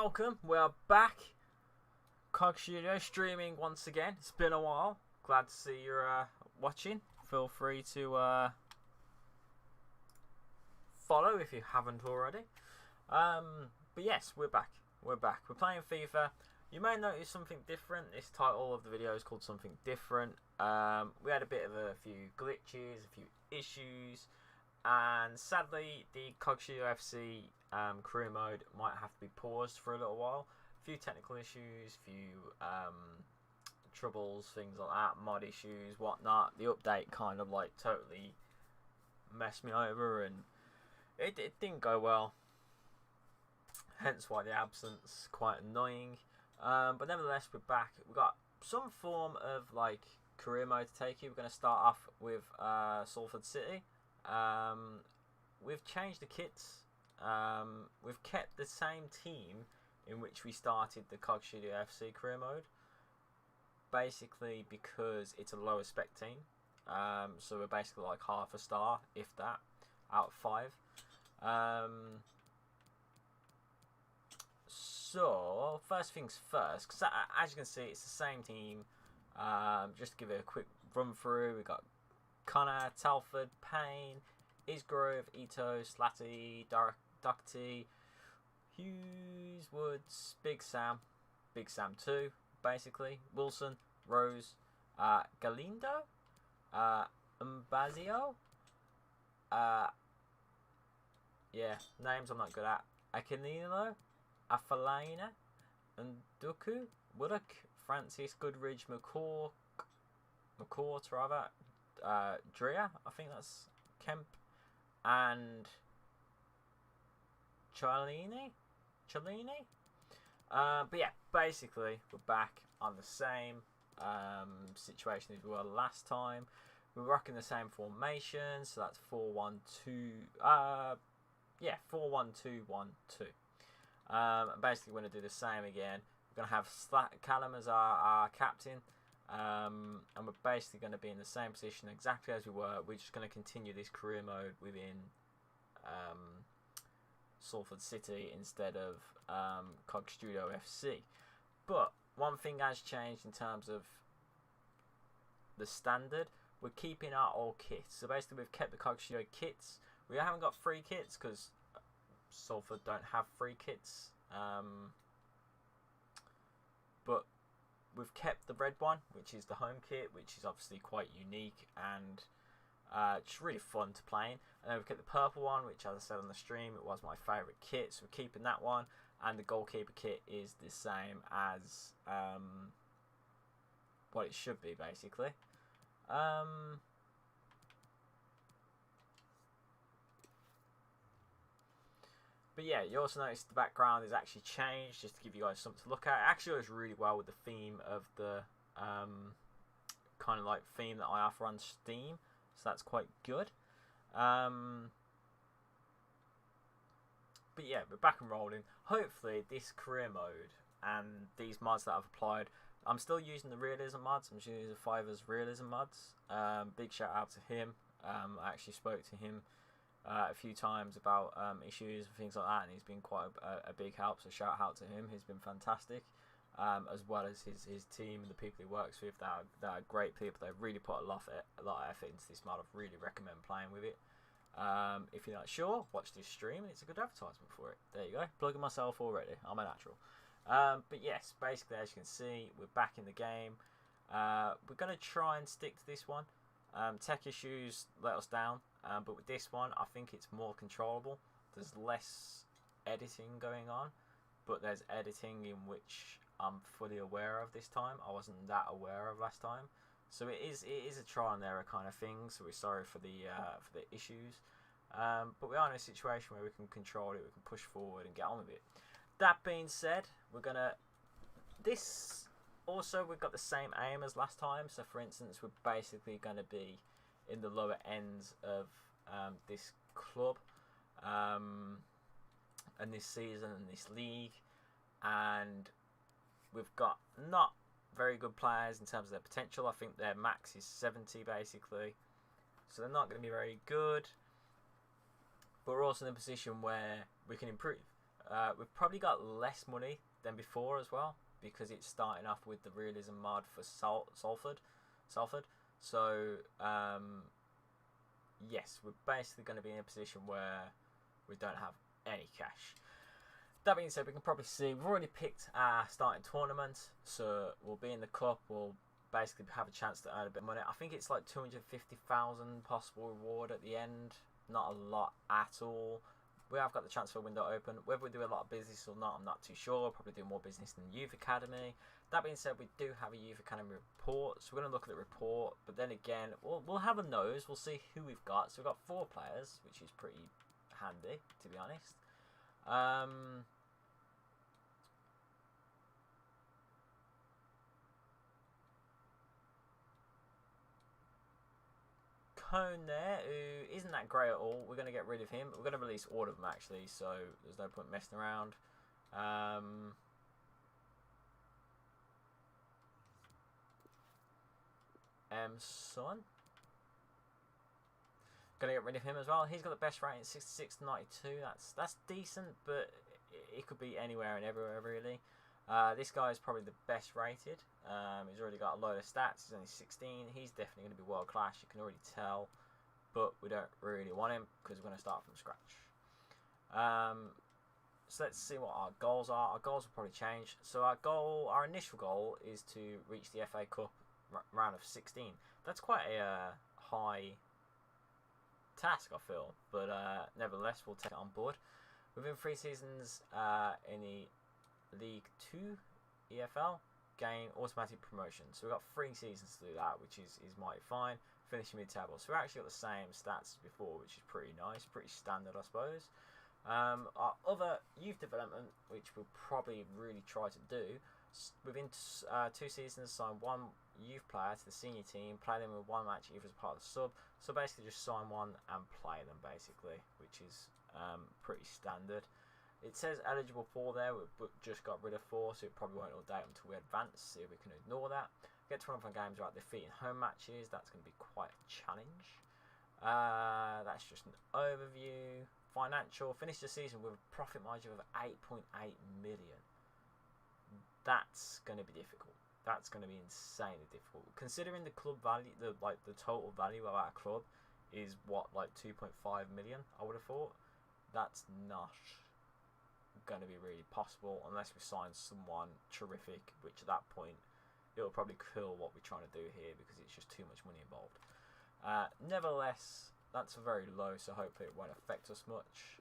welcome. We are back. CogStudio streaming once again. It's been a while. Glad to see you're watching. Feel free to follow if you haven't already. But yes, we're back. We're playing FIFA. You may notice something different. This title of the video is called something different. We had a bit of a few glitches, a few issues, and sadly the CogStudio FC career mode might have to be paused for a little while. A few technical issues, few troubles, things like that, mod issues, whatnot. The update kind of like totally messed me over, and it didn't go well. Hence why the absence quite annoying. But nevertheless, we're back. We've got some form of like career mode to take you. We're going to start off with Salford City. We've changed the kits. We've kept the same team in which we started the CogStudio FC career mode. Basically because it's a lower spec team. So we're basically like half a star, if that, out of 5. So, first things first, because as you can see, it's the same team. Just to give it a quick run through, we've got Connor, Telford, Payne, Isgrove, Ito, Slatty, Ducty, Hughes, Woods, Big Sam 2, basically, Wilson, Rose, Galindo, Mbazio, yeah, names I'm not good at, Akinino, Afalaina, Nduku, Woodok, Francis, Goodridge, McCourt rather, Drea, I think that's Kemp, and Cialini. But yeah, basically we're back on the same situation as we were last time. We're rocking the same formation, so that's 4-1-2. Yeah, 4-1-2-1-2. Basically, we're going to do the same again. We're going to have Callum as our captain, and we're basically going to be in the same position exactly as we were. We're just going to continue this career mode within Salford City instead of CogStudio FC. But one thing has changed in terms of the standard. We're keeping our old kits. So basically, we've kept the CogStudio kits. We haven't got free kits because Salford don't have free kits, but we've kept the red one, which is the home kit, which is obviously quite unique and just really fun to play in. And then we've kept the purple one, which, as I said on the stream, it was my favourite kit, so we're keeping that one. And the goalkeeper kit is the same as what it should be, basically. But yeah, you also notice the background is actually changed, just to give you guys something to look at. It actually goes really well with the theme of the kind of like theme that I offer on Steam, so that's quite good. But yeah, we're back and rolling. Hopefully this career mode and these mods that I've applied, I'm still using the realism mods. I'm using the FIFER Realism Mods. Big shout out to him. I actually spoke to him a few times about issues and things like that, and he's been quite a big help, so shout out to him. He's been fantastic, as well as his team and the people he works with. They are great people. They really put a lot of effort into this mod. I really recommend playing with it. If you're not sure, watch this stream, and it's a good advertisement for it. There you go, plugging myself already. I'm a natural. But yes, basically, as you can see, we're back in the game. We're going to try and stick to this one. Tech issues let us down, but with this one I think it's more controllable. There's less editing going on, but there's editing in which I'm fully aware of this time. I wasn't that aware of last time, so it is a trial and error kind of thing, so we're sorry for the issues, but we are in a situation where we can control it, we can push forward and get on with it. That being said, we're gonna also, we've got the same aim as last time. So, for instance, we're basically going to be in the lower ends of this club and this season and this league. And we've got not very good players in terms of their potential. I think their max is 70, basically. So they're not going to be very good. But we're also in a position where we can improve. We've probably got less money than before as well, because it's starting off with the realism mod for Salford. So yes, we're basically going to be in a position where we don't have any cash. That being said, we can probably see we've already picked our starting tournament, so we'll be in the cup. We'll basically have a chance to earn a bit of money. I think it's like 250,000 possible reward at the end. Not a lot at all. We have got the transfer window open. Whether we do a lot of business or not, I'm not too sure. Probably do more business than Youth Academy. That being said, we do have a Youth Academy report, so we're going to look at the report. But then again, we'll have a nose. We'll see who we've got. So we've got 4 players, which is pretty handy, to be honest. Cone there, who isn't that great at all. We're going to get rid of him. We're going to release all of them, actually, so there's no point messing around. Son. Gonna get rid of him as well. He's got the best rating, 66 to 92. That's decent, but it could be anywhere and everywhere, really. This guy is probably the best rated. He's already got a load of stats. He's only 16. He's definitely going to be world class. You can already tell, but we don't really want him because we're going to start from scratch. So let's see what our goals are. Our goals will probably change. So our initial goal is to reach the FA Cup round of 16. That's quite a high task, I feel, but nevertheless, we'll take it on board. Within 3 seasons in the League 2 EFL, gain automatic promotion. So we've got 3 seasons to do that, which is mighty fine. Finishing mid-table. So we're actually got the same stats as before, which is pretty nice, pretty standard, I suppose. Our other youth development, which we'll probably really try to do, within 2 seasons, sign 1 youth player to the senior team, play them with 1 match either as part of the sub. So basically just sign 1 and play them, basically, which is pretty standard. It says eligible for there, but just got rid of 4, so it probably won't update until we advance. See if we can ignore that. Get 25 games right, defeating home matches. That's going to be quite a challenge. That's just an overview. Financial, finish the season with a profit margin of 8.8 million. That's going to be difficult. That's going to be insanely difficult. Considering the club value, the total value of our club is what, like 2.5 million, I would have thought. That's not going to be really possible unless we sign someone terrific, which at that point it'll probably kill what we're trying to do here because it's just too much money involved. Nevertheless, that's very low, so hopefully it won't affect us much.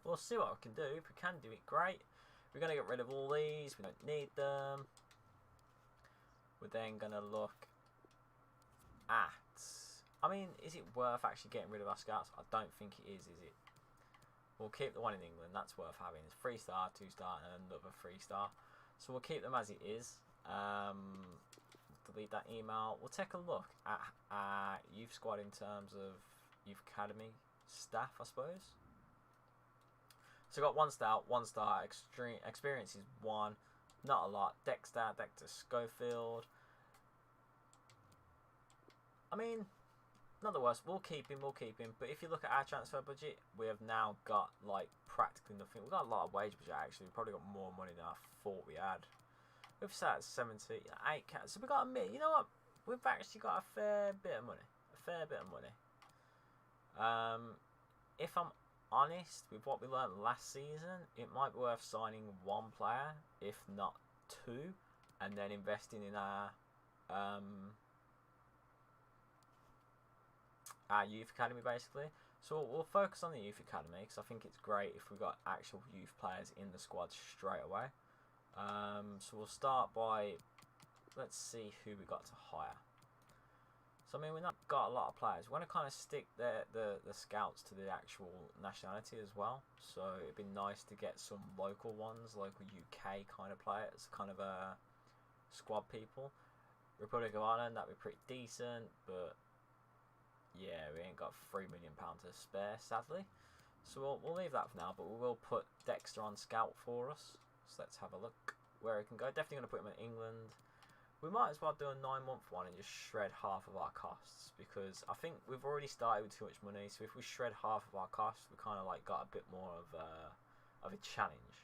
We'll see what we can do. If we can do it, great. We're going to get rid of all these. We don't need them. We're then going to look at... I mean, is it worth actually getting rid of our scouts? I don't think it is it? We'll keep the one in England. That's worth having. It's 3-star, 2-star, and another 3-star. So we'll keep them as it is. Delete that email. We'll take a look at our youth squad in terms of youth academy staff, I suppose. So we've got 1-star, 1-star. Extreme experience is 1. Not a lot. Dexter Schofield. I mean, not the worst. We'll keep him. But if you look at our transfer budget, we have now got like practically nothing. We've got a lot of wage budget actually. We've probably got more money than I thought we had. We've sat at 70, 8 cats. So we got you know what? We've actually got a fair bit of money. If I'm honest with what we learned last season, it might be worth signing 1 player, if not 2, and then investing in our youth academy basically. So we'll focus on the youth academy because I think it's great if we've got actual youth players in the squad straight away. So we'll start by, let's see who we got to hire. So I mean, we've not got a lot of players. We want to kind of stick the scouts to the actual nationality as well. So it'd be nice to get some local ones, local UK kind of players, kind of squad people. Republic of Ireland, that'd be pretty decent, but yeah, we ain't got £3 million to spare, sadly. So we'll leave that for now, but we will put Dexter on scout for us. So let's have a look where he can go. Definitely going to put him in England. We might as well do a 9-month one and just shred half of our costs, because I think we've already started with too much money. So if we shred half of our costs, we kind of like got a bit more of a challenge.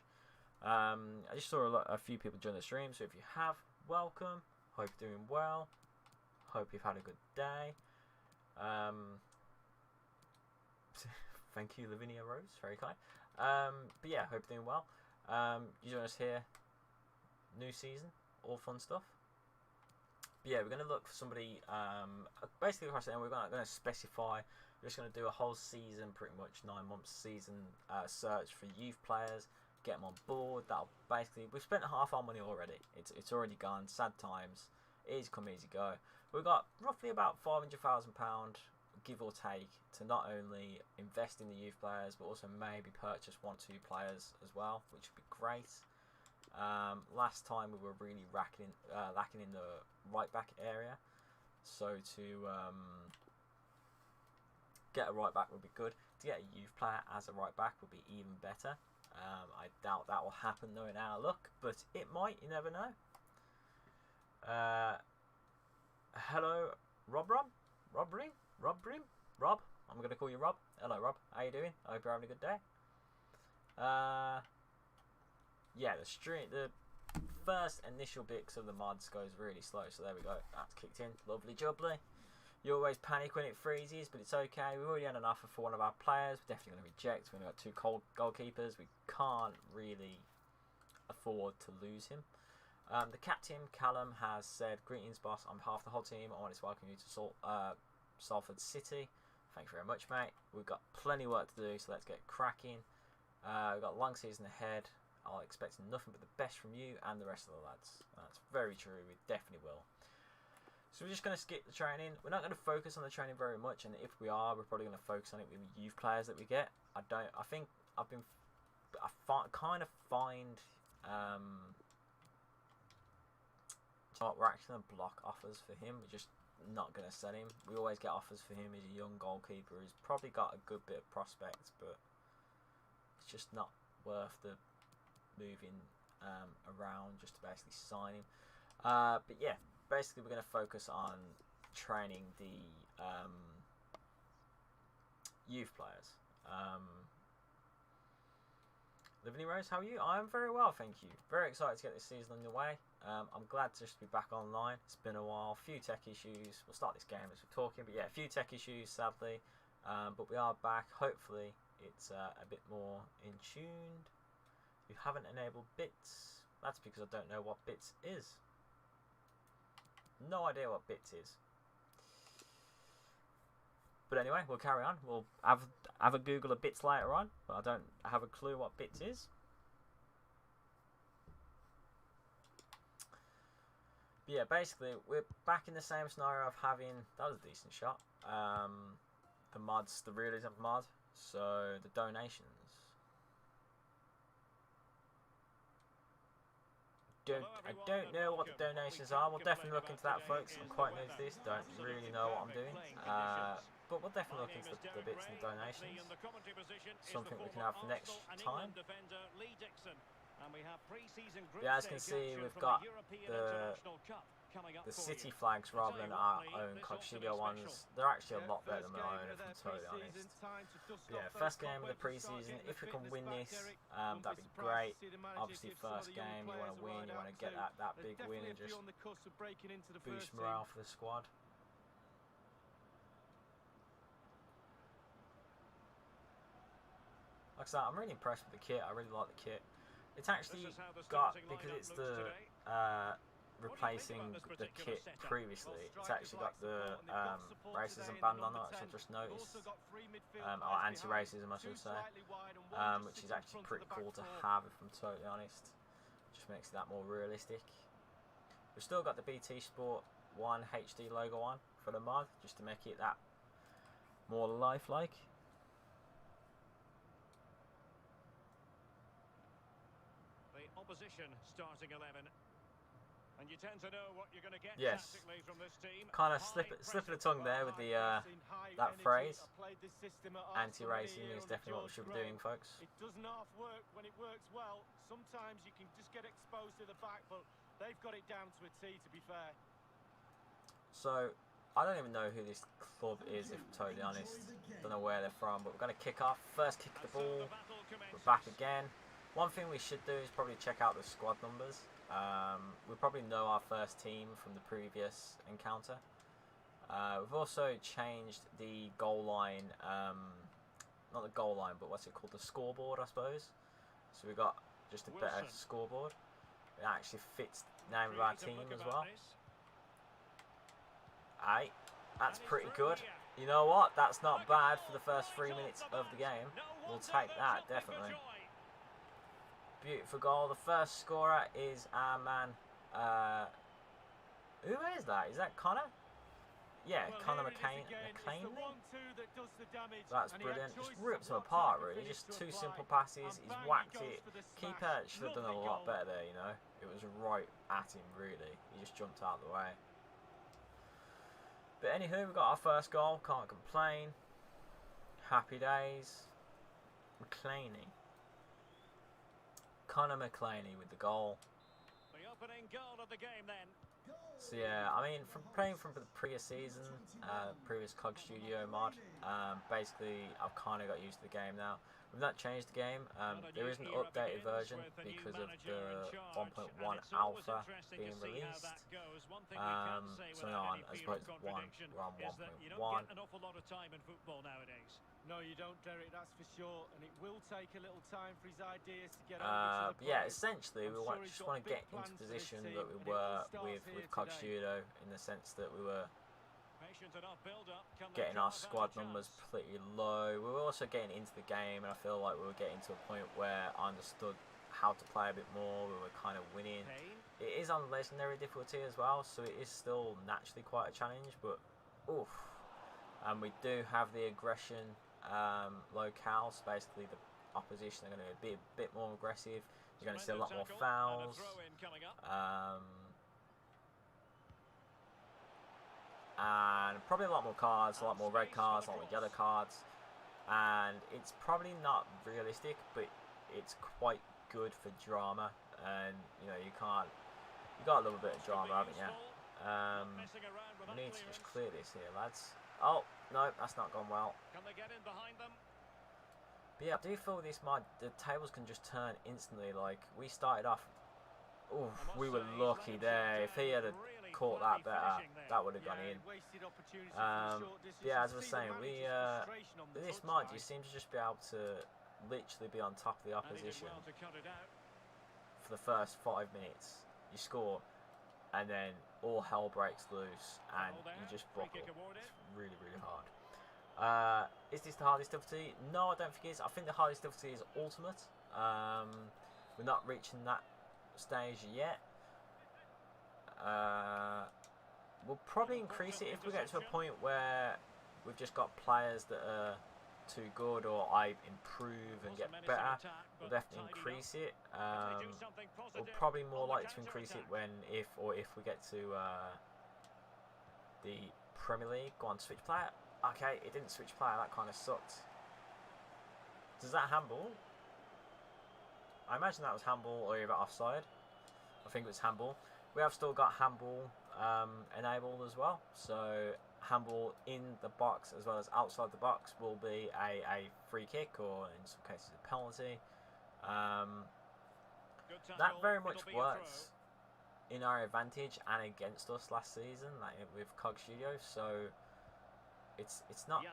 I just saw a few people join the stream, so if you have, welcome. Hope you're doing well. Hope you've had a good day. Thank you, Lavinia Rose, very kind. But yeah, hope you're doing well. You join us here, new season, all fun stuff. But yeah, we're going to look for somebody, basically across the end, we're going to specify, we're just going to do a whole season, pretty much 9 months season search for youth players, get them on board. That'll basically, we've spent half our money already. It's already gone, sad times, easy come, easy go. We've got roughly about £500,000, give or take, to not only invest in the youth players, but also maybe purchase 1-2 players as well, which would be great. Last time we were really lacking in the right back area, so to get a right back would be good. To get a youth player as a right back would be even better. I doubt that will happen though in our luck, but it might, you never know. Hello, Rob, I'm going to call you Rob. Hello, Rob. How you doing? I hope you're having a good day. Yeah, the first initial bits of the mods goes really slow, so there we go. That's kicked in. Lovely jubbly. You always panic when it freezes, but it's okay. We already had an offer for one of our players. We're definitely going to reject. We've only got 2 goalkeepers. We can't really afford to lose him. The captain, Callum, has said, "Greetings, boss. On behalf of the whole team, I wanted to welcome you to Salford City." Thank you very much, mate. We've got plenty of work to do, so let's get cracking. We've got a long season ahead. I'll expect nothing but the best from you and the rest of the lads. That's very true. We definitely will. So we're just going to skip the training. We're not going to focus on the training very much, and if we are, we're probably going to focus on it with the youth players that we get. I kind of find we're actually going to block offers for him. We're just not going to sell him. We always get offers for him. He's a young goalkeeper. He's probably got a good bit of prospects, but it's just not worth the moving around just to basically sign him. But yeah, basically we're going to focus on training the youth players. Living Rose, how are you? I'm very well, thank you. Very excited to get this season underway. I'm glad to just be back online. It's been a while. Few tech issues. We'll start this game as we're talking, but yeah, a few tech issues, sadly. But we are back. Hopefully, it's a bit more in tuned. You haven't enabled bits. That's because I don't know what bits is. No idea what bits is. But anyway, we'll carry on. We'll have a Google of bits later on, but I don't have a clue what bits is. But yeah, basically, we're back in the same scenario of having... That was a decent shot. The mods, the Realism Mod. So, the donations. I don't know what the donations are. We'll definitely look into that, folks. I'm quite new to this. Don't really know what I'm doing. But we'll definitely look into the bits and the donations. Something we can have for next time. Yeah, as you can see, we've got the city flags rather than our own CogStudio ones. They're actually a lot better than my own, if I'm totally honest. But yeah, first game of the pre-season. If we can win this, that'd be great. Obviously, first game, you want to win, you want to get that big win and just boost morale for the squad. Like I said, I'm really impressed with the kit. I really like the kit. It's actually got, because it's the replacing the kit previously, it's actually got the racism band on it, which I just noticed. Or anti-racism, I should say. Which is actually pretty cool to have, if I'm totally honest. Just makes it that more realistic. We've still got the BT Sport 1 HD logo on for the mod, just to make it that more lifelike. Opposition starting 11, and you tend to know what you're going to get. Yes, from this team. Kind of slip of the tongue there with the that phrase. Anti-racing is definitely what we should be doing, folks. It doesn't half work when it works well. Sometimes you can just get exposed to the back, but They've got it down to a T, to be fair. So, I don't even know who this club is, if I'm totally honest. Don't know where they're from, but we're going to kick off. First kick of the ball. We're back again. One thing we should do is probably check out the squad numbers. We probably know our first team from the previous encounter. We've also changed the goal line, not the goal line, but what's it called, the scoreboard, I suppose. So we've got just a better scoreboard. It actually fits the name of our team as well. Aye, that's pretty good. You know what? That's not bad for the first 3 minutes of the game. We'll take that, definitely. Beautiful goal. The first scorer is our man. Who is that? Is that Connor? Yeah, Connor McCain. That's brilliant. Just rips him apart, really. Just two simple passes. He's whacked it. Keeper should have done a lot better there, you know. It was right at him, really. He just jumped out of the way. But anywho, we got our first goal. Can't complain. Happy days. McClaney. Connor McClaney with the goal. The opening goal of the game then. So yeah, I mean, from playing from the previous season, previous CogStudio mod, basically I've kind of got used to the game now. We've not changed the game. There is an updated version because of the 1.1 alpha being released. So no, I suppose we're on 1.1. No, you don't, Derek, that's for sure. And it will take a little time for his ideas to get over to the yeah, essentially, we just want to get into position that we were with CogStudio, in the sense that we were getting our squad numbers pretty low. We were also getting into the game, and I feel like we were getting to a point where I understood how to play a bit more. We were kind of winning. It is on legendary difficulty as well, so it is still naturally quite a challenge, but oof. And we do have the aggression locale, so basically the opposition are going to be a bit more aggressive. You're going to see a lot more fouls. And probably a lot more cards, a lot more red cards, a lot more yellow cards. And it's probably not realistic, but it's quite good for drama. And you know, you got a little bit of drama, haven't you? We need to just clear this here, lads. Oh, no, that's not gone well. Can they get in behind them? But yeah, I do feel this mod, the tables can just turn instantly. Like, we started off, oof, we were lucky there. If he had caught that better, that would have gone in. Yeah, as I was saying, with this mod, you seem to just be able to literally be on top of the opposition for the first 5 minutes. You score, and then all hell breaks loose, and you just buckle. It's really, really hard. Is this the hardest difficulty? No, I don't think it is. I think the hardest difficulty is ultimate. We're not reaching that stage yet. We'll probably increase it if we get to a point where we've just got players that are too good, or I improve and get better. We'll definitely increase it. We'll probably more likely to increase it if we get to the Premier League. Go on, switch player. Okay, it didn't switch player. That kind of sucked. Does that handball? I imagine that was handball or either offside. I think it was handball. We have still got handball enabled as well. So handball in the box as well as outside the box will be a free kick, or in some cases a penalty. That very much works in our advantage and against us last season, like with CogStudio. So it's not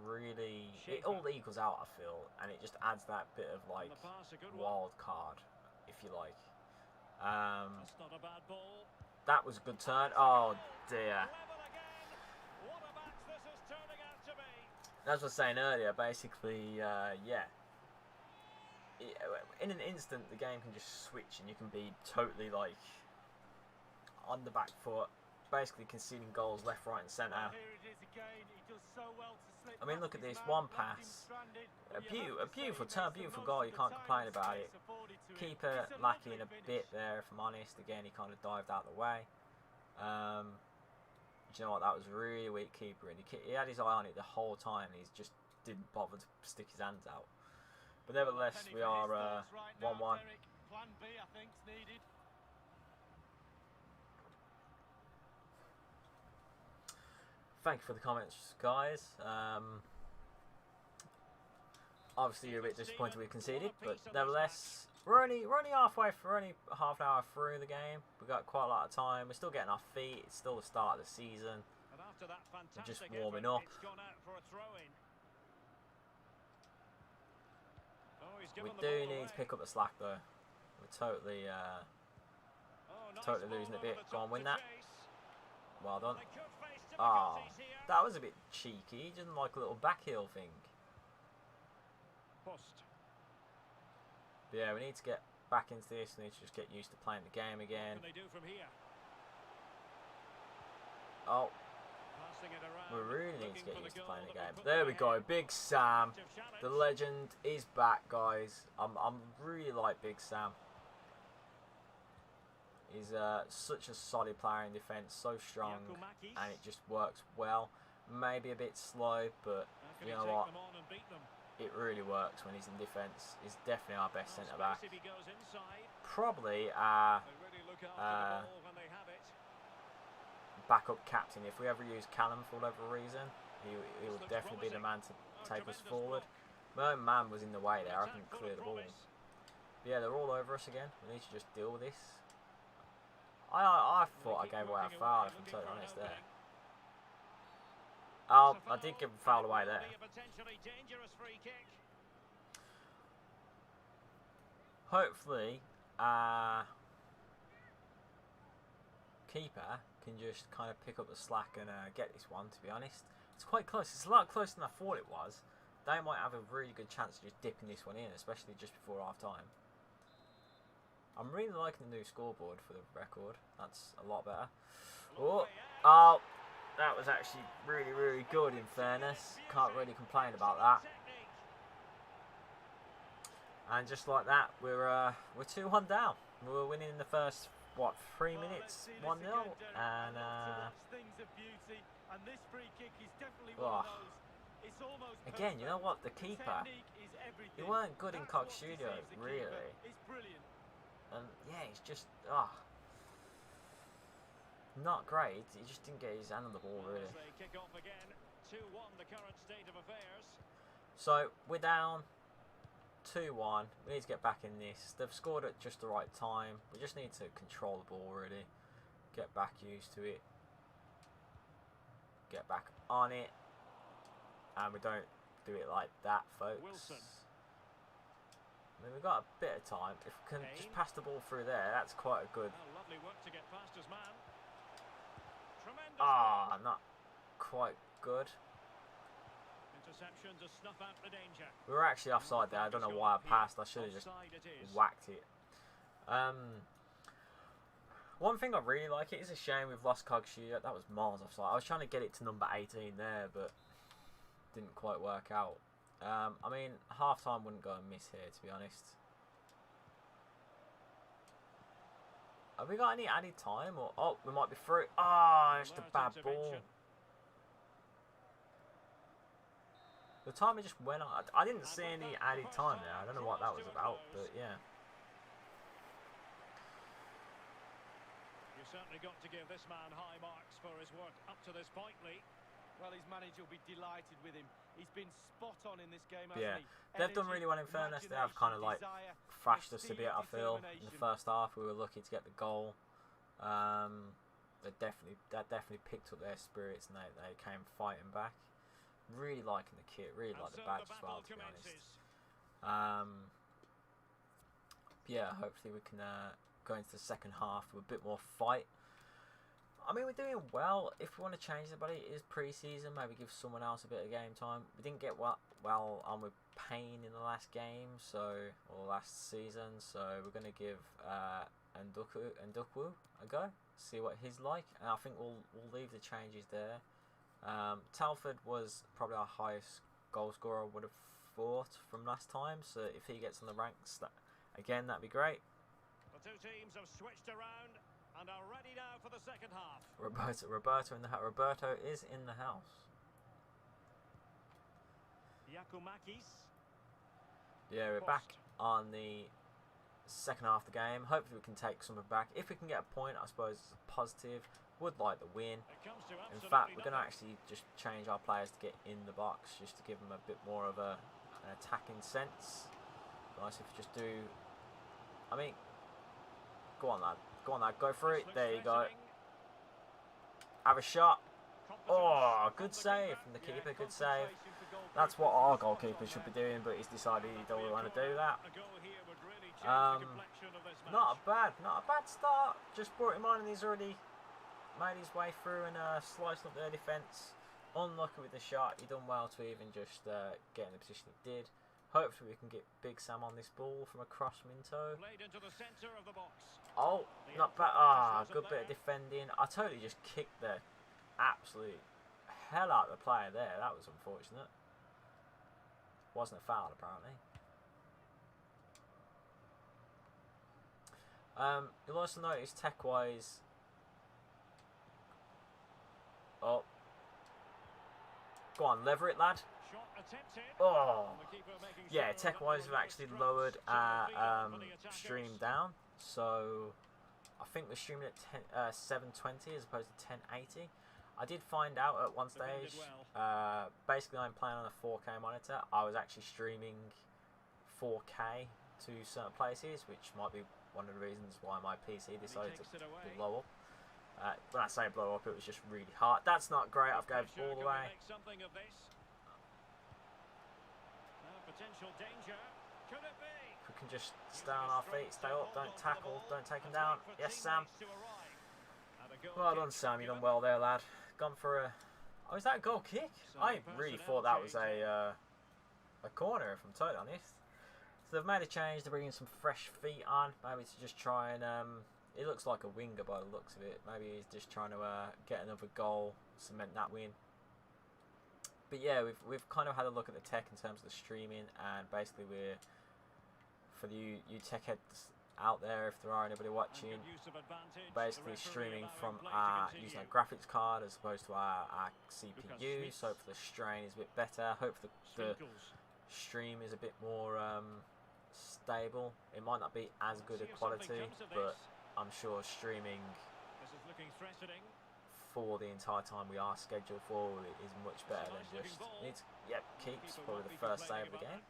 really, it all equals out, I feel, and it just adds that bit of like wild card, if you like. That was a good turn. Oh dear. As I was saying earlier, basically, yeah, in an instant the game can just switch and you can be totally like on the back foot, basically conceding goals left, right and centre. I mean, look at this, one pass, a beautiful turn, beautiful goal, you can't complain about it. Keeper lacking a bit there, if I'm honest. Again, he kind of dived out of the way. Do you know what, that was really weak keeper, and he had his eye on it the whole time, and he just didn't bother to stick his hands out. But nevertheless, we are 1-1. thank you for the comments, guys. Obviously, you're a bit disappointed we conceded, but nevertheless, we're only halfway. We're only half an hour through the game. We've got quite a lot of time. We're still getting our feet. It's still the start of the season. We're just warming up. We do need to pick up the slack though. We're totally losing a bit. Go on, win that. Well done. Ah, that was a bit cheeky. Just like a little back heel thing. But yeah, we need to get back into this. We need to just get used to playing the game again. Oh, we really need to get used to playing the game. There we go, Big Sam, the legend is back, guys. I'm really like Big Sam. He's such a solid player in defence, so strong, and it just works well. Maybe a bit slow, but you know what? It really works when he's in defence. He's definitely our best centre back. Probably our backup captain. If we ever use Callum for whatever reason, he will definitely be the man to take us forward. My own man was in the way there. I couldn't clear the ball. But yeah, they're all over us again. We need to just deal with this. I thought I gave away a foul, if I'm totally honest there. Oh, I did give a foul away there. Hopefully, keeper can just kind of pick up the slack and get this one, to be honest. It's quite close. It's a lot closer than I thought it was. They might have a really good chance of just dipping this one in, especially just before half-time. I'm really liking the new scoreboard for the record. That's a lot better. Oh, that was actually really, really good in fairness. Can't really complain about that. And just like that, we're 2-1 down. We were winning in the first, what, 3 minutes? 1-0. And again, you know what? The keeper, he weren't good in CogStudio, really. And yeah, he's just not great. He just didn't get his hand on the ball, really. So we're down 2-1. We need to get back in this. They've scored at just the right time. We just need to control the ball, really. Get back used to it. Get back on it. And we don't do it like that, folks. I mean, we've got a bit of time. If we can just pass the ball through there, that's quite a good. Not quite good. We were actually offside there. I don't know why I passed. I should have just whacked it. One thing I really like, it is a shame we've lost CogStudio. That was miles offside. I was trying to get it to number 18 there, but didn't quite work out. I mean, half-time wouldn't go amiss here, to be honest. Have we got any added time? Or oh, we might be through. Just a bad ball. The timer just went on. I didn't see any added time there. I don't know what that was about, but yeah. You've certainly got to give this man high marks for his work up to this point, Lee. Well, his manager will be delighted with him. He's been spot on in this game, hasn't he? They've done really well in fairness. They have kind of like thrashed us a bit, I feel, in the first half. We were lucky to get the goal. That definitely picked up their spirits and they came fighting back. Really liking the kit, really like the badge as well, to be honest. Yeah, hopefully we can go into the second half with a bit more fight. I mean, we're doing well. If we want to change somebody, it is pre-season. Maybe give someone else a bit of game time. We didn't get well on with Payne in the last game, or last season. So we're going to give Ndukwu a go. See what he's like. And I think we'll leave the changes there. Salford was probably our highest goal scorer, I would have thought, from last time. So if he gets on the ranks, that'd be great. The two teams have switched around and are ready now for the second half. Roberto in the house. Roberto is in the house. Yeah, we're back on the second half of the game. Hopefully we can take something back. If we can get a point, I suppose it's a positive. Would like the win. In fact, we're going to actually just change our players to get in the box, just to give them a bit more of an attacking sense. Nice if you just do. I mean, go on, lad. Go on, lad. Go for it. There you go. Have a shot. Oh, good save from the keeper. Good save. That's what our goalkeeper should be doing, but he's decided he don't want to do that. Not a bad start. Just brought him on, and he's already made his way through and sliced up their defence. Unlucky with the shot. He done well to even just get in the position he did. Hopefully we can get Big Sam on this ball from across Minto. Oh, not bad. Ah, good bit of defending. I totally just kicked the absolute hell out of the player there. That was unfortunate. Wasn't a foul apparently. You'll also notice tech-wise. Oh. Go on, lever it, lad. Oh. Yeah, tech-wise we've actually lowered our stream down. So, I think we're streaming at 720 as opposed to 1080. I did find out at one stage, basically I'm playing on a 4K monitor. I was actually streaming 4K to certain places, which might be one of the reasons why my PC decided to blow up. When I say blow up, it was just really hard. That's not great. I've gone all the way. If we can just stay on our feet, stay up, don't tackle, don't take him down. Yes, Sam. Well done, Sam. You done well there, lad. Gone for a. Oh, is that a goal kick? I really thought that was a corner, if I'm totally honest. So they've made a change. They're bringing some fresh feet on, maybe to just try and. It looks like a winger by the looks of it. Maybe he's just trying to get another goal, cement that win. But yeah, we've kind of had a look at the tech in terms of the streaming, and basically we're for you tech heads out there, if there are anybody watching, basically streaming from using a graphics card as opposed to our CPU. So hopefully the strain is a bit better. Hopefully the stream is a bit more stable. It might not be as good a quality, but I'm sure streaming for the entire time we are scheduled for is much better than just keeps probably the first save of the game.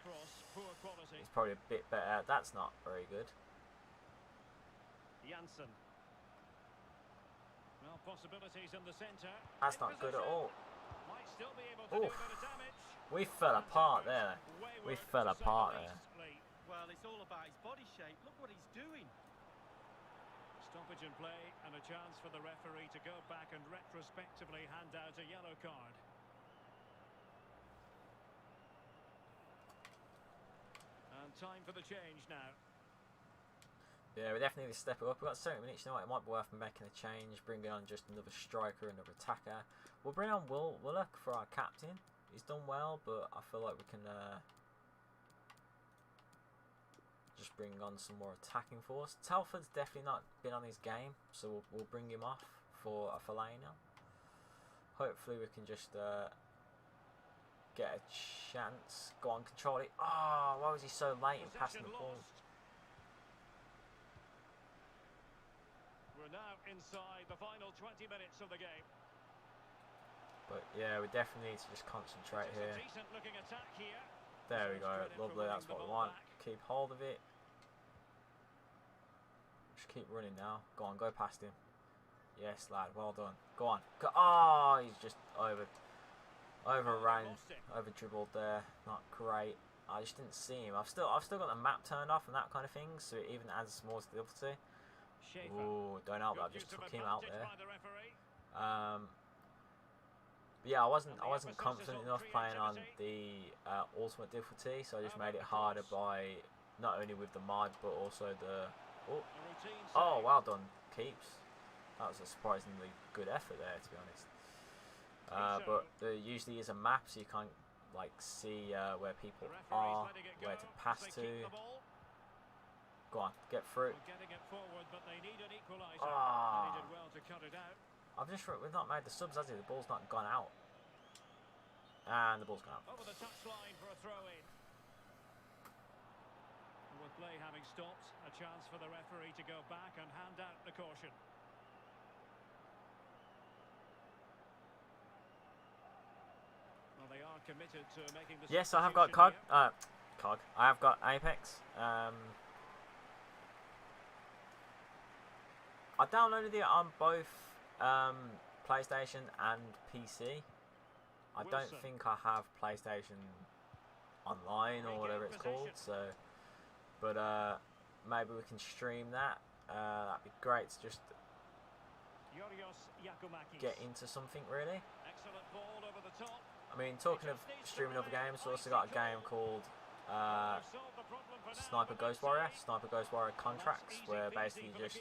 It's probably a bit better. That's not very good. That's not good at all. Oof. We fell apart there. We fell apart there. Well, it's all about his body shape. Look what he's doing. Stoppage in play and a chance for the referee to go back and retrospectively hand out a yellow card. And time for the change now. Yeah, we definitely need to step it up. We've got 70 minutes now. It might be worth making a change, bringing on just another striker, another attacker. We'll bring on Willock for our captain. He's done well, but I feel like we can just bring on some more attacking force. Telford's definitely not been on his game, so we'll bring him off for a Fellaini. Hopefully we can just get a chance. Go on, control it. Oh, why was he so late in passing the ball? We're now inside the final 20 minutes of the game. But yeah, we definitely need to just concentrate here. There we go, lovely, that's what we want. Keep hold of it. Just keep running now. Go on, go past him. Yes, lad, well done. Go on. Go. Oh, he's just overran, over dribbled there. Not great. I just didn't see him. I've still got the map turned off and that kind of thing, so it even adds more to the difficulty. Ooh, don't help that. I just took him out there. But yeah, I wasn't confident enough playing on the ultimate difficulty, so I just made it harder by not only with the mod but also the. Oh, well done, Keeps. That was a surprisingly good effort there, to be honest. But there usually is a map, so you can't like see where people are, where to pass to. Go on, get through. Ah. We've not made the subs, has he? The ball's not gone out. And the ball's gone out. Over the touchline for a throw in. With play having stopped, a chance for the referee to go back and hand out the caution. committed to making the Yes, I have got substitution COG. I have got Apex. I downloaded it on both PlayStation and PC. I don't think I have PlayStation Online or whatever it's called. So, but maybe we can stream that. That'd be great to just get into something really. Excellent ball over the top. I mean, talking of streaming other games, we also got a game called Sniper Ghost Warrior Contracts, where basically you just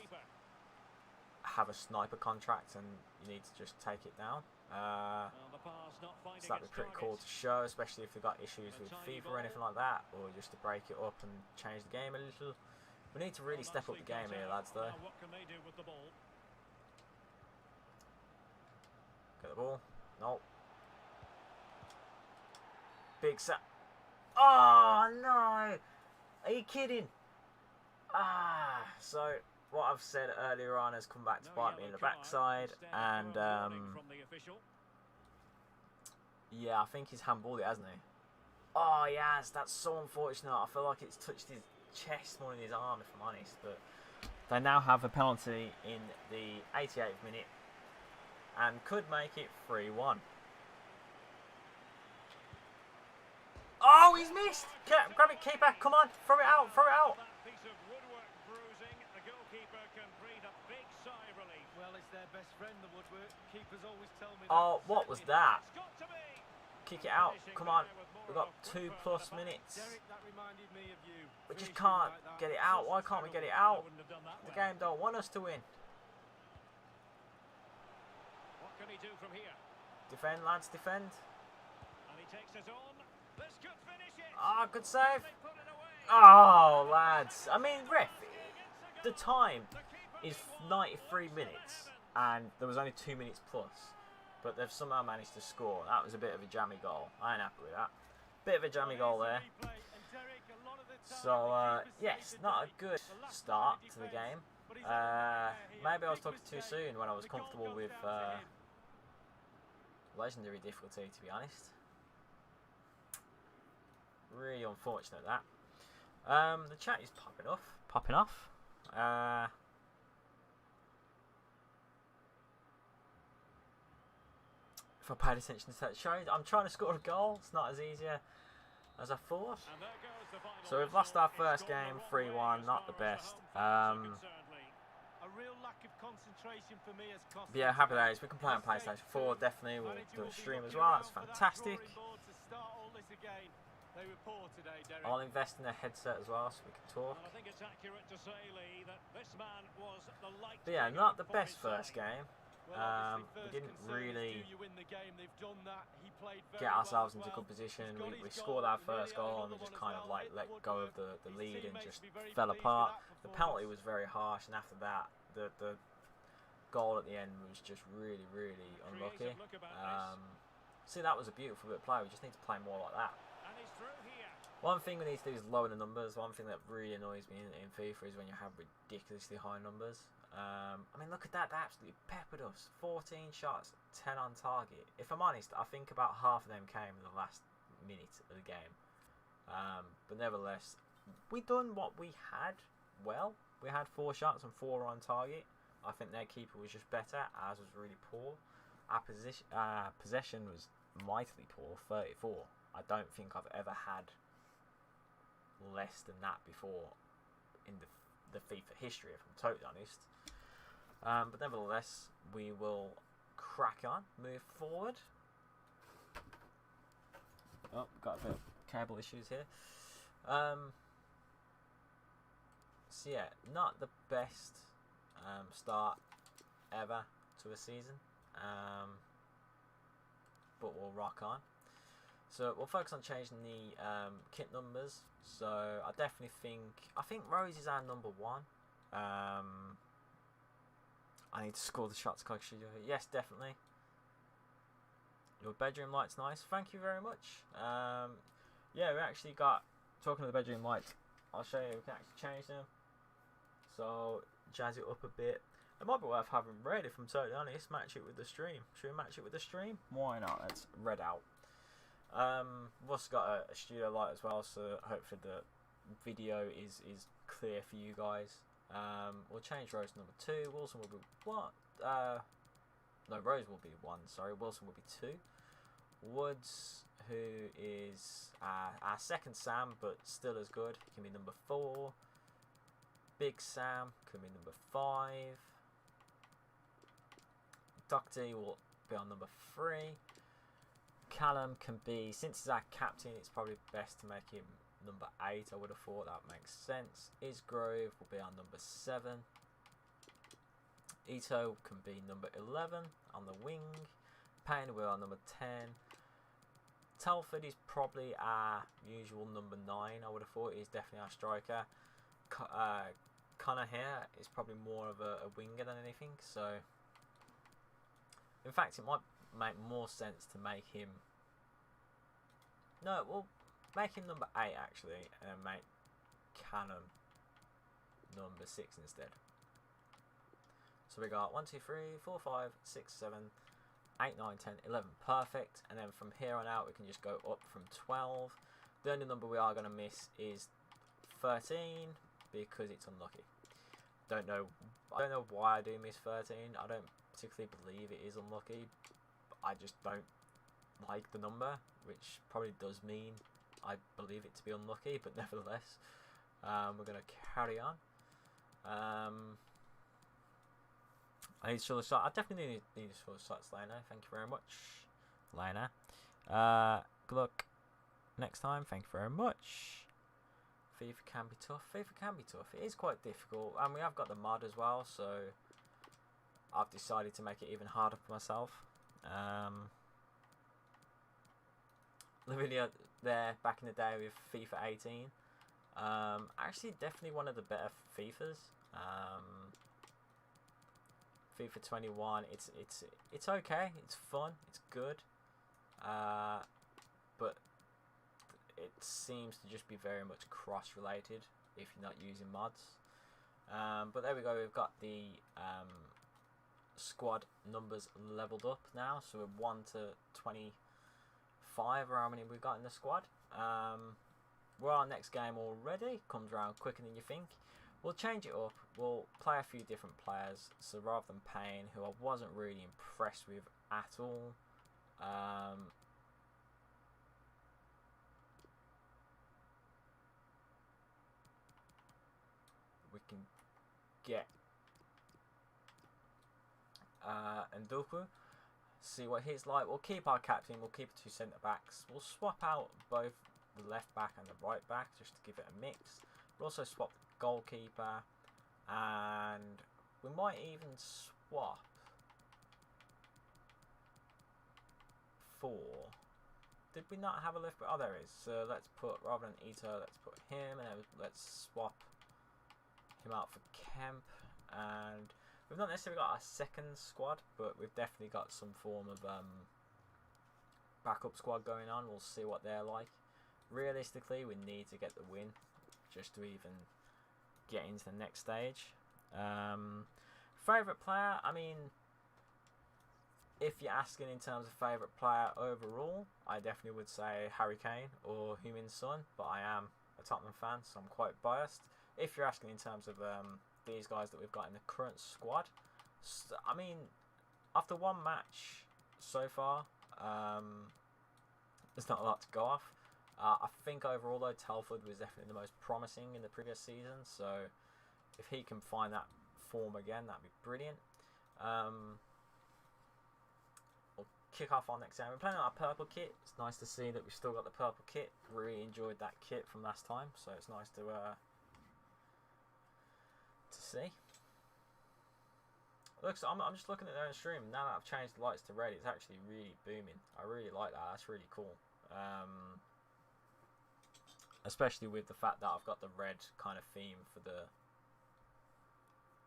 have a sniper contract and you need to just take it down. So that'd be pretty cool to show, especially if they've got issues with FIFA or anything like that, or just to break it up and change the game a little. We need to really step up the game here, lads, though. Get the ball. No. Big set. Oh, no. Are you kidding? So what I've said earlier on has come back to bite me in the backside, and yeah, I think he's handballed it, hasn't he? Oh, he has. That's so unfortunate. I feel like it's touched his chest more than his arm, if I'm honest. But they now have a penalty in the 88th minute and could make it 3-1. Oh, he's missed! Grab it, keeper. Come on, throw it out, throw it out. Oh, what was that? Kick it out. Come on. We've got 2+ minutes. We just can't get it out. Why can't we get it out? The game don't want us to win. What can he do from here? Defend, lads, defend. And he takes it on. This could finish it. Ah, good save. Oh, lads. I mean, ref, the time is 93 minutes and there was only 2 minutes plus. But they've somehow managed to score. That was a bit of a jammy goal. I ain't happy with that. Bit of a jammy goal there. So, yes, not a good start to the game. Maybe I was talking too soon when I was comfortable with legendary difficulty, to be honest. Really unfortunate that. The chat is popping off. If I paid attention to that show, I'm trying to score a goal. It's not as easy as I thought. So we've lost our first game, 3-1. Not the best. But yeah, happy days. We can play on PlayStation 4. Definitely, we'll do a stream as well. That's fantastic. I'll invest in a headset as well, so we can talk. But yeah, not the best first game. We didn't really get ourselves into good position. We scored our first goal and we just kind of like let go of the lead and just fell apart. The penalty was very harsh, and after that the goal at the end was just really, really unlucky. See, that was a beautiful bit of play. We just need to play more like that. One thing we need to do is lower the numbers. One thing that really annoys me in FIFA is when you have ridiculously high numbers. I mean, look at that. They absolutely peppered us. 14 shots, 10 on target. If I'm honest, I think about half of them came in the last minute of the game. But nevertheless, we done what we had well. We had 4 shots and 4 on target. I think their keeper was just better. Ours was really poor. Our possession was mightily poor, 34. I don't think I've ever had less than that before in the FIFA history, if I'm totally honest. But nevertheless, we will crack on, move forward. Oh, got a bit of cable issues here. So yeah, not the best start ever to a season, but we'll rock on. So we'll focus on changing the kit numbers. So I definitely think Rose is our number 1. I need to score the shots, CogStudio. Yes, definitely. Your bedroom light's nice. Thank you very much. Yeah, we actually got, talking of the bedroom lights, I'll show you, we can actually change them. So jazz it up a bit. It might be worth having red, if I'm totally honest. Match it with the stream. Should we match it with the stream? Why not? Let's red out. We've also got a studio light as well, so hopefully the video is clear for you guys. We'll change Rose number 2. Wilson will be what? No, Rose will be 1. Sorry, Wilson will be 2. Woods, who is our second Sam, but still as good, can be number 4. Big Sam can be number 5. Doherty will be on number 3. Callum can be, since he's our captain, it's probably best to make him number 8. I would have thought that makes sense. Isgrove will be on number 7. Ito can be number 11 on the wing. Payne will be on number 10. Telford is probably our usual number 9. I would have thought he's definitely our striker. Connor here is probably more of a winger than anything. So, in fact, it might make more sense to make him. No, we'll make him number 8 actually, and make Cannon number 6 instead. So we got 1, 2, 3, 4, 5, 6, 7, 8, 9, 10, 11. Perfect. And then from here on out, we can just go up from 12. The only number we are going to miss is 13 because it's unlucky. I don't know why I do miss 13. I don't particularly believe it is unlucky. I just don't like the number, which probably does mean I believe it to be unlucky, but nevertheless, we're going to carry on. I need to show the shot. I definitely need to show the shots, Lena. Thank you very much, Lena. Good luck next time. Thank you very much. FIFA can be tough. FIFA can be tough. It is quite difficult, and we have got the mod as well, so I've decided to make it even harder for myself. The video there back in the day with FIFA 18. Actually, definitely one of the better FIFAs. FIFA 21. It's okay. It's fun. It's good. But it seems to just be very much cross-related if you're not using mods. But there we go. We've got the squad numbers leveled up now, so we're 1 to 25 or how many we've got in the squad. We're our next game already. Comes around quicker than you think. We'll change it up. We'll play a few different players. So rather than Payne, who I wasn't really impressed with at all, we can get Ndoku. See what he's like. We'll keep our captain. We'll keep 2 centre backs. We'll swap out both the left back and the right back just to give it a mix. We'll also swap the goalkeeper, and we might even swap 4. Did we not have a left back? Oh, there is. So let's put, rather than Ito, let's put him, and then let's swap him out for Kemp. And we've not necessarily got our second squad, but we've definitely got some form of backup squad going on. We'll see what they're like. Realistically, we need to get the win just to even get into the next stage. Favourite player? I mean, if you're asking in terms of favourite player overall, I definitely would say Harry Kane or Heung-min Son, but I am a Tottenham fan, so I'm quite biased. If you're asking in terms of these guys that we've got in the current squad, I mean, after one match so far, there's not a lot to go off. I think overall though, Telford was definitely the most promising in the previous season, so if he can find that form again, that'd be brilliant. We'll kick off our next game. We're playing on our purple kit. It's nice to see that we've still got the purple kit. Really enjoyed that kit from last time, so it's nice to see. Look, so I'm just looking at their own stream now that I've changed the lights to red. It's actually really booming. I really like that. That's really cool. Especially with the fact that I've got the red kind of theme for the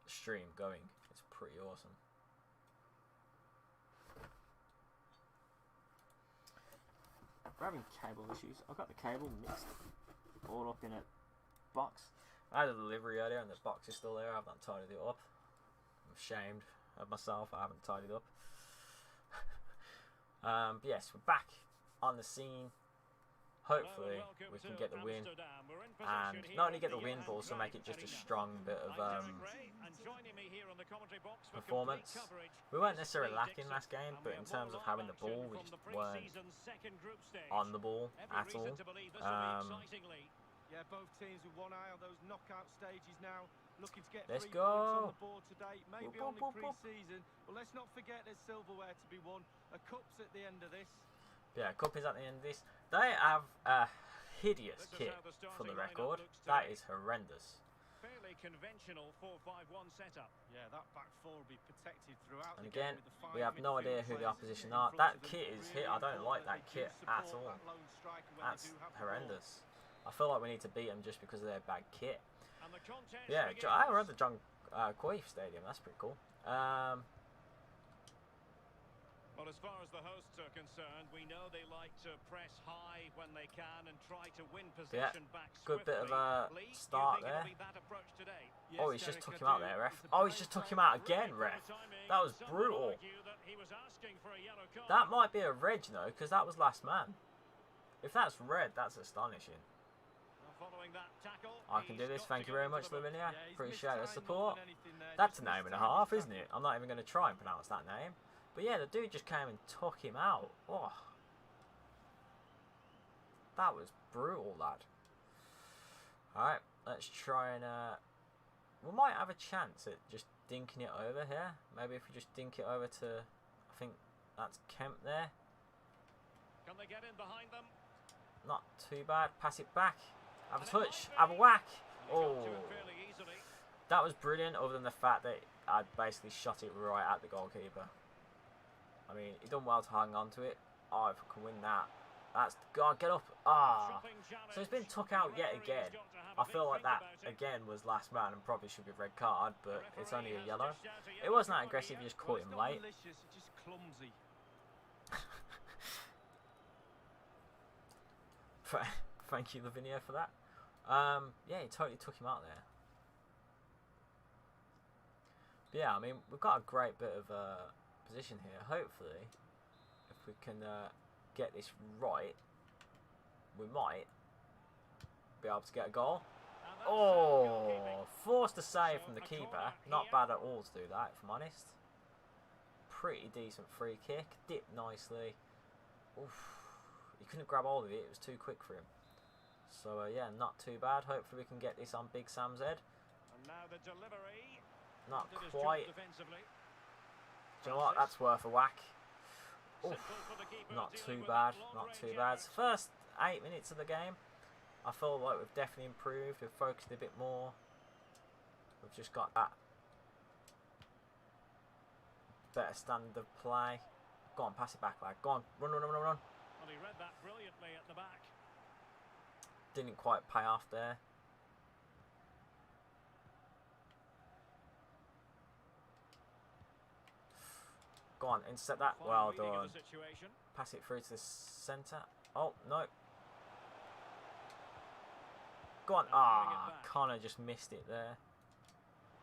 stream going. It's pretty awesome. We're having cable issues. I've got the cable mixed all up in a box. I had a delivery earlier and the box is still there. I haven't tidied it up. I'm ashamed of myself. I haven't tidied up. But yes, we're back on the scene. Hopefully we can get the win, and not only get the win but also make it just a strong bit of performance. We weren't necessarily lacking last game, but in terms of having the ball, we just weren't on the ball at all. Yeah, both teams with one eye on those knockout stages now, looking to get Let's 3 points on go. the board today. Maybe only pre-season, but let's not forget there's silverware to be won. A cup's at the end of this. Yeah, cup is at the end of this. They have a hideous kit for the record. That is horrendous. Fairly conventional 4-5-1 setup. Yeah, that back four will be protected throughout. And again, we have no idea who the opposition are. That kit is hit. I don't like that kit at all. That's horrendous. I feel like we need to beat them just because of their bad kit. Yeah, I read the John Cruyff Stadium. That's pretty cool. Well, as far as the hosts are concerned, we know they like to press high when they can and try to win possession back swiftly. Good bit of a start there. Oh, he's just took him out there, ref. Oh, he's just took him out again, ref. That was brutal. That might be a red, you know, because that was last man. If that's red, that's astonishing. I can do this. Thank you very much, Lavinia. Appreciate the support. That's a name and a half, isn't it? I'm not even going to try and pronounce that name. But yeah, the dude just came and took him out. Oh, that was brutal, lad. Alright, let's try and... we might have a chance at just dinking it over here. Maybe if we just dink it over to... I think that's Kemp there. Can they get in behind them? Not too bad. Pass it back. Have a touch. Have a whack. Oh, that was brilliant, other than the fact that I basically shot it right at the goalkeeper. I mean, he done well to hang on to it. Oh, if I can win that. That's... God, get up. Ah. So it's been took out yet again. I feel like that, again, was last man and probably should be red card, but it's only a yellow. It wasn't that aggressive, you just caught him late. Thank you, Lavinia, for that. Yeah, he totally took him out there. But yeah, I mean, we've got a great bit of position here. Hopefully, if we can get this right, we might be able to get a goal. Oh, forced a save from the keeper. Not bad at all to do that, if I'm honest. Pretty decent free kick. Dipped nicely. Oof. He couldn't grab hold of it. It was too quick for him. So, yeah, not too bad. Hopefully we can get this on Big Sam's head. And now the delivery. Not quite. Do you know what? That's worth a whack. Oof. Not too bad. Not too bad. So first 8 minutes of the game, I feel like we've definitely improved. We've focused a bit more. We've just got that better standard of play. Go on, pass it back, lad. Go on, run, run, run, run, run. Well, he read that brilliantly at the back. Didn't quite pay off there. Go on, intercept that. Well done. Pass it through to the centre. Oh, no. Go on. Ah, Connor just missed it there.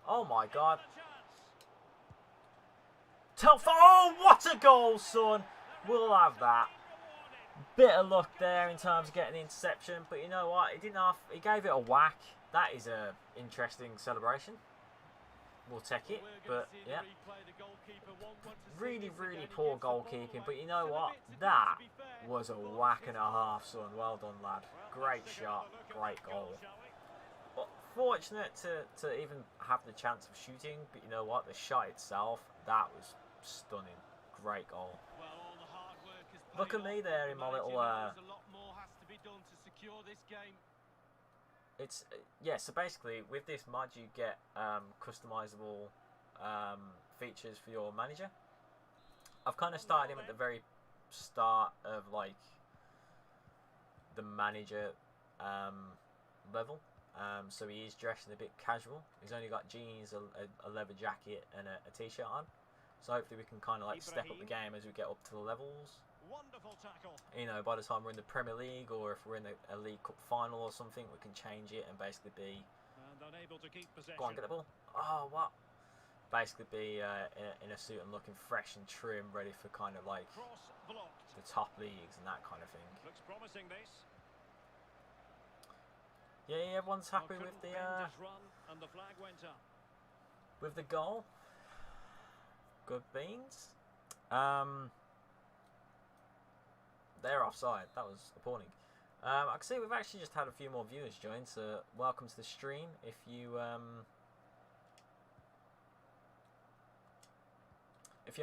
Oh my God. Oh, what a goal, son. We'll have that. Bit of luck there in terms of getting the interception, but you know what? He didn't have. He gave it a whack. That is a interesting celebration. We'll take it, but yeah. Really, really poor goalkeeping, but you know what? That was a whack and a half, son. Well done, lad. Great shot, great goal. But fortunate to even have the chance of shooting, but you know what? The shot itself, that was stunning. Great goal. Look at me there in my little... It's yeah, so basically with this mod you get customizable features for your manager. I've kind of started him at the very start of like the manager level, so he is dressed in a bit casual. He's only got jeans, a leather jacket and a t-shirt on, so hopefully we can kind of like step up the game as we get up to the levels. Wonderful tackle. You know, by the time we're in the Premier League or if we're in a League Cup final or something, we can change it and basically be... And unable to keep possession. Go on, get the ball. Oh, what? Basically be in a suit and looking fresh and trim, ready for kind of like the top leagues and that kind of thing. Looks promising, this. Yeah, everyone's happy with the run, and the flag went up. With the goal. Good beans. They're offside. That was appalling. I can see we've actually just had a few more viewers join, so welcome to the stream. If you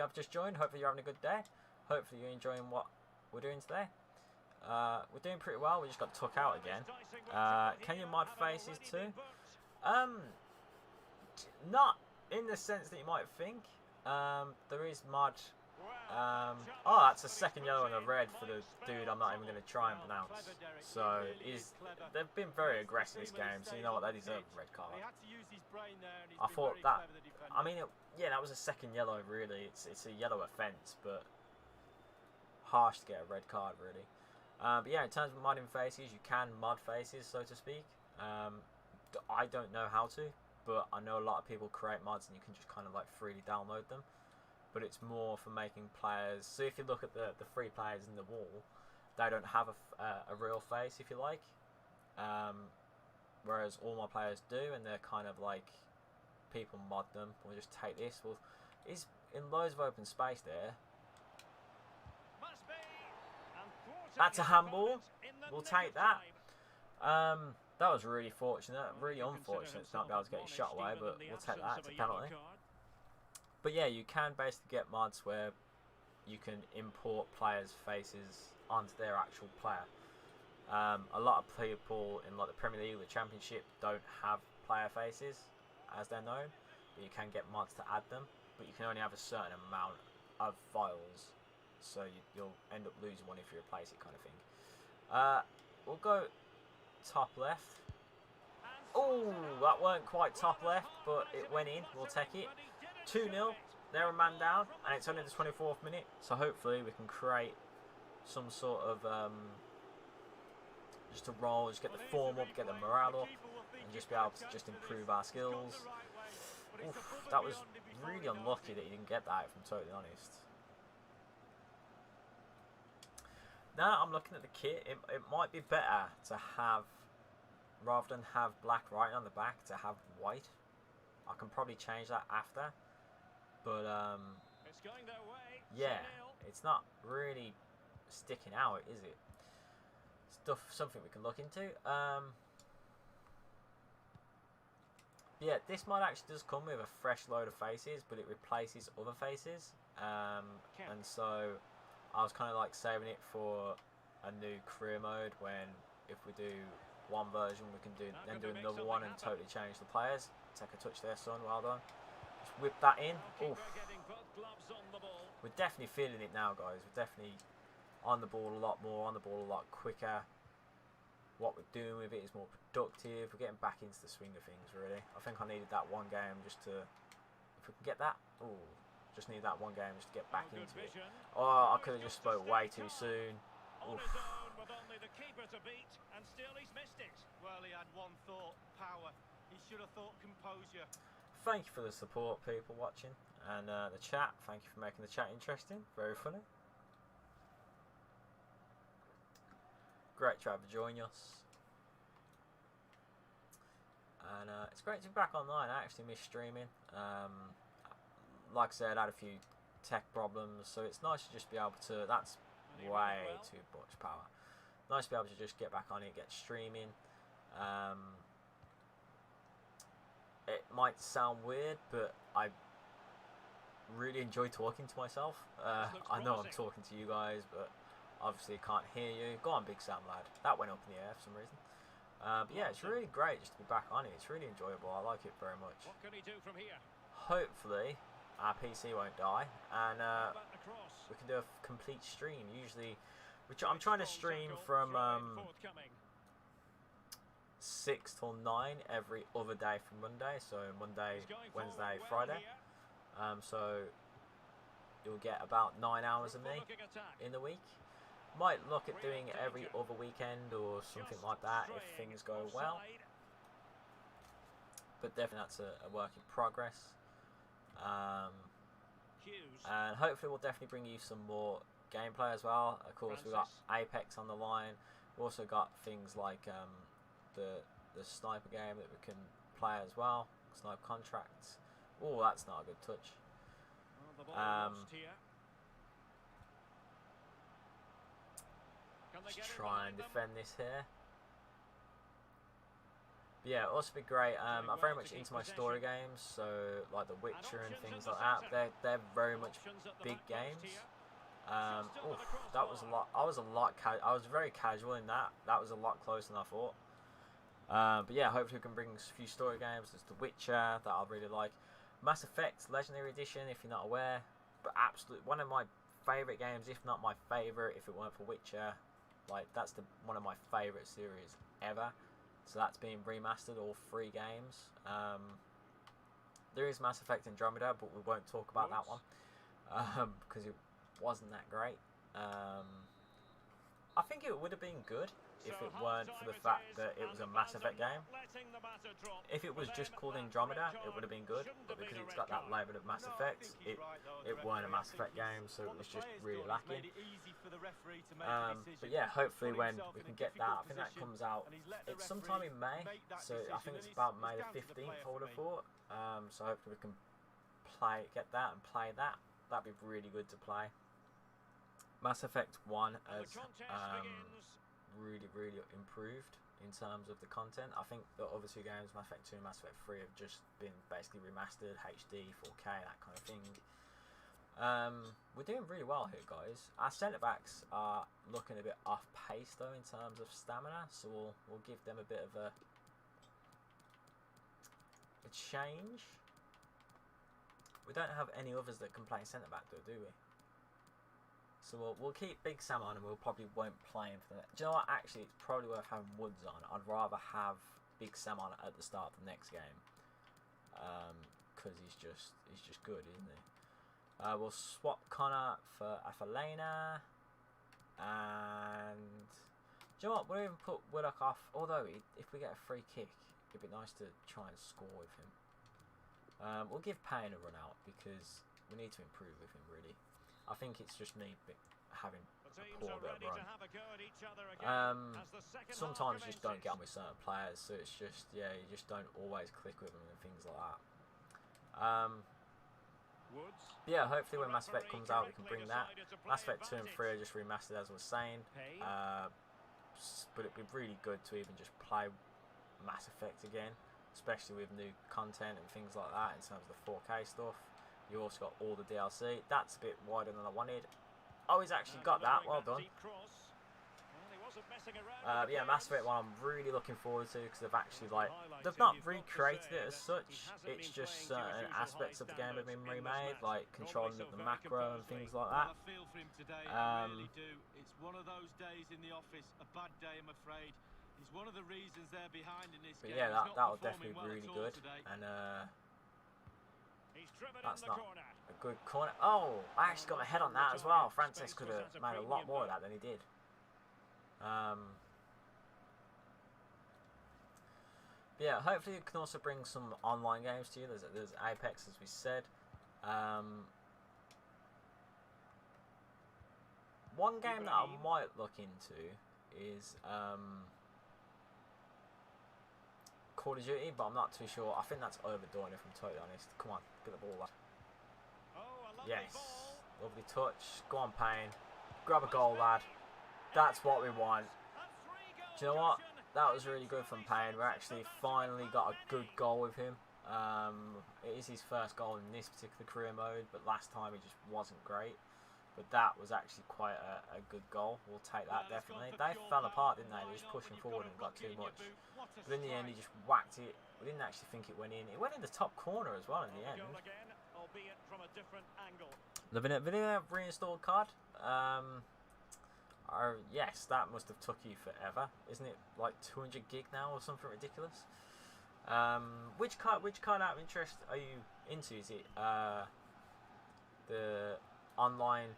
have just joined, hopefully you're having a good day. Hopefully you're enjoying what we're doing today. We're doing pretty well. We just got took out again. Can you mod faces too? Not in the sense that you might think. There is mod. Oh, that's a second yellow and a red for the dude I'm not even going to try and pronounce. So they've been very aggressive this game, so you know what, they deserve a red card. I thought that, I mean, yeah, that was a second yellow really. It's a yellow offence, but harsh to get a red card really. But yeah, in terms of modding faces, you can mod faces, so to speak. I don't know how to, but I know a lot of people create mods and you can just kind of like freely download them. But it's more for making players. So if you look at the three players in the wall, they don't have a real face, if you like. Whereas all my players do, and they're kind of like people mod them. We'll just take this. Well, is in loads of open space there. That's a handball. We'll take that. That was really fortunate, really unfortunate to not be able to get a shot away, but we'll take that. It's a penalty. But yeah, you can basically get mods where you can import players' faces onto their actual player. A lot of people in like the Premier League or the Championship don't have player faces as they're known, but you can get mods to add them. But you can only have a certain amount of files, so you'll end up losing one if you replace it, kind of thing. We'll go top left. Oh, that weren't quite top left, but it went in. We'll take it. 2-0, they're a man down, and it's only the 24th minute, so hopefully we can create some sort of just a roll, just get the form up, get the morale up, and just be able to just improve our skills. Oof, that was really unlucky that you didn't get that, if I'm totally honest. Now I'm looking at the kit, it might be better to have, rather than have black writing on the back, to have white. I can probably change that after. But it's going their way. yeah, it's not really sticking out, is it? Something we can look into. Yeah, this mod actually does come with a fresh load of faces, but it replaces other faces. And so I was kind of like saving it for a new career mode, when if we do one version, we can do another one and totally change the players. Take a touch there, son. Well done. Just whip that in. Oof. We're definitely feeling it now, guys. We're definitely on the ball a lot more, on the ball a lot quicker. What we're doing with it is more productive. We're getting back into the swing of things, really. I think I needed that one game just to, if we can get that, oh, just need that one game just to get back into it. Oh, I could have just spoke way too soon. Oof. Well, he had one thought, power. He should have thought composure. Thank you for the support, people watching, and the chat. Thank you for making the chat interesting. Very funny. Great to have you join us. And it's great to be back online. I actually miss streaming. Like I said, I had a few tech problems, so it's nice to just be able to, that's way too much power. Nice to be able to just get back on it, get streaming. It might sound weird, but I really enjoy talking to myself. I know I'm talking to you guys, but obviously can't hear you. Go on, Big Sam lad. That went up in the air for some reason. But yeah, it's really great just to be back on it. It's really enjoyable. I like it very much. What can he do from here? Hopefully our PC won't die, and we can do a complete stream. Usually, I'm trying to stream from 6 till 9 every other day from Monday. So Monday, Wednesday, Friday. So you'll get about 9 hours of me in the week. Might look at doing it every other weekend or something like that if things go well. But definitely that's a work in progress. And hopefully we'll definitely bring you some more gameplay as well. Of course, we've got Apex on the line. We've also got things like the sniper game that we can play as well. Sniper contracts. Oh, that's not a good touch. Just try and defend this here. But yeah, it'll also be great. I'm very much into my story games, so like The Witcher and things like that. They're very much big games. Oof, that was a lot. I was very casual in that. That was a lot closer than I thought. But yeah, hopefully we can bring a few story games. There's The Witcher that I really like. Mass Effect Legendary Edition, if you're not aware, but absolutely one of my favourite games, if not my favourite, if it weren't for Witcher. Like that's one of my favourite series ever. So that's being remastered, all 3 games. There is Mass Effect Andromeda, but we won't talk about that one because it wasn't that great. I think it would have been good if it weren't for the fact that it was a Mass Effect game. If it was just called Andromeda, it would have been good, but because it's got that label of Mass Effect, it weren't a Mass Effect game, so it was just really lacking. But yeah, hopefully when we can get that, I think that comes out, it's sometime in May, so I think it's about May the 15th, I would have thought. So hopefully we can get that and play that. That'd be really good to play. Mass Effect 1 has really improved in terms of the content. I think the other 2 games, Mass Effect 2 and Mass Effect 3, have just been basically remastered, HD, 4K, that kind of thing. We're doing really well here, guys. Our centre-backs are looking a bit off-pace, though, in terms of stamina, so we'll give them a bit of a change. We don't have any others that can play centre-back, though, do we? So we'll keep Big Sam on, and we'll probably won't play him for the. Do you know what? Actually, it's probably worth having Woods on. I'd rather have Big Sam on at the start of the next game, because he's just good, isn't he? We'll swap Connor for Afalena, and do you know what? We'll even put Willock off. Although if we get a free kick, it'd be nice to try and score with him. We'll give Payne a run out because we need to improve with him, really. I think it's just me having a poor bit of run. Sometimes you just don't get on with certain players, so it's just, yeah, you just don't always click with them and things like that. But yeah, hopefully when Mass Effect comes out, we can bring that. Mass Effect 2 and 3 are just remastered, as I was saying. But it'd be really good to even just play Mass Effect again, especially with new content and things like that in terms of the 4K stuff. You also got all the DLC. That's a bit wider than I wanted. Oh, he's actually got that. Well done. Yeah, Mass Effect 1 I'm really looking forward to because they've actually they've not recreated it as such. It's just certain aspects of the game have been remade, like controlling of the macro and things like that. It's one of those days in the office, a bad day, I'm afraid. He's one of the reasons they're behind in this game. Yeah, that'll definitely be really good. And that's not a good corner. Oh, I actually got my head on that as well. Francis could have made a lot more of that than he did. But yeah, hopefully you can also bring some online games to you. There's Apex, as we said. One game that I might look into is Call of Duty, but I'm not too sure. I think that's overdone, if I'm totally honest. Come on, get the ball back. Yes, lovely touch. Go on, Payne. Grab a goal, lad. That's what we want. Do you know what? That was really good from Payne. We actually finally got a good goal with him. It is his first goal in this particular career mode, but last time it just wasn't great. But that was actually quite a good goal. We'll take that, definitely. They fell apart, didn't they? They were just pushing forward and got too much. But in the end, he just whacked it. We didn't actually think it went in. It went in the top corner as well in the end. Living it. Video reinstalled card. Yes, that must have took you forever. Isn't it like 200 gig now or something ridiculous? Which card out of interest are you into? Is it the online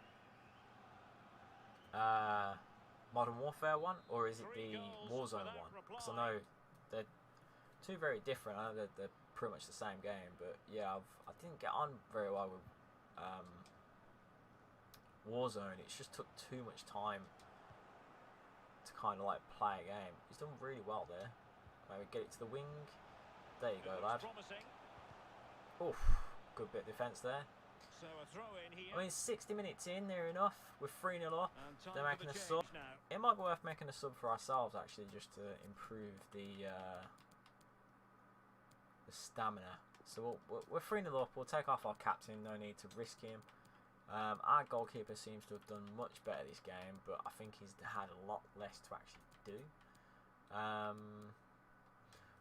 Modern Warfare one, or is it the Warzone one? Because I know they're two very different. I know they're pretty much the same game, but yeah, I didn't get on very well with Warzone, it's just took too much time to kind of like play a game. He's done really well there. Maybe get it to the wing. There you go, lad. Oof, good bit of defence there. So a throw in here. I mean, 60 minutes in, near enough. We're 3-0 up. They're making a sub. It might be worth making a sub for ourselves, actually, just to improve the stamina. So we're 3-0 up. We'll take off our captain. No need to risk him. Our goalkeeper seems to have done much better this game, but I think he's had a lot less to actually do.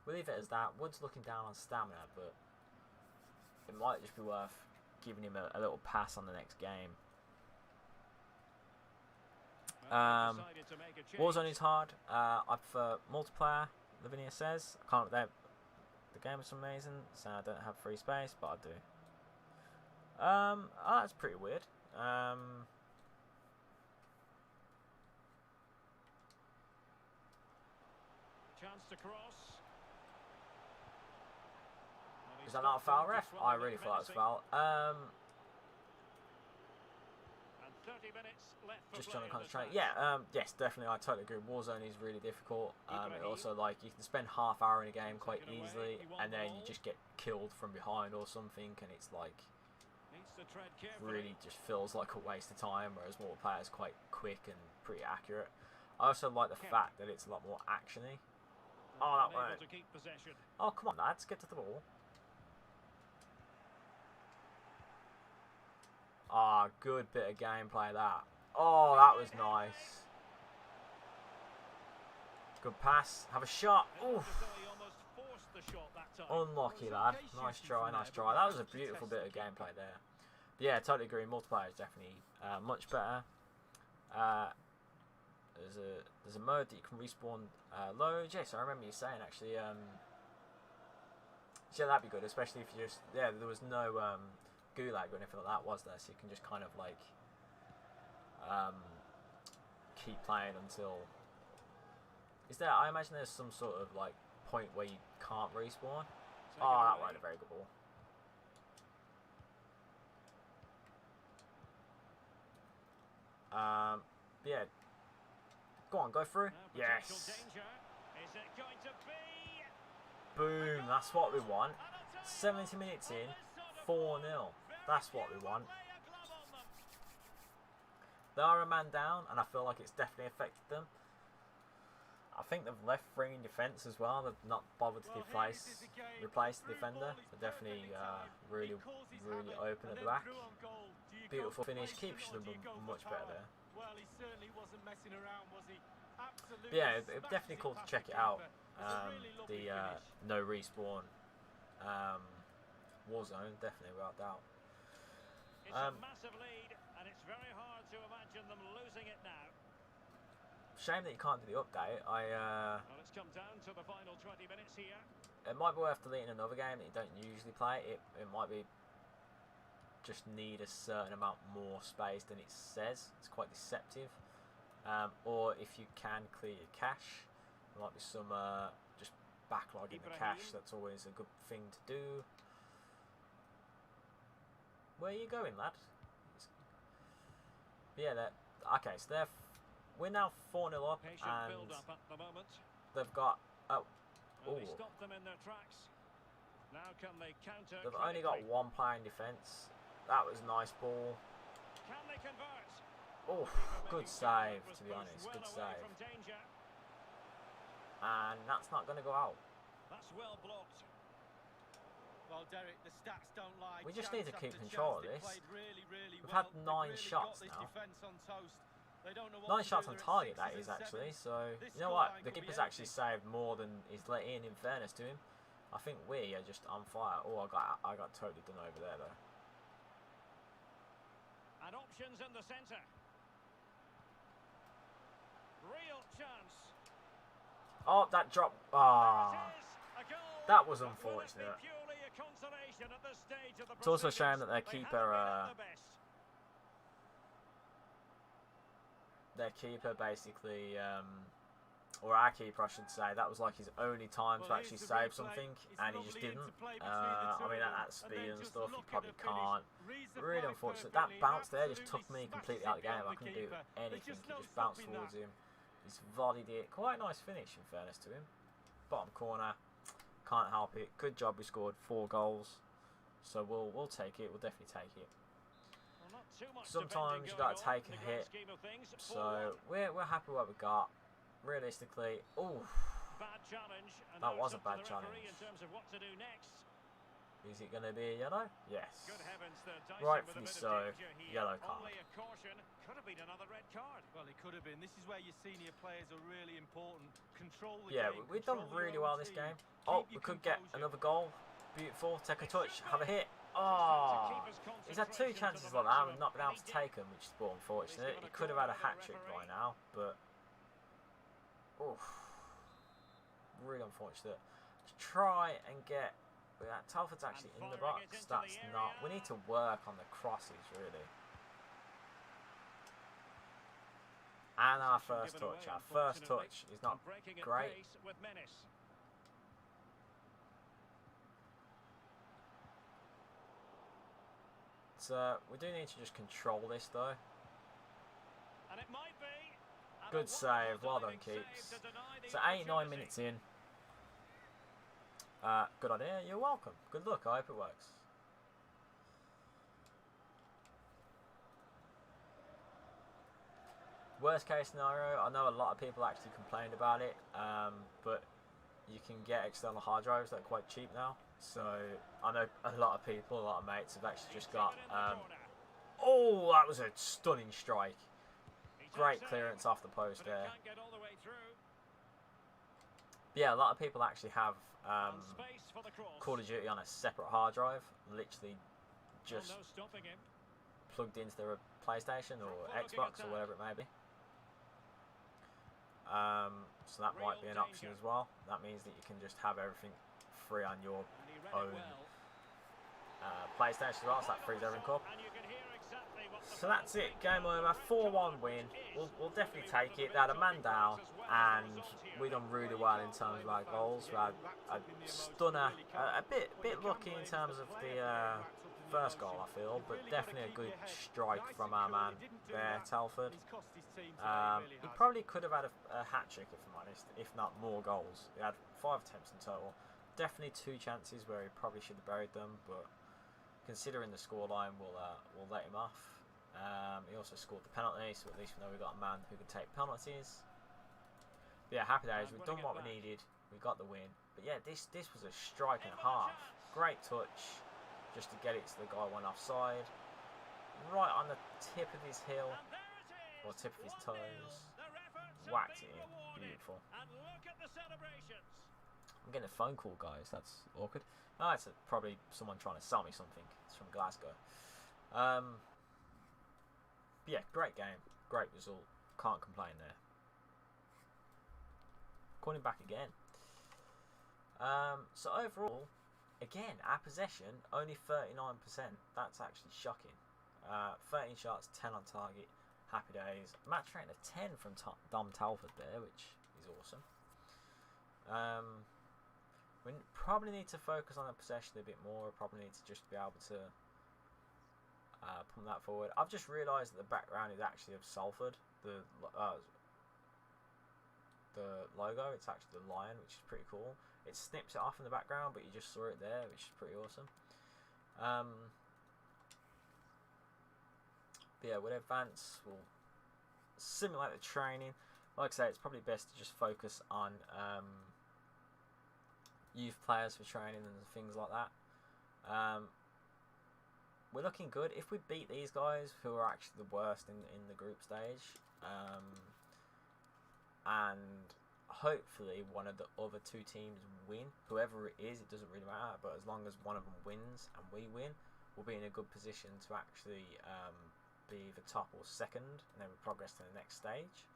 We'll leave it as that. Wood's looking down on stamina, but it might just be worth giving him a little pass on the next game. Warzone is hard. I prefer multiplayer, Lavinia says. I can't. The game is amazing, so I don't have free space, but I do. Oh, that's pretty weird. Chance to cross. Is that not a foul, ref? I really thought it was foul. And 30 minutes left for Just trying to play on the concentrate. track. Yeah, yes, definitely. I totally agree. Warzone is really difficult. It also, like, you can spend half hour in a game quite easily, and then you just get killed from behind or something, and it's like Needs to tread carefully. really just feels like a waste of time. Whereas multiplayer is quite quick and pretty accurate. I also like the fact that it's a lot more actiony. Oh, that Unable won't. to keep possession. Oh, come on, lads, get to the ball. Ah, good bit of gameplay that. Oh, that was nice. Good pass. Have a shot. Oof. He almost forced the shot that time. Unlucky, lad. Nice try, nice try. That was a beautiful bit of gameplay there. But yeah, totally agree. Multiplayer is definitely much better. There's a mode that you can respawn loads. Yes, I remember you saying actually. Yeah, that'd be good, especially if you just there was no gulag or anything like that, was there? So you can just kind of like keep playing until. Is there? I imagine there's some sort of like point where you can't respawn. Oh, that wasn't a very good ball. Yeah. Go on, go through. Yes. Is it going to be? Boom. That's what we want. 70 minutes in, 4-0. That's what we want. They are a man down, and I feel like it's definitely affected them. I think they've left three in defence as well. They've not bothered to replace the defender. They're definitely really open at the back. Beautiful finish. Keeps them much better there. Well, he certainly wasn't messing around, was he? Absolutely. But yeah, it'd definitely cool to check it out. The no respawn Warzone, definitely without doubt. It's a massive lead, and it's very hard to imagine them losing it now. Shame that you can't do the update. Well, it's come down to the final 20 minutes here. It might be worth deleting another game that you don't usually play. It might be just need a certain amount more space than it says. It's quite deceptive. Or if you can clear your cache, there might be some just backlogging the cache. That's always a good thing to do. Where are you going, lad? Yeah, okay. So we're now 4-0 up, and build-up at the moment. they've got They stopped them in their tracks. Now can they counter? they've only got one player in defence. That was a nice ball. Can they convert? Oh, good save, to be honest. Good save. And that's not going to go out. That's well blocked. Well, Derek, the stats don't lie. We just need to keep control of this. We've had 9 shots now. 9 shots on target, that is, actually. So, you know what? The keeper's actually saved more than he's let in fairness to him. I think we are just on fire. Oh, I got totally done over there, though. And options in the centre. Real chance. Oh, that drop. Ah, that was unfortunate. It's also a shame that their keeper basically or our keeper, I should say. That was like his only time to actually save something, and he just didn't. I mean, at that speed and stuff, he probably can't. Really unfortunate. That bounce there just took me completely out of the game. I couldn't do anything. He just bounced towards him. He's volleyed it. Quite a nice finish, in fairness to him. Bottom corner. Can't help it. Good job we scored 4 goals. So we'll take it. We'll definitely take it. Sometimes you got to take a hit. So we're happy with what we got. Realistically, that was a bad challenge. Is it going to be a yellow? Yes. Rightfully so. Yellow card. Could have been another red card. Well, it could have been. This is where your senior players are really important. Control the yeah, game, we've done really well this game. Oh, we could get another goal. Beautiful. Take a touch. Have a hit. Oh, he's had 2 chances like that and not been able to take them, which is a bit unfortunate. He could have had a hat-trick by now, but really unfortunate. To try and get Telford's actually in the box. That's not. We need to work on the crosses really. And our first touch. Our first touch is not great. So we do need to just control this though. Good save, well done keeps. So 8-9 minutes in. Good idea, you're welcome. Good luck, I hope it works. Worst case scenario, I know a lot of people actually complained about it, but you can get external hard drives that are quite cheap now. So I know a lot of people, a lot of mates have actually just got. Oh, that was a stunning strike. Great clearance off the post there. Yeah, a lot of people actually have Call of Duty on a separate hard drive, literally just plugged into their PlayStation or Xbox or whatever it may be. So that might be an option as well. That means that you can just have everything free on your own PlayStation as well, so that frees everything up. So that's it, game over, 4-1 win. We'll definitely take it. They had a man down, and we done really well in terms of our goals. We had a stunner, a bit lucky in terms of the first goal, I feel, but definitely a good strike from our man there, Telford. He probably could have had a hat-trick, if I'm honest, if not more goals. He had 5 attempts in total. Definitely 2 chances where he probably should have buried them, but considering the scoreline, we'll let him off. He also scored the penalty, so at least we know we've got a man who can take penalties. But yeah, happy days. We've done what we needed. We got the win. But yeah, this was a strike and a half. Great touch, just to get it to the guy went offside. Right on the tip of his heel, or tip of his toes. Whacked it in. Beautiful. I'm getting a phone call, guys. That's awkward. Oh, it's probably someone trying to sell me something. It's from Glasgow. Yeah, great game. Great result. Can't complain there. Calling back again. So overall, again, our possession, only 39%. That's actually shocking. 13 shots, 10 on target. Happy days. Match rating of 10 from Dom Telford there, which is awesome. We probably need to focus on the possession a bit more. We probably need to just be able to pump that forward. I've just realised that the background is actually of Salford. The logo, it's actually the lion, which is pretty cool. It snips it off in the background, but you just saw it there, which is pretty awesome. But yeah, we'll advance. We'll simulate the training. Like I say, it's probably best to just focus on youth players for training and things like that. We're looking good. If we beat these guys, who are actually the worst in the group stage, and hopefully one of the other 2 teams win, whoever it is, it doesn't really matter, but as long as one of them wins and we win, we'll be in a good position to actually be either top or second, and then we progress to the next stage.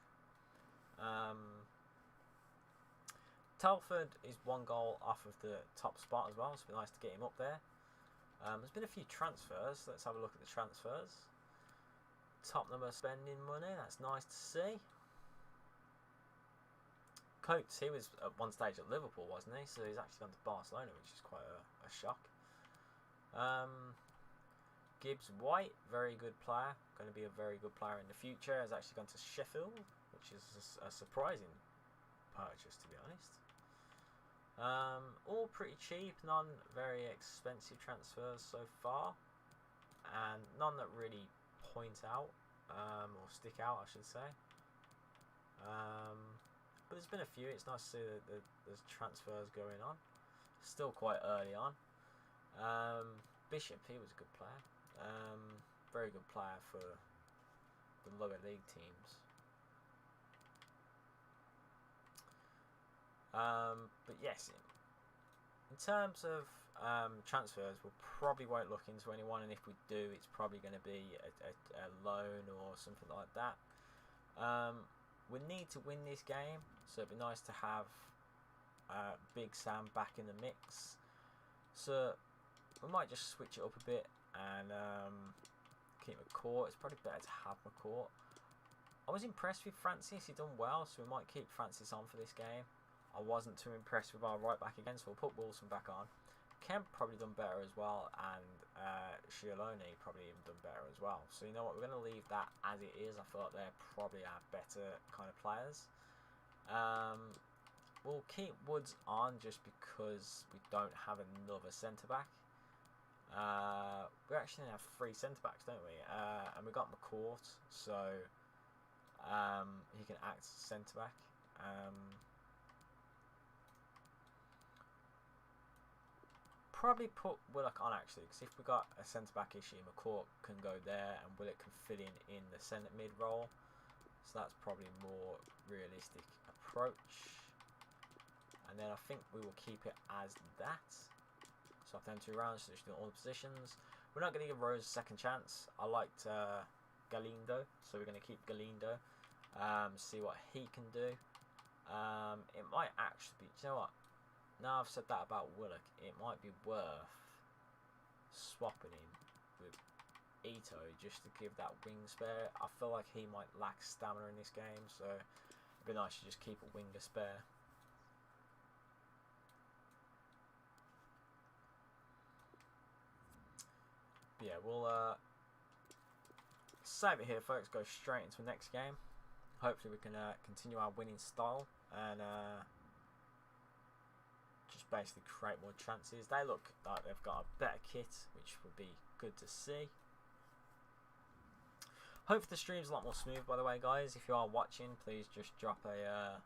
Telford is 1 goal off of the top spot as well, so it'd be nice to get him up there. There's been a few transfers. Let's have a look at the transfers. Tottenham are spending money. That's nice to see. Coates, he was at one stage at Liverpool, wasn't he? So he's actually gone to Barcelona, which is quite a shock. Gibbs White, very good player. Going to be a very good player in the future. Has actually gone to Sheffield, which is a surprising purchase, to be honest. All pretty cheap, none very expensive transfers so far, and none that really point out or stick out, I should say. But there's been a few. It's nice to see that there's transfers going on. Still quite early on. Bishop, he was a good player. Very good player for the lower league teams. But yes, in terms of transfers, we probably won't look into anyone, and if we do, it's probably going to be a loan or something like that. We need to win this game, so it'd be nice to have Big Sam back in the mix. So we might just switch it up a bit and keep McCourt. It's probably better to have McCourt. I was impressed with Francis. He done well, so we might keep Francis on for this game. I wasn't too impressed with our right back again, so we'll put Wilson back on. Kemp probably done better as well, and Schialoni probably even done better as well. So you know what, we're going to leave that as it is. I thought they're probably our better kind of players. We'll keep Woods on just because we don't have another centre-back. We actually have 3 centre-backs, don't we? And we got McCourt, so he can act as centre-back. Probably put Willock on actually, because if we got a centre back issue, McCourt can go there and Willock can fit in the centre mid role. So that's probably a more realistic approach. And then I think we will keep it as that. So after them 2 rounds, so just doing all the positions. We're not going to give Rose a second chance. I liked Galindo, so we're going to keep Galindo. See what he can do. It might actually be, do you know what? Now I've said that about Willock, it might be worth swapping him with Ito just to give that wing spare. I feel like he might lack stamina in this game, so it'd be nice to just keep a winger spare. But yeah, we'll save it here, folks. Go straight into the next game. Hopefully we can continue our winning style and just basically create more chances. They look like they've got a better kit, which would be good to see. Hopefully the stream's a lot more smooth, by the way, guys. If you are watching, please just drop a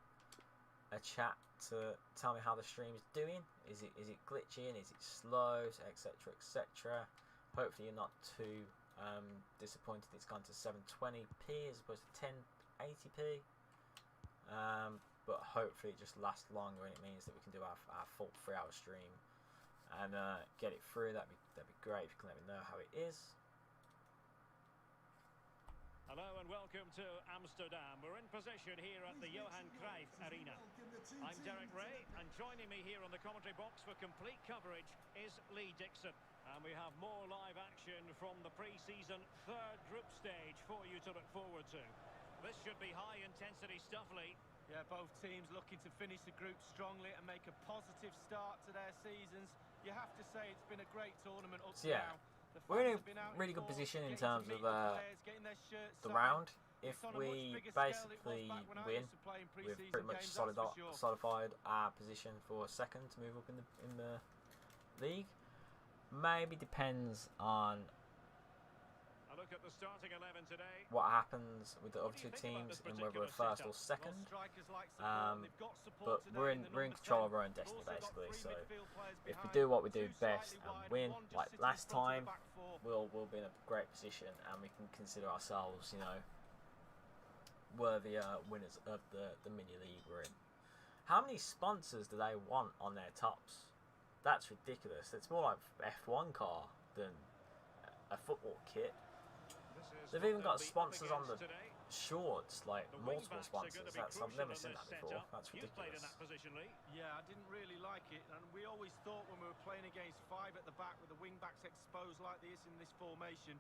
chat to tell me how the stream's doing. Is it glitching? Is it slow? Etc. etc. Hopefully you're not too disappointed it's gone to 720p as opposed to 1080p. But hopefully it just lasts longer, and it means that we can do our full 3-hour stream and get it through. That'd be great if you can let me know how it is. Hello and welcome to Amsterdam. We're in position here at the Johan Cruijff Arena. I'm Derek Ray, and joining me here on the commentary box for complete coverage is Lee Dixon. And we have more live action from the pre-season 3rd group stage for you to look forward to. This should be high-intensity stuff, Lee. Yeah, both teams looking to finish the group strongly and make a positive start to their seasons. You have to say it's been a great tournament up to now. We're in a really good position in terms of the round. If we basically win, we've pretty much solidified our position for 2nd to move up in the league. Maybe depends on Look at the starting 11 today. What happens with the other 2 teams in whether we're 1st or 2nd. But we're in control of our own destiny basically. So if we do what we do best and win like last time, we'll be in a great position and we can consider ourselves, you know, worthy winners of the mini league we're in. How many sponsors do they want on their tops? That's ridiculous. It's more like F1 car than a football kit. They've even got sponsors on the shorts, like multiple sponsors. I've never seen that before. That's ridiculous. Yeah, I didn't really like it, and we always thought when we were playing against 5 at the back with the wing backs exposed like this in this formation,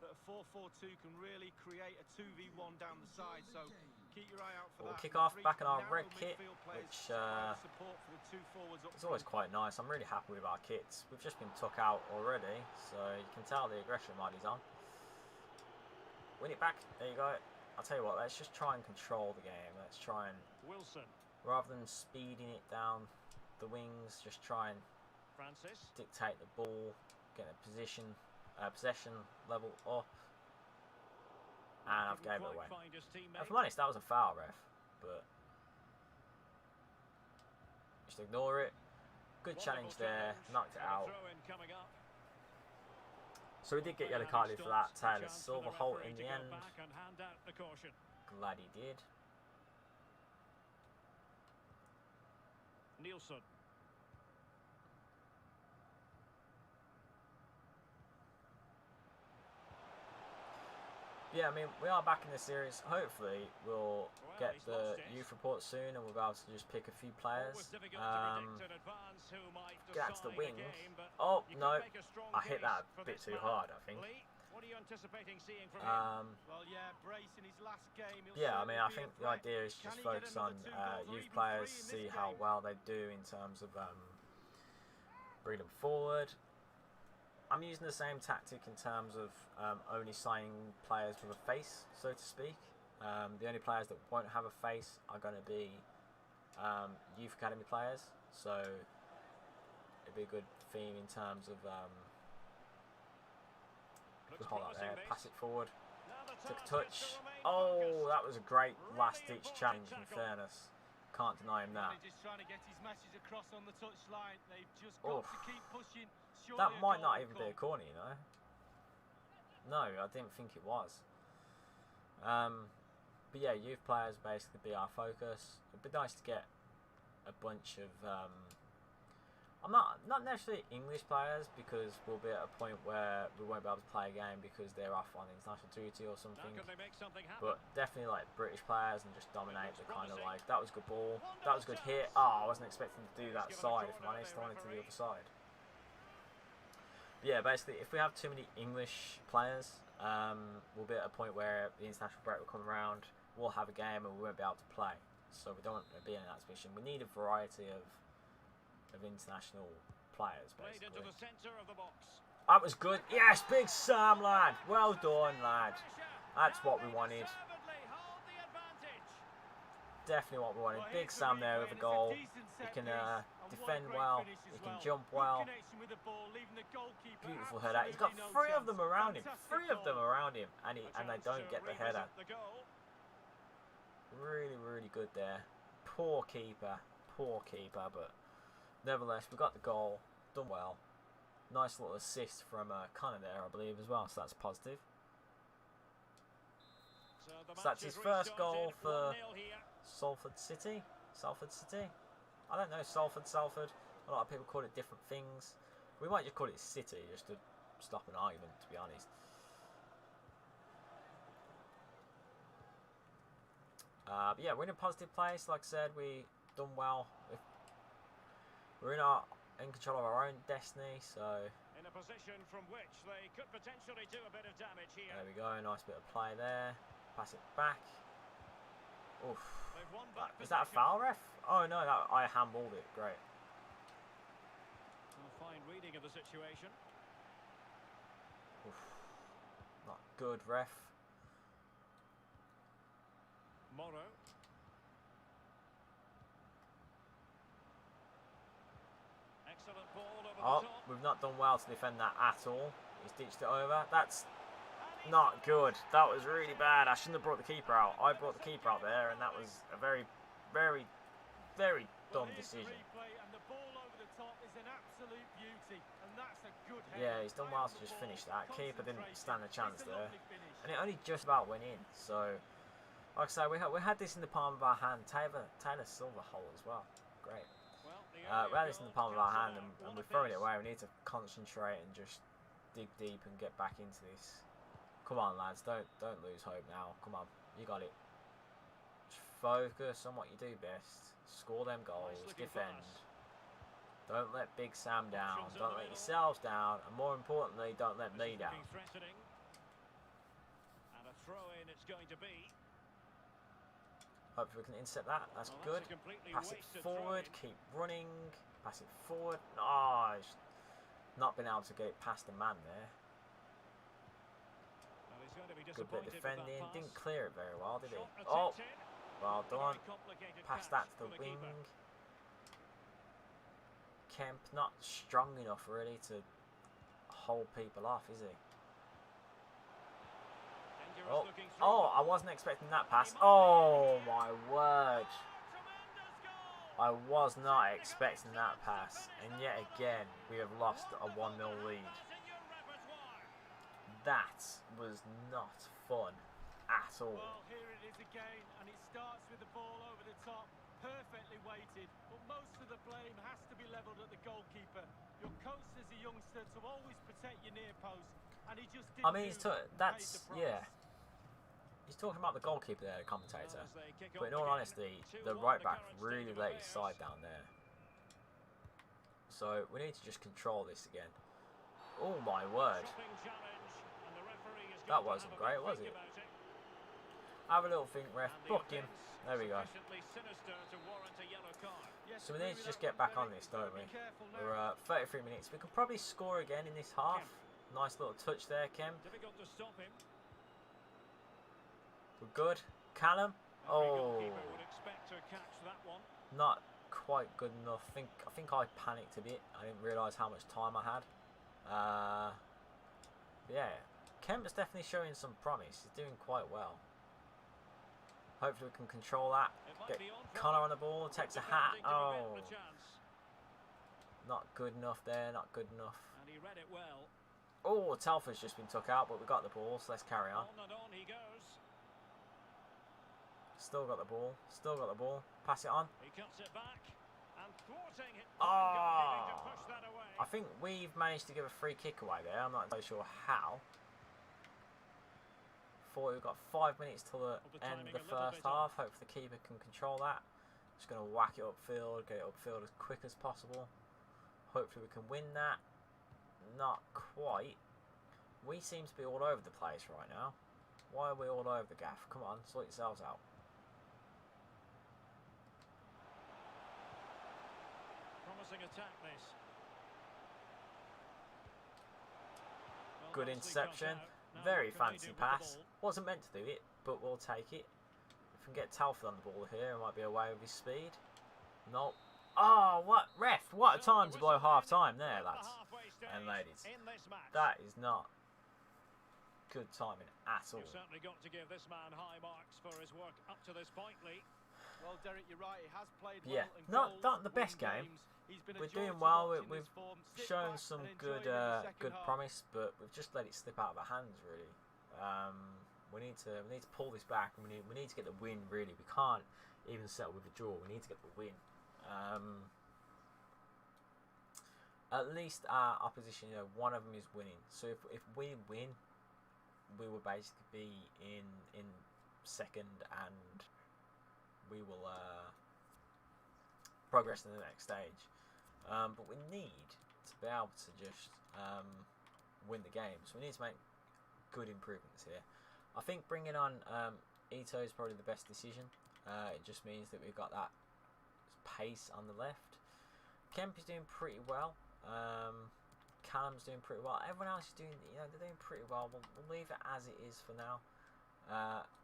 that a 4-4-2 can really create a 2v1 down the side. So Keep your eye out for We'll that. kick off back in our red Narrow kit, midfield players which provide support for the two forwards up is always quite nice. I'm really happy with our kits. We've just been took out already, so you can tell the aggression mod is on. Win it back. There you go. I'll tell you what, let's just try and control the game. Let's try and, Wilson. rather than speeding it down the wings, just try and Francis. dictate the ball, get a possession level up, and I've gave it away. If I'm honest, that was a foul, ref, but just ignore it. Good challenge there, knocked it out. So we did get yellow carded for that. Taylor Silverholt in the end. Glad he did. Nielsen. Yeah, I mean, we are back in the series. Hopefully, we'll get the youth report soon and we'll be able to just pick a few players. Get out to the wing. Oh, no. I hit that a bit too hard, I think. Yeah, I mean, I think the idea is just focus on youth players, see how well they do in terms of bring them forward. I'm using the same tactic in terms of only signing players with a face, so to speak. The only players that won't have a face are going to be youth academy players, so it'd be a good theme in terms of hold up there, pass it forward, took a touch. Oh, that was a great last-ditch challenge. In fairness, can't deny him that. Oof. That might not even be a corner, you know. No, I didn't think it was. But yeah, youth players basically be our focus. It'd be nice to get a bunch of I'm not necessarily English players, because we'll be at a point where we won't be able to play a game because they're off on international duty or something. But definitely like British players and just dominate the kind of like, that was a good ball, that was a good hit. Oh, I wasn't expecting to do that side, if I'm honest. I wanted to do the other side. Yeah, basically, if we have too many English players, we'll be at a point where the international break will come around, we'll have a game and we won't be able to play. So we don't want to be in that position. We need a variety of international players, basically. That was good. Yes, Big Sam, lad. Well done, lad. That's what we wanted. Definitely what we wanted. Big Sam there with a goal. He can defend well. He can jump well. Beautiful header. He's got three of them around him. And they don't get the header. Really, really good there. Poor keeper, but nevertheless, we got the goal. Done well. Nice little assist from Connor there, I believe, as well. So that's positive. So that's his first goal for Salford City. I don't know, Salford. A lot of people call it different things. We might just call it City, just to stop an argument, to be honest. But yeah, we're in a positive place. Like I said, we done well. We're in control of our own destiny, so in a position from which they could potentially do a bit of damage here. There we go, nice bit of play there. Pass it back. Oof. Is that a foul, ref? Oh no, I handballed it. Great. A fine reading of the situation. Oof. Not good, ref. Morrow. Excellent ball over the top. We've not done well to defend that at all. He's ditched it over. That's not good. That was really bad. I shouldn't have brought the keeper out. I brought the keeper out there, and that was a very, very, very dumb decision. Yeah, he's done well to just finish that. Keeper didn't stand a chance there, and it only just about went in. So, like I say, we had this in the palm of our hand. Taylor Silverholt as well. Great. We had this in the palm of our hand, and we're throwing it away. We need to concentrate and just dig deep and get back into this. Come on, lads, don't lose hope now. Come on, you got it. Just focus on what you do best. Score them goals, defend. Don't let Big Sam down. Don't let yourselves down, and more importantly, don't let me down. And a throw in it's going to be. Hopefully we can intercept that. That's Well, good. that's a completely Pass it wasted forward. throw-in. Keep running. Pass it forward. Oh, not been able to get it past the man there. Well, he's going to be Good bit of disappointed with that defending. pass. Didn't clear it very well, did he? Shot Oh, attempted. well A done. very complicated Pass catch that to for the keeper. wing. Kemp not strong enough really to hold people off, is he? Dangerous Oh, looking through oh! I ball. wasn't expecting that And pass. he might Oh be- my word! Tremendous goal! I was not expecting that pass, and yet again we have lost a 1-0 lead. That was not fun at all. Well, here it is again, and it starts with the ball over the top, perfectly weighted, but most of the blame has to be levelled at the goalkeeper. You're coached as a youngster to always protect your near post, and he just didn't. I mean, he's talking about the goalkeeper there, the commentator. But in all honesty, the right back really let his side down there. So we need to just control this again. Oh my word! That wasn't great, was it? Have a little think, ref. Book him. There we go. So we need to just get back on this, don't we? We're 33 minutes. We could probably score again in this half. Nice little touch there, Kim. Difficult to stop him. We're good. Callum. Oh, Would expect to catch that one. not quite good enough. I think I panicked a bit. I didn't realise how much time I had. Yeah, Kemp's definitely showing some promise. He's doing quite well. Hopefully we can control that. Get Connor on the ball. Takes a hat. Oh, not good enough there. Not good enough. And he read it well. Oh, Telfer's just been took out, but we got the ball, so let's carry on. On and on he goes. Still got the ball. Still got the ball. Pass it on. He cuts it back and thwarting it. Oh, To push that away. I think we've managed to give a free kick away there. I'm not entirely sure how. We've got 5 minutes till the end of the first half. Hopefully the keeper can control that. Just going to whack it upfield, get it upfield as quick as possible. Hopefully we can win that. Not quite. We seem to be all over the place right now. Why are we all over the gaff? Come on, sort yourselves out. Promising attack this. Well, Good nicely cut interception. out. Now Very what can they fancy do with the pass. ball? Wasn't meant to do it, but we'll take it. If we can get Telford on the ball here, it might be away with his speed. Nope. Oh, what? Ref, what a time to blow half time there, lads and ladies. That is not good timing at all. You've certainly got to give this man high marks for his work up to this point, Lee. Well, Derek, you're right. He has played Yeah, well in not goals, the best won game. games. He's been a We're joy doing to well. watch in We've this form. Sit shown back some and enjoy good him in the second good half. promise, but we've just let it slip out of our hands really. We need to pull this back. We need to get the win really. We can't even settle with a draw. We need to get the win. At least our opposition, one of them is winning. So if we win, we will basically be in second, and we will progress to the next stage. But we need to be able to just win the game. So we need to make good improvements here. I think bringing on Ito is probably the best decision. It just means that we've got that pace on the left. Kemp is doing pretty well. Callum's doing pretty well. Everyone else is doing, they're doing pretty well. We'll leave it as it is for now.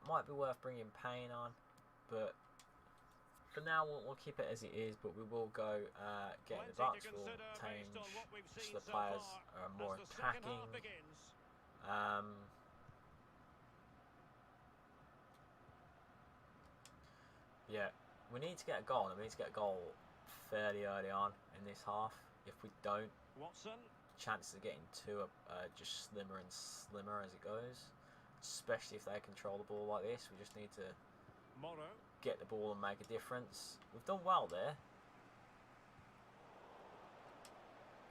Might be worth bringing Payne on, but for now we'll keep it as it is. But we will go get in the box. We'll change just the players are more attacking. Yeah, we need to get a goal, and we need to get a goal fairly early on in this half. If we don't, Watson. Chances of getting two are just slimmer and slimmer as it goes. Especially if they control the ball like this. We just need to get the ball and make a difference. We've done well there.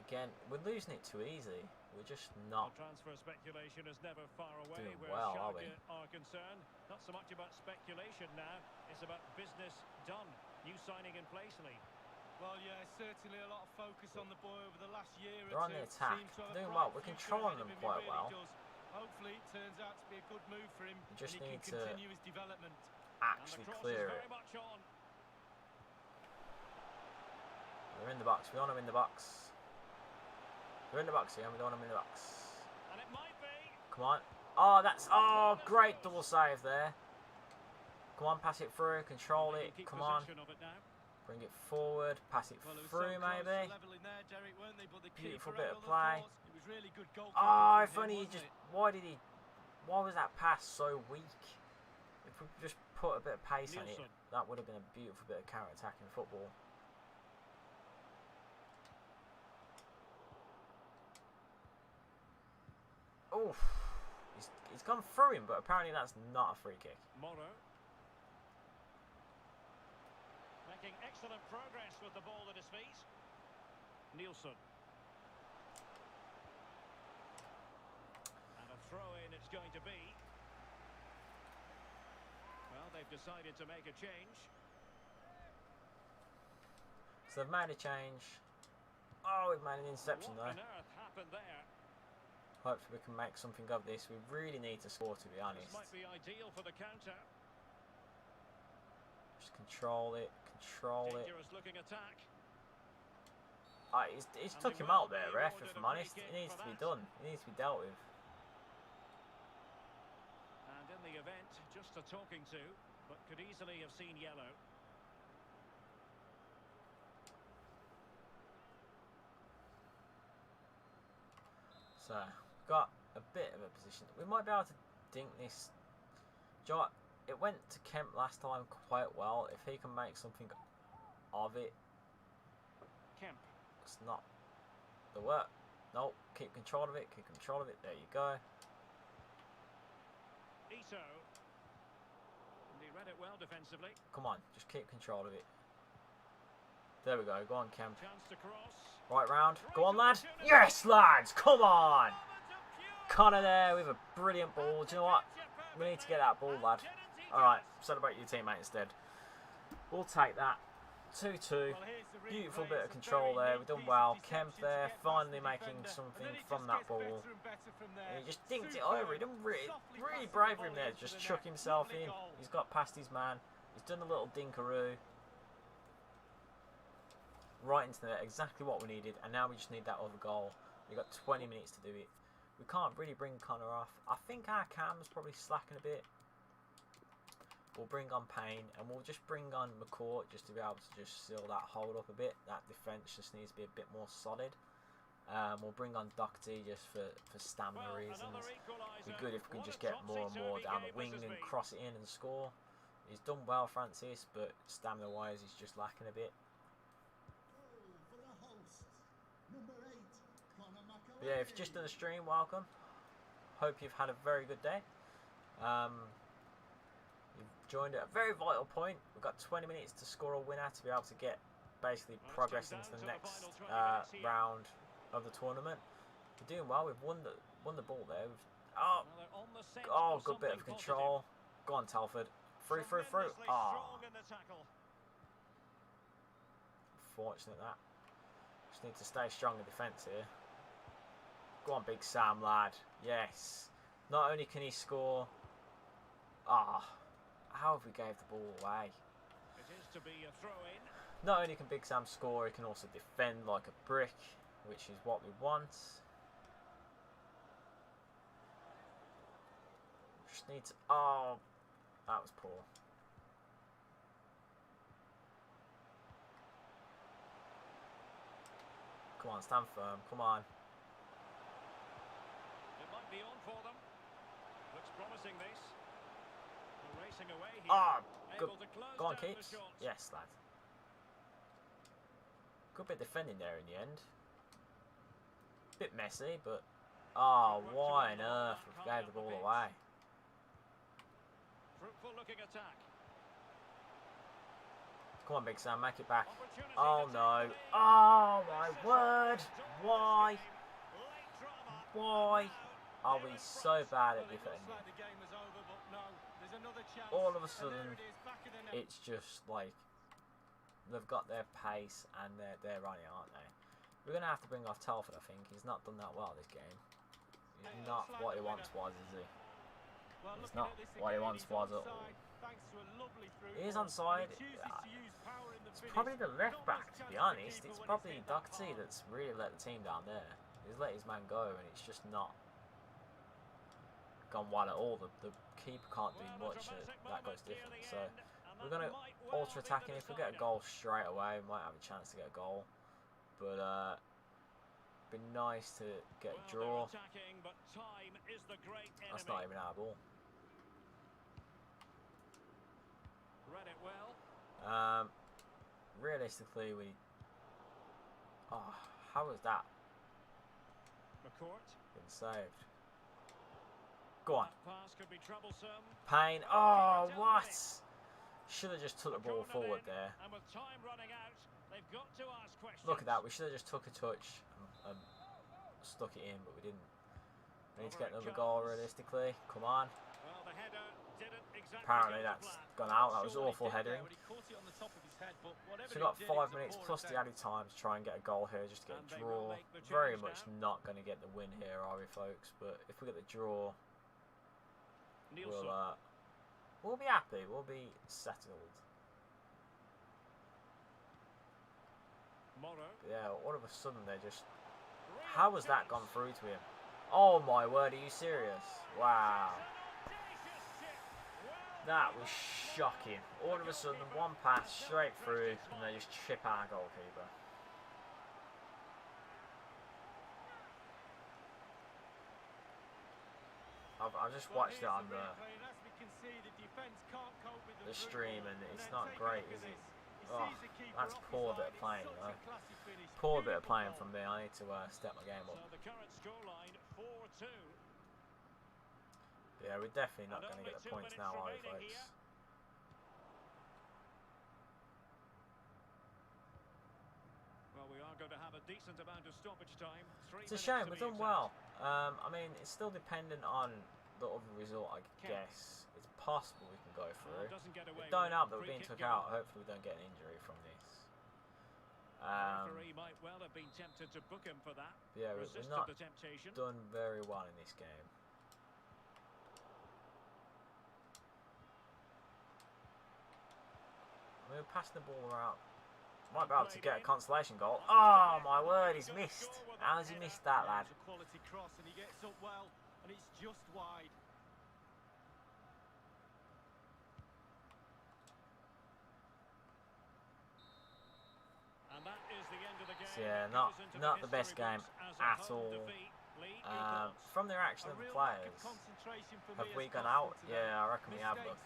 Again, we're losing it too easy. We're just not Transfer speculation is never far away doing where well, are we? Schalke are concerned. Not so much about speculation now, it's about business done. New signing in place, Lee. Well, yeah, certainly a lot of focus on the boy over the last year They're or on two. the attack. Seems to have a Doing bright well. We're future controlling ahead of them him, he quite really well. does. Hopefully it turns out to be a good move for him, We just and he need can to continue his development. actually clear it. They're in the box. We want them in the box. They're in the box here, and we don't want them in the box. And it might be. Come on. Oh, that's... Oh, great double save there. Come on, pass it through. Control it. Come on. Bring it forward. Pass it through, maybe. Beautiful bit of play. Oh, if only he just... Why was that pass so weak? If we just put a bit of pace on it, that would have been a beautiful bit of counter-attacking football. Oof. He's gone through him, but apparently that's not a free kick. Moro. Making excellent progress with the ball at his feet. Nielsen. And a throw-in it's going to be. Well, they've decided to make a change. So they've made a change. Oh, we've made an interception there. What on earth happened there? Hopefully we can make something of this. We really need to score, to be honest. This might be ideal for the counter. Just control it. Control it. Dangerous looking attack. He's took him out there, ref, if I'm honest. It needs to be done. It needs to be dealt with. And in the event, just a talking to, but could easily have seen yellow. So, got a bit of a position. We might be able to dink this. Do you know what? It went to Kemp last time quite well. If he can make something of it. Kemp. It's not the work. No, keep control of it. Keep control of it. There you go. Ito. And he read it well defensively. Come on, just keep control of it. There we go. Go on, Kemp. Chance to cross. Right round. Go on, lad. Yes, lads. Come on. Connor there with a brilliant ball. Do you know what? We need to get that ball, lad. All right, celebrate your teammate instead. We'll take that. 2-2. Beautiful bit of control there. We've done well. Kemp there, finally making something from that ball. And he just dinked it over. He done really brave of him there. Just chuck himself in. He's got past his man. He's done a little dinkaroo. Right into there. Exactly what we needed. And now we just need that other goal. We've got 20 minutes to do it. We can't really bring Connor off. I think our cam's probably slacking a bit. We'll bring on Payne and we'll just bring on McCourt just to be able to just seal that hold up a bit. That defence just needs to be a bit more solid. We'll bring on Doherty just for stamina reasons. It'd be good if we can just get more and more down the wing and cross it in and score. He's done well, Francis, but stamina wise he's just lacking a bit. But yeah, if you've just done the stream, welcome. Hope you've had a very good day. You've joined at a very vital point. We've got 20 minutes to score a winner to be able to get basically progress into the next round of the tournament. We're doing well. We've won the ball there. Oh, good bit of control. Go on, Salford. Through. Oh. Unfortunate that. Just need to stay strong in defence here. Go on, Big Sam, lad. Yes. Not only can he score. How have we gave the ball away? It is to be a throw-in. Not only can Big Sam score, he can also defend like a brick, which is what we want. Just need to... Oh, that was poor. Come on, stand firm. Come on. It might be on for them. Looks promising, this. We're racing away here. Good. Go on, Keats. Yes, lad. Good bit defending there in the end. Bit messy, but... Oh, why on earth we gave the ball away? Fruitful looking attack. Come on, Big Sam, make it back. Oh, no. Oh, my word. Why? Why are we so bad at defending? All of a sudden, it's just like they've got their pace and they're running, aren't they? We're going to have to bring off Telford, I think. He's not done that well this game. He's not what he once was, is he? He's not what he once was at all. thanks to a lovely through He is ball, onside. and he chooses to use power in the It's finish. probably the left back, to be honest. Keeper It's when probably hit that Doherty hard. that's really let the team down there. He's let his man go, and it's just not gone well at all. The keeper can't do much. That goes different. So we're going to ultra attacking. If we get a goal straight away, we might have a chance to get a goal. But it'd be nice to get a draw. That's not even our ball. Read it well. Realistically, we. Oh, how was that? McCourt. Been saved. Go on. That pass could be troublesome. Payne. Oh, what? Should have just took the ball forward there. And with time running out, they've got to ask questions. Look at that. We should have just took a touch and stuck it in, but we didn't. We need to get another goal realistically. Come on. Well, the header didn't exactly Apparently go to that's plan. gone out. That was awful headering. So So we've got 5 minutes plus the added time to try and get a goal here, just to get a draw. Very much not going to get the win here, are we, folks? But if we get the draw, we'll be happy. We'll be settled. Morrow. Yeah, all of a sudden they just. How has that gone through to him? Oh my word, are you serious? Wow. That was shocking. All of a sudden, one pass straight through, and they just chip our goalkeeper. I've just watched it on the stream, and it's not great, is it? Oh, that's poor bit of playing, you know. Poor bit of playing from me. I need to step my game up. So the current scoreline 4-2. Yeah, we're definitely not going to get the points now, are we, folks? Well, we are going to have a decent amount of stoppage time. It's a shame. We've done well. I mean, it's still dependent on the other result, I guess. It's possible we can go through. It don't help that we're being took out. Hopefully, we don't get an injury from this. Referee might well have been tempted to book him for that. Yeah, we're not the temptation. done very well in this game. We're passing the ball around. Might be able to get a consolation goal. Oh my word, he's missed. How's he missed that, lad? It's a quality cross, and he gets up well, and it's just wide. And that is the end of the game. So yeah, not the best game at all. From the reaction of the players, have we gone out? Yeah, I reckon we have. Look.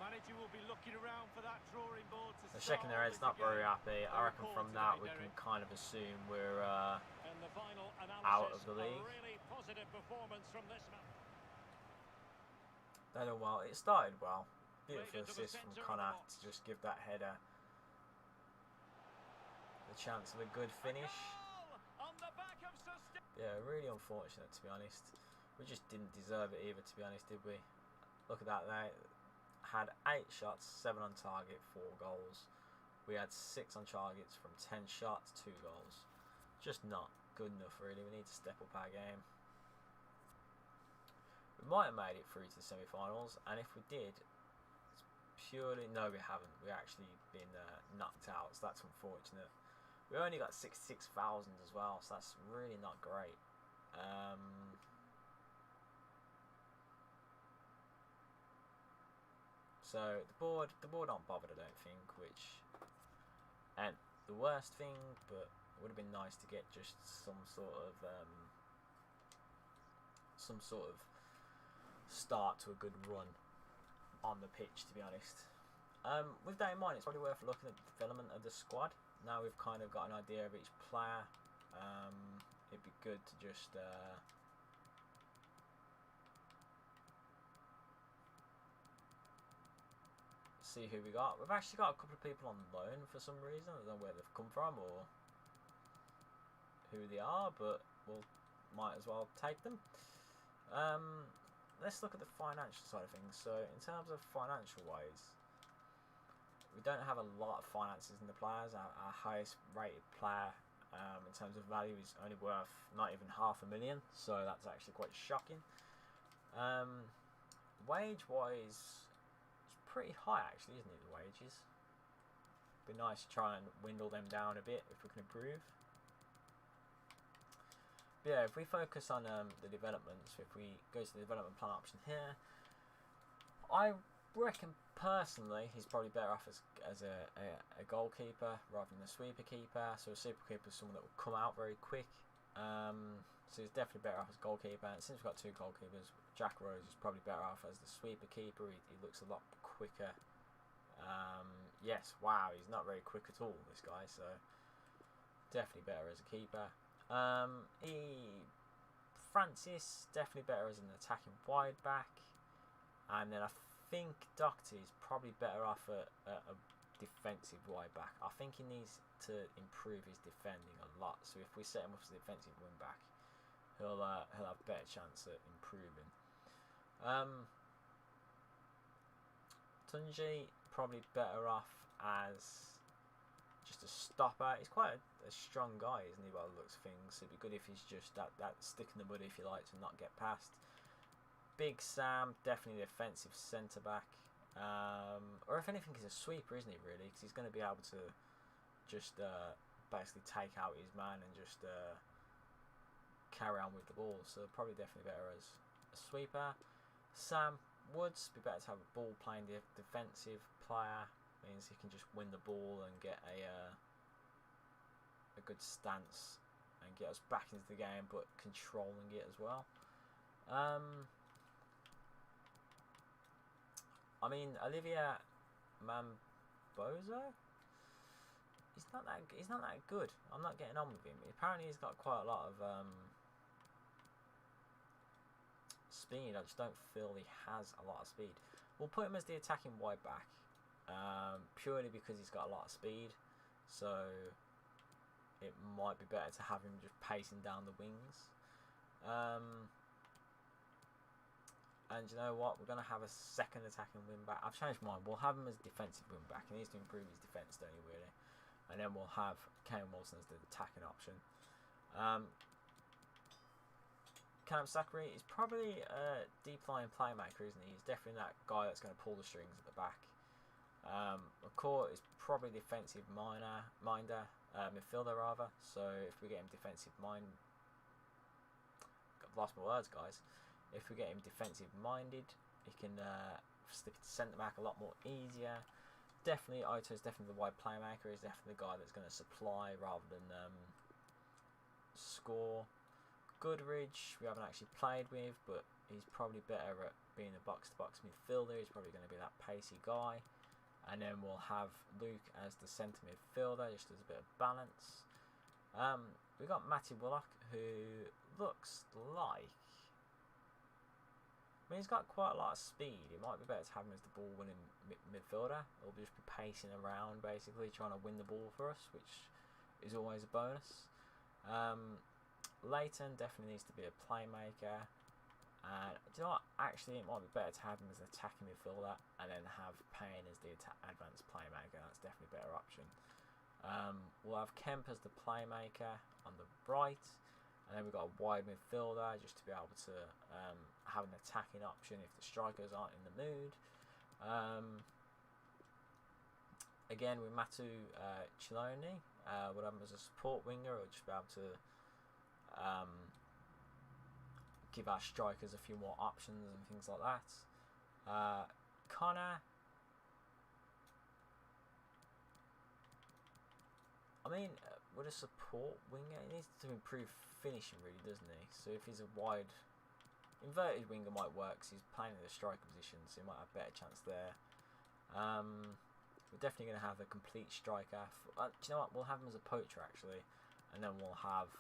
Manager will be looking around for that drawing board to They're shaking their heads, not very happy. I reckon from that we can kind of assume we're out of the league. Really positive performance from this man. They done well. It started well. Beautiful assist from Connor to just give that header the chance of a good finish. Yeah, really unfortunate, to be honest. We just didn't deserve it either, to be honest, did we? Look at that. They had 8 shots, 7 on target, 4 goals. We had 6 on targets from 10 shots, 2 goals. Just not good enough, really. We need to step up our game. We might have made it through to the semi-finals, and if we did, it's purely... No, we haven't. We've actually been knocked out, so that's unfortunate. We only got 66,000 as well, so that's really not great. So the board aren't bothered, I don't think, which ain't the worst thing, but it would have been nice to get just some sort of start to a good run on the pitch, to be honest. With that in mind, it's probably worth looking at the development of the squad. Now we've kind of got an idea of each player. It'd be good to just see who we got. We've actually got a couple of people on loan for some reason. I don't know where they've come from or who they are, but we'll might as well take them. Let's look at the financial side of things. So in terms of financial wise, we don't have a lot of finances in the players. Our highest rated player in terms of value is only worth not even $500,000, so that's actually quite shocking. Wage wise, it's pretty high actually, isn't it, the wages? Be nice to try and dwindle them down a bit if we can improve. But yeah, if we focus on the developments, if we go to the development plan option here, I reckon personally he's probably better off as a goalkeeper rather than a sweeper keeper. So a sweeper keeper is someone that will come out very quick. So he's definitely better off as goalkeeper. And since we've got 2 goalkeepers, Jack Rose is probably better off as the sweeper keeper. He looks a lot quicker. Yes, wow, he's not very quick at all, this guy. So definitely better as a keeper. Francis definitely better as an attacking wide back. And then I think Doctor is probably better off at a defensive wide back. I think he needs to improve his defending a lot. So if we set him up as a defensive wing back, he'll have a better chance at improving. Tunji probably better off as just a stopper. He's quite a strong guy, isn't he, by the looks of things? It'd be good if he's just that stick in the mud, if you like, to not get past. Big Sam, definitely the offensive centre back. Or if anything, he's a sweeper, isn't he, really? Because he's going to be able to just basically take out his man and just carry on with the ball. So probably definitely better as a sweeper. Sam Woods, be better to have a ball playing defensive player. Means he can just win the ball and get a good stance and get us back into the game, but controlling it as well. I mean, Olivier Mambozo, he's not that good. I'm not getting on with him. Apparently he's got quite a lot of speed. I just don't feel he has a lot of speed. We'll put him as the attacking wide back, purely because he's got a lot of speed. So it might be better to have him just pacing down the wings. And you know what? We're going to have a second attacking wing back. I've changed mine. We'll have him as defensive wing back. He needs to improve his defence, don't you, really? And then we'll have Kane Wilson as the attacking option. Cam Sakari is probably a deep line playmaker, isn't he? He's definitely that guy that's going to pull the strings at the back. McCourt is probably defensive midfielder rather. So if we get him defensive I've lost my words, guys. If we get him defensive minded, he can slip it to centre back a lot more easier. Definitely, Oto is definitely the wide playmaker. He's definitely the guy that's going to supply rather than score. Goodridge, we haven't actually played with, but he's probably better at being a box-to-box midfielder. He's probably going to be that pacey guy. And then we'll have Luke as the centre midfielder, just as a bit of balance. We've got Matty Willock, who looks like... I mean, he's got quite a lot of speed. It might be better to have him as the ball-winning midfielder. He'll just be pacing around, basically, trying to win the ball for us, which is always a bonus. Leighton definitely needs to be a playmaker. And do you know what? Actually, it might be better to have him as an attacking midfielder and then have Payne as the advanced playmaker. That's definitely a better option. We'll have Kemp as the playmaker on the right. And then we've got a wide midfielder just to be able to have an attacking option if the strikers aren't in the mood. Again, with Matu Chiloni, we'll have him as a support winger, or just be able to give our strikers a few more options and things like that. Connor, I mean, with a support winger, he needs to improve finishing, really, doesn't he? So if he's a wide inverted winger, might work, because he's playing in the striker position, so he might have a better chance there. We're definitely going to have a complete striker. Do you know what? We'll have him as a poacher, actually, and then we'll have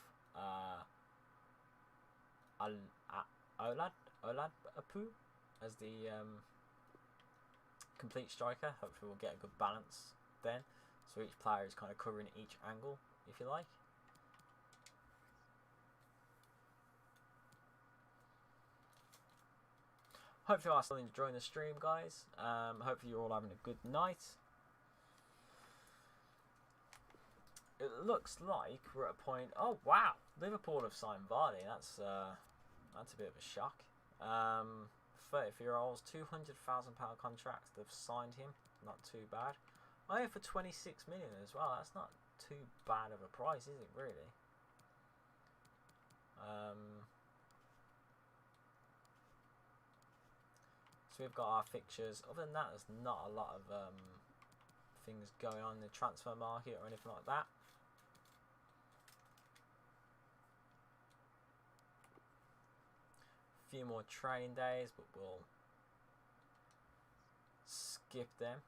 Olad Apu as the complete striker. Hopefully we'll get a good balance then, so each player is kind of covering each angle, if you like. Hopefully you are still enjoying the stream, guys. Hopefully you're all having a good night. It looks like we're at a point... Oh, wow! Liverpool have signed Vardy. That's a bit of a shock. 33-year-olds, £200,000 contracts. They've signed him. Not too bad. Oh, for 26 million as well. That's not too bad of a price, is it? Really. So we've got our fixtures. Other than that, there's not a lot of things going on in the transfer market or anything like that. A few more training days, but we'll skip them.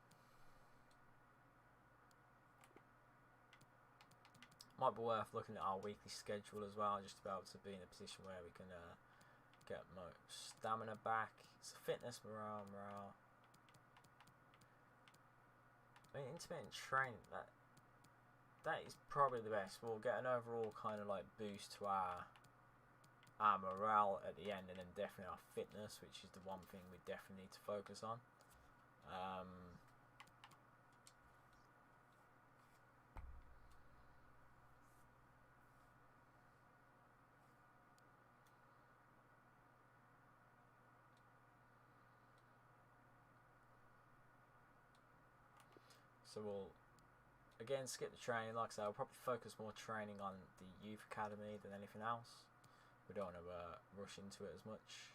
Might be worth looking at our weekly schedule as well, just to be able to be in a position where we can get more stamina back. It's fitness, morale. I mean, intermittent training, that is probably the best. We'll get an overall kind of like boost to our morale at the end, and then definitely our fitness, which is the one thing we definitely need to focus on. So we'll again skip the training. Like I said, I'll probably focus more training on the youth academy than anything else. We don't want to rush into it as much.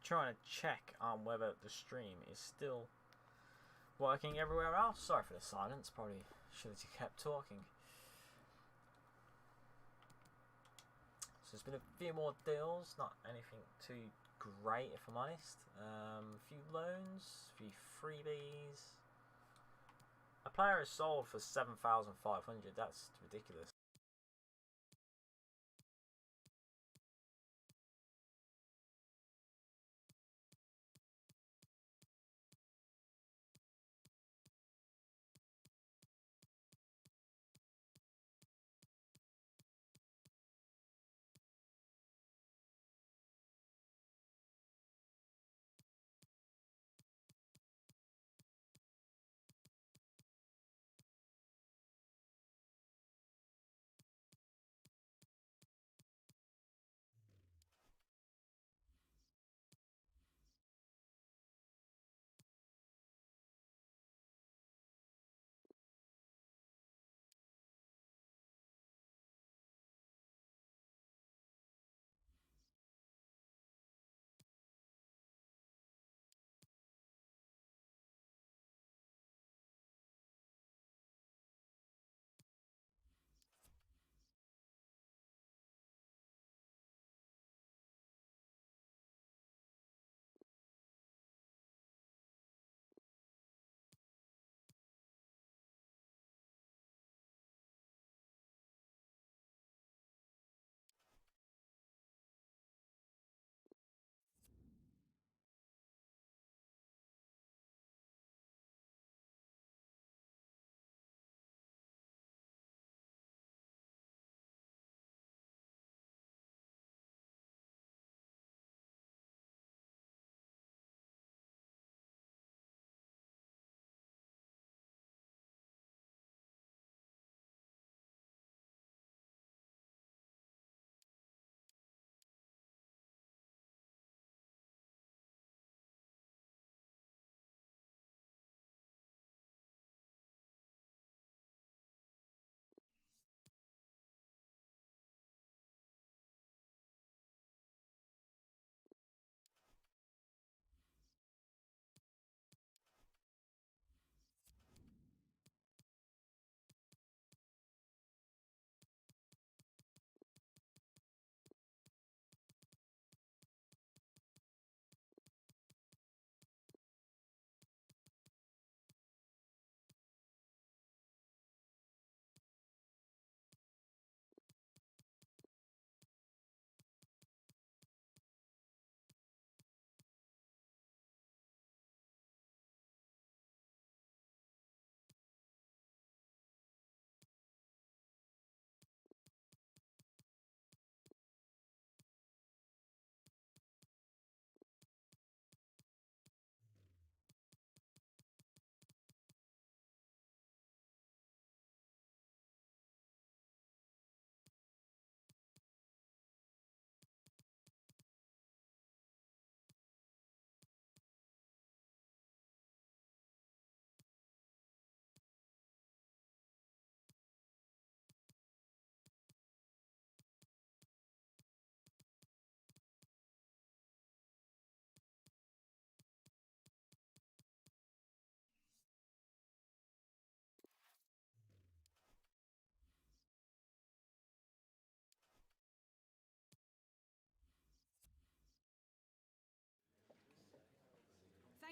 Trying to check on whether the stream is still working everywhere else. Sorry for the silence, probably should have kept talking. So there's been a few more deals, not anything too great if I'm honest. A few loans, a few freebies. A player is sold for 7,500. That's ridiculous.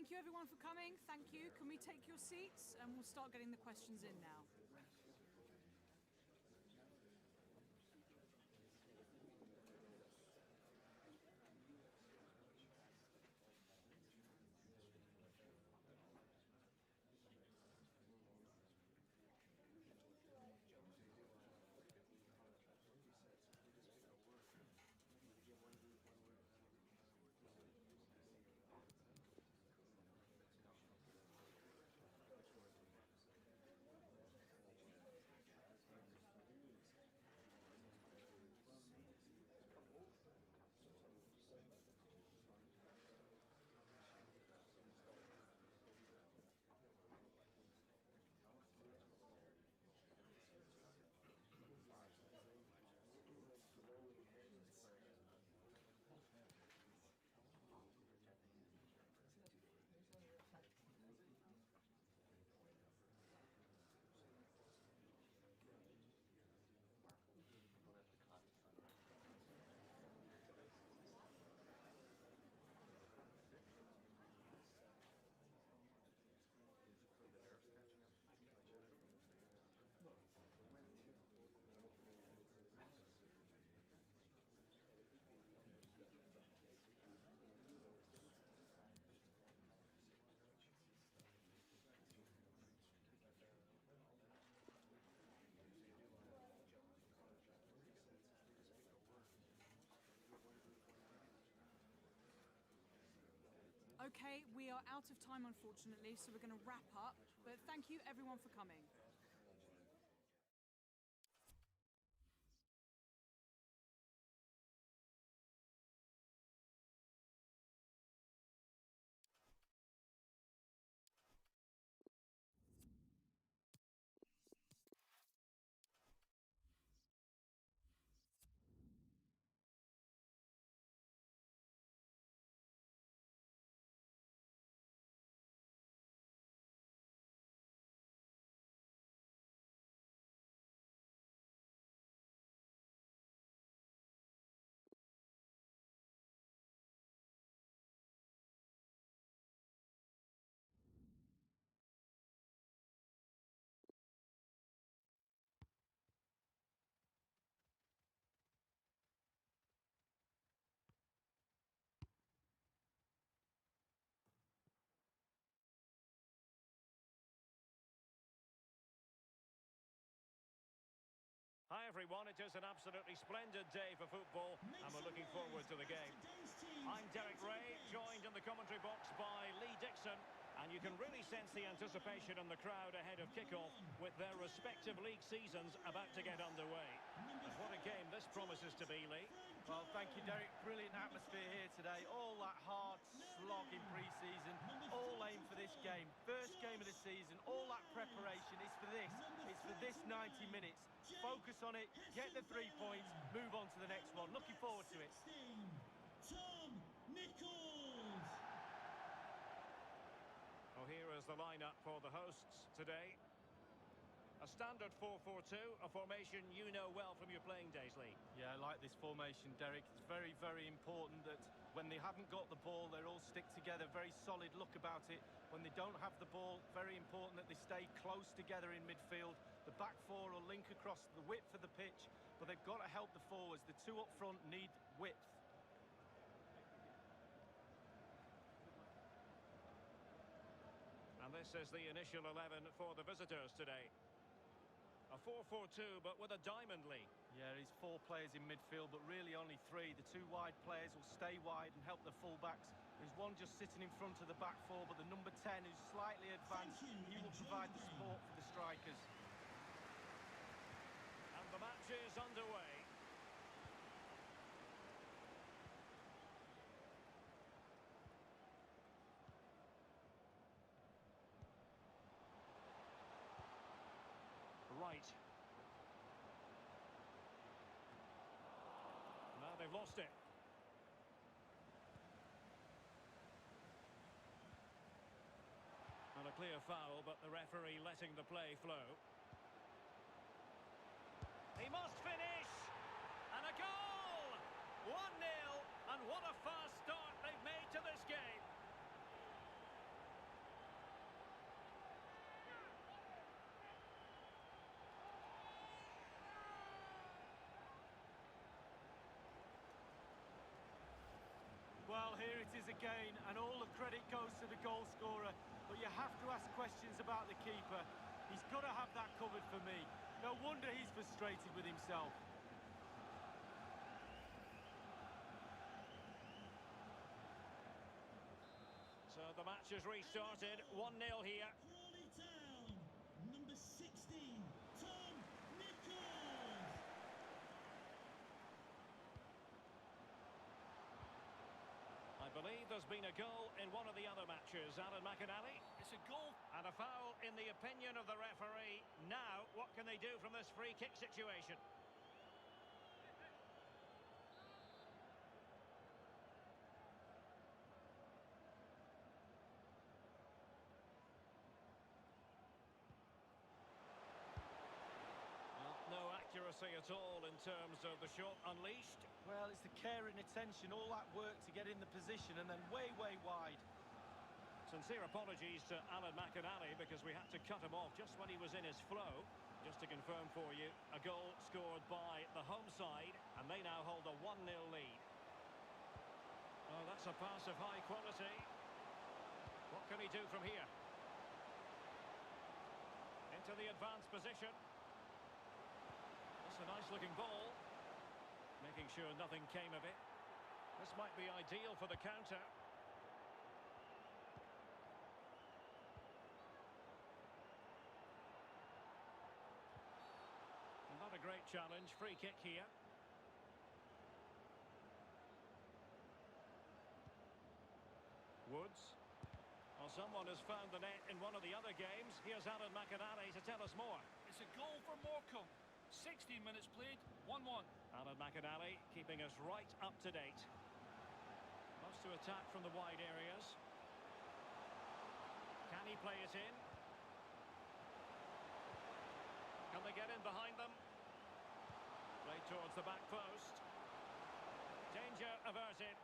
Thank you everyone for coming. Thank you. Can we take your seats and we'll start getting the questions in now. Okay, we are out of time unfortunately, so we're going to wrap up, but thank you everyone for coming. Hi everyone, it is an absolutely splendid day for football and we're looking forward to the game. I'm Derek Ray, joined in the commentary box by Lee Dixon, and you can really sense the anticipation in the crowd ahead of kick-off with their respective league seasons about to get underway. And what a game this promises to be, Lee. Well, thank you, Derek. Brilliant atmosphere here today. All that hard slog in pre-season, all aim for this game. First game of the season, all that preparation is for this. It's for this 90 minutes. Focus on it, get the 3 points, move on to the next one. Looking forward to it. Tom Nichols. Well, here is the lineup for the hosts today. A standard 4-4-2, a formation you know well from your playing days, Lee. Yeah, I like this formation, Derek. It's very, very important that when they haven't got the ball, they all stick together. Very solid look about it. When they don't have the ball, very important that they stay close together in midfield. The back four will link across the width of the pitch, but they've got to help the forwards. The two up front need width. And this is the initial 11 for the visitors today. A 4-4-2, but with a diamond, Lee. Yeah, he's 4 players in midfield, but really only 3. The 2 wide players will stay wide and help the full-backs. There's one just sitting in front of the back 4, but the number 10, who's slightly advanced, he will provide the support for the strikers. And the match is underway. Right. Now they've lost it. And a clear foul, but the referee letting the play flow. He must finish! And a goal! 1-0, and what a fast start they've made to this game. here it is again, and all the credit goes to the goal scorer. But you have to ask questions about the keeper. He's got to have that covered for me. No wonder he's frustrated with himself. So the match has restarted, 1-0 here. Crawley Town, number 16, Tom Nichols. I believe there's been a goal in one of the other matches. Alan McInally. It's a goal. And a foul in the opinion of the referee. Now, what can they do from this free kick situation? Well, no accuracy at all in terms of the shot unleashed. Well, it's the care and attention, all that work to get in the position, and then way, way wide. Sincere apologies to Alan McInally because we had to cut him off just when he was in his flow. Just to confirm for you, a goal scored by the home side, and they now hold a 1-0 lead. Oh, that's a pass of high quality. What can he do from here? Into the advanced position. That's a nice-looking ball. Making sure nothing came of it. This might be ideal for the counter. Not a great challenge. Free kick here. Woods. Well, someone has found the net in one of the other games. Here's Alan McInally to tell us more. It's a goal for Morecambe. 16 minutes played, 1-1. Alan McInally keeping us right up to date. Wants to attack from the wide areas. Can he play it in? Can they get in behind them? Played towards the back post. Danger averted.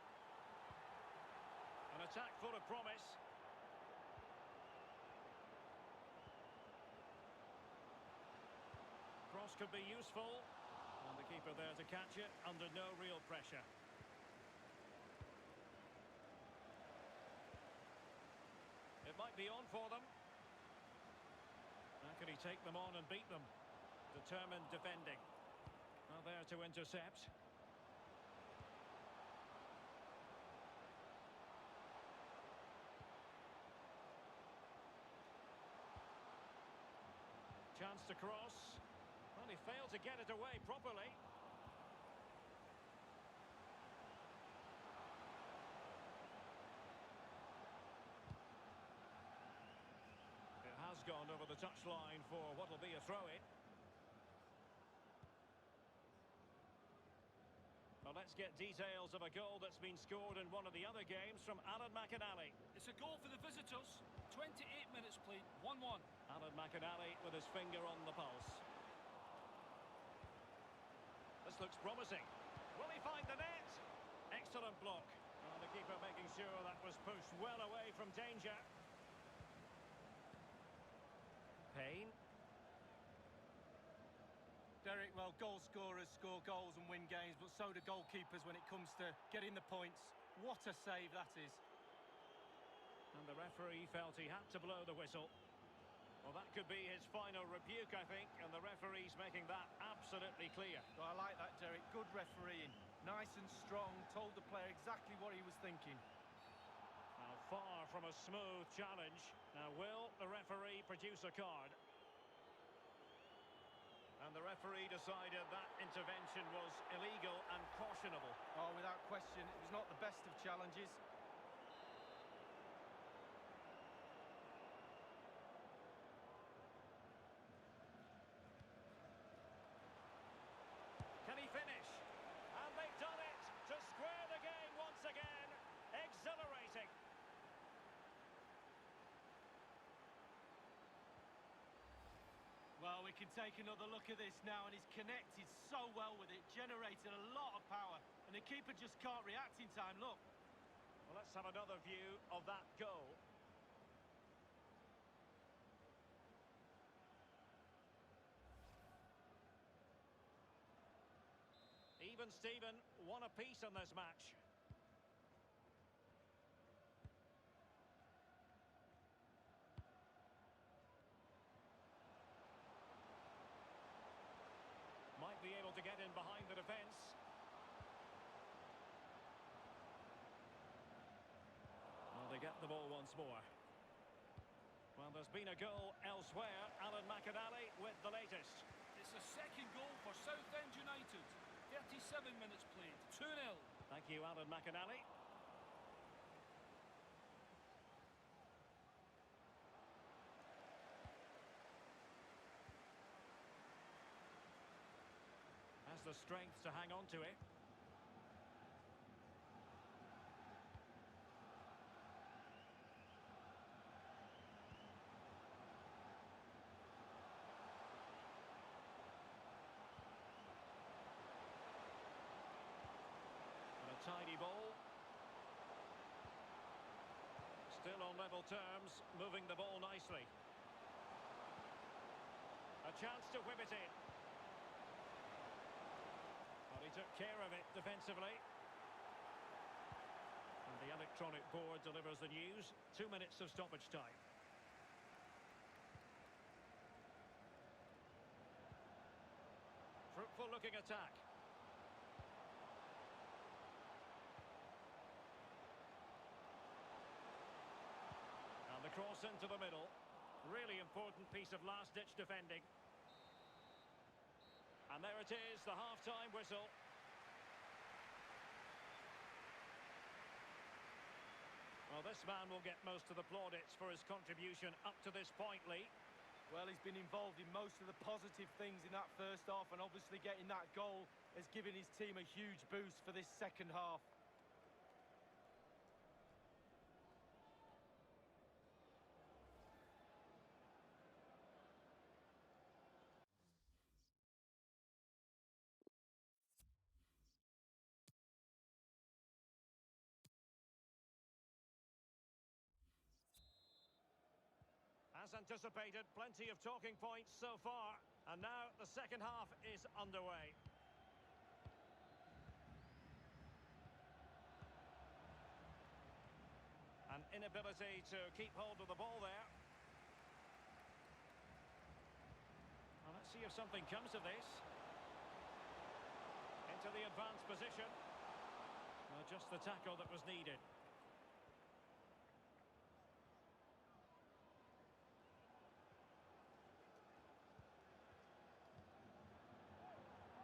An attack full of promise. Cross could be useful. And the keeper there to catch it under no real pressure. It might be on for them. How can he take them on and beat them? Determined defending. Well, there to intercept. Chance to cross. Well, he failed to get it away properly. It has gone over the touchline for what will be a throw-in. Well, let's get details of a goal that's been scored in one of the other games from Alan McInally. It's a goal for the visitors. 28 minutes played, 1-1. Alan McInally with his finger on the pulse. This looks promising. Will he find the net? Excellent block. Well, the keeper making sure that was pushed well away from danger. Payne. Derek, well, goal scorers score goals and win games, but so do goalkeepers when it comes to getting the points. What a save that is. And the referee felt he had to blow the whistle. Well, that could be his final rebuke, I think, and the referee's making that absolutely clear. Well, I like that, Derek. Good refereeing. Nice and strong, told the player exactly what he was thinking. Now, far from a smooth challenge. Now, will the referee produce a card? And the referee decided that intervention was illegal and cautionable. Oh, without question, it was not the best of challenges. Can he finish? And they've done it to square the game once again. Exhilarating. Well, we can take another look at this now, and he's connected so well with it, generated a lot of power, and the keeper just can't react in time. Look. Well, let's have another view of that goal. Even Steven, one apiece on this match. able to get in behind the defence. Well, they get the ball once more. Well, there's been a goal elsewhere. Alan McInally with the latest. It's a second goal for Southend United. 37 minutes played. 2-0. Thank you, Alan McInally. Has the strength to hang on to it. Tidy ball. Still on level terms, moving the ball nicely. A chance to whip it in. Well, he took care of it defensively. And the electronic board delivers the news. 2 minutes of stoppage time. Fruitful looking attack. The cross into the middle. Really important piece of last-ditch defending. And there it is, the half-time whistle. Well, this man will get most of the plaudits for his contribution up to this point, Lee. Well, he's been involved in most of the positive things in that first half, and obviously getting that goal has given his team a huge boost for this second half. As anticipated, plenty of talking points so far. And now the second half is underway. An inability to keep hold of the ball there. Well, let's see if something comes of this. Into the advanced position. Well, just the tackle that was needed.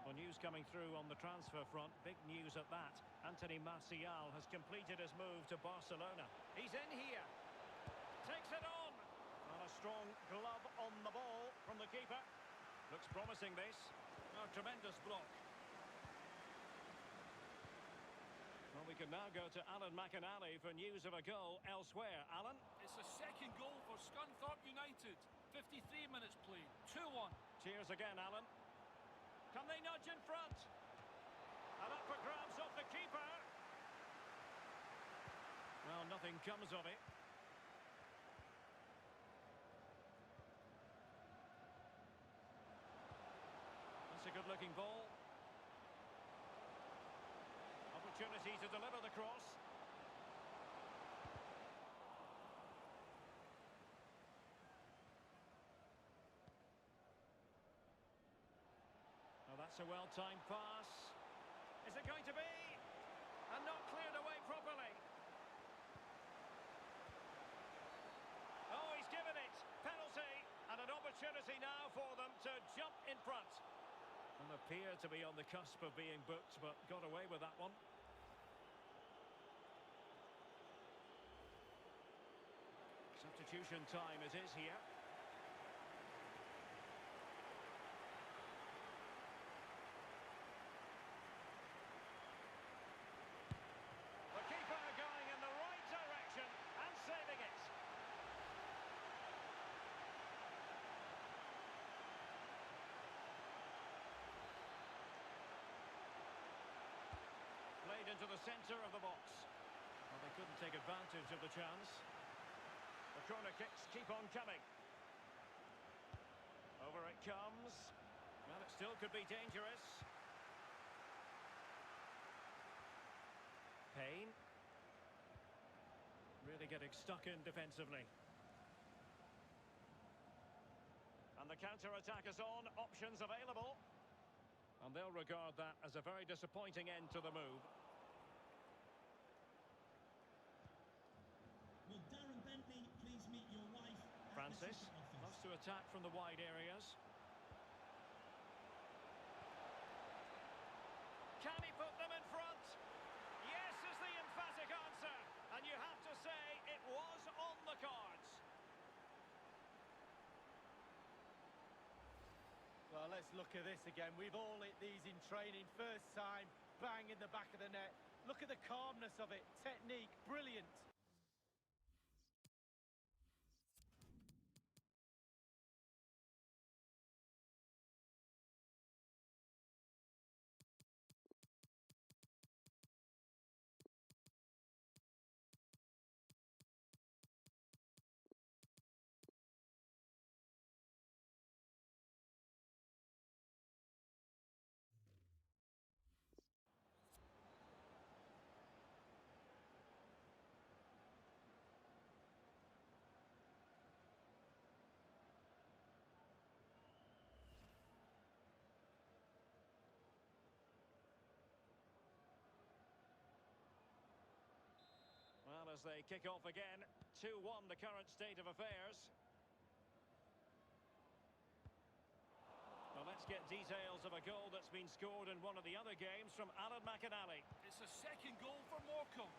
Well, news coming through on the transfer front. Big news at that. Anthony Martial has completed his move to Barcelona. He's in here. Takes it on. And a strong glove on the ball from the keeper. Looks promising, this. Oh, tremendous block. Well, we can now go to Alan McInally for news of a goal elsewhere. Alan? It's a second goal for Scunthorpe United. 53 minutes played. 2-1. Cheers again, Alan. Can they nudge in front? And up for grabs off the keeper. Well, nothing comes of it. That's a good-looking ball. Opportunity to deliver the cross. That's a well-timed pass. Is it going to be? And not cleared away properly. Oh, he's given it. Penalty. And an opportunity now for them to jump in front. And appear to be on the cusp of being booked, but got away with that one. Substitution time it is here. Into the centre of the box. Well, they couldn't take advantage of the chance. The corner kicks keep on coming. Over it comes. Well, it still could be dangerous. Payne. Really getting stuck in defensively. And the counter-attack is on. Options available. And they'll regard that as a very disappointing end to the move. Will Darren Bentley please meet your wife at Francis the ticket office? loves to attack from the wide areas. Can he put them in front? Yes is the emphatic answer. And you have to say it was on the cards. Well, let's look at this again. We've all hit these in training. First time, bang in the back of the net. Look at the calmness of it. Technique, brilliant. Well, as they kick off again, 2-1 the current state of affairs. Well, let's get details of a goal that's been scored in one of the other games from Alan McInally. It's a second goal for Morecambe.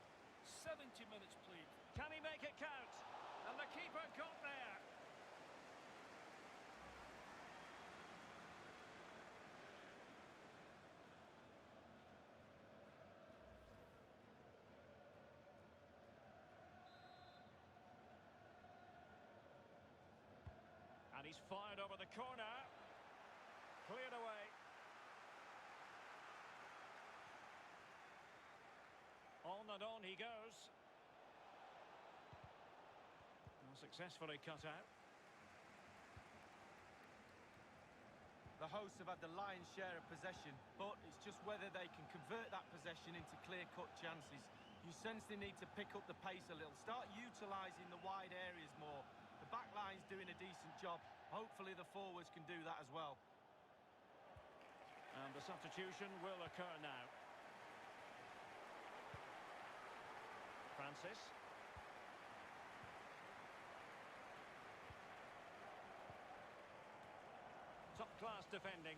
70 minutes played. Can he make it count? And the keeper got there. And he's fired over the corner. Cleared away. On and on he goes. Well, successfully cut out. The hosts have had the lion's share of possession, but it's just whether they can convert that possession into clear-cut chances. You sense they need to pick up the pace a little, start utilising the wide areas more. The back line's doing a decent job. Hopefully the forwards can do that as well. And the substitution will occur now. Francis. Top-class defending.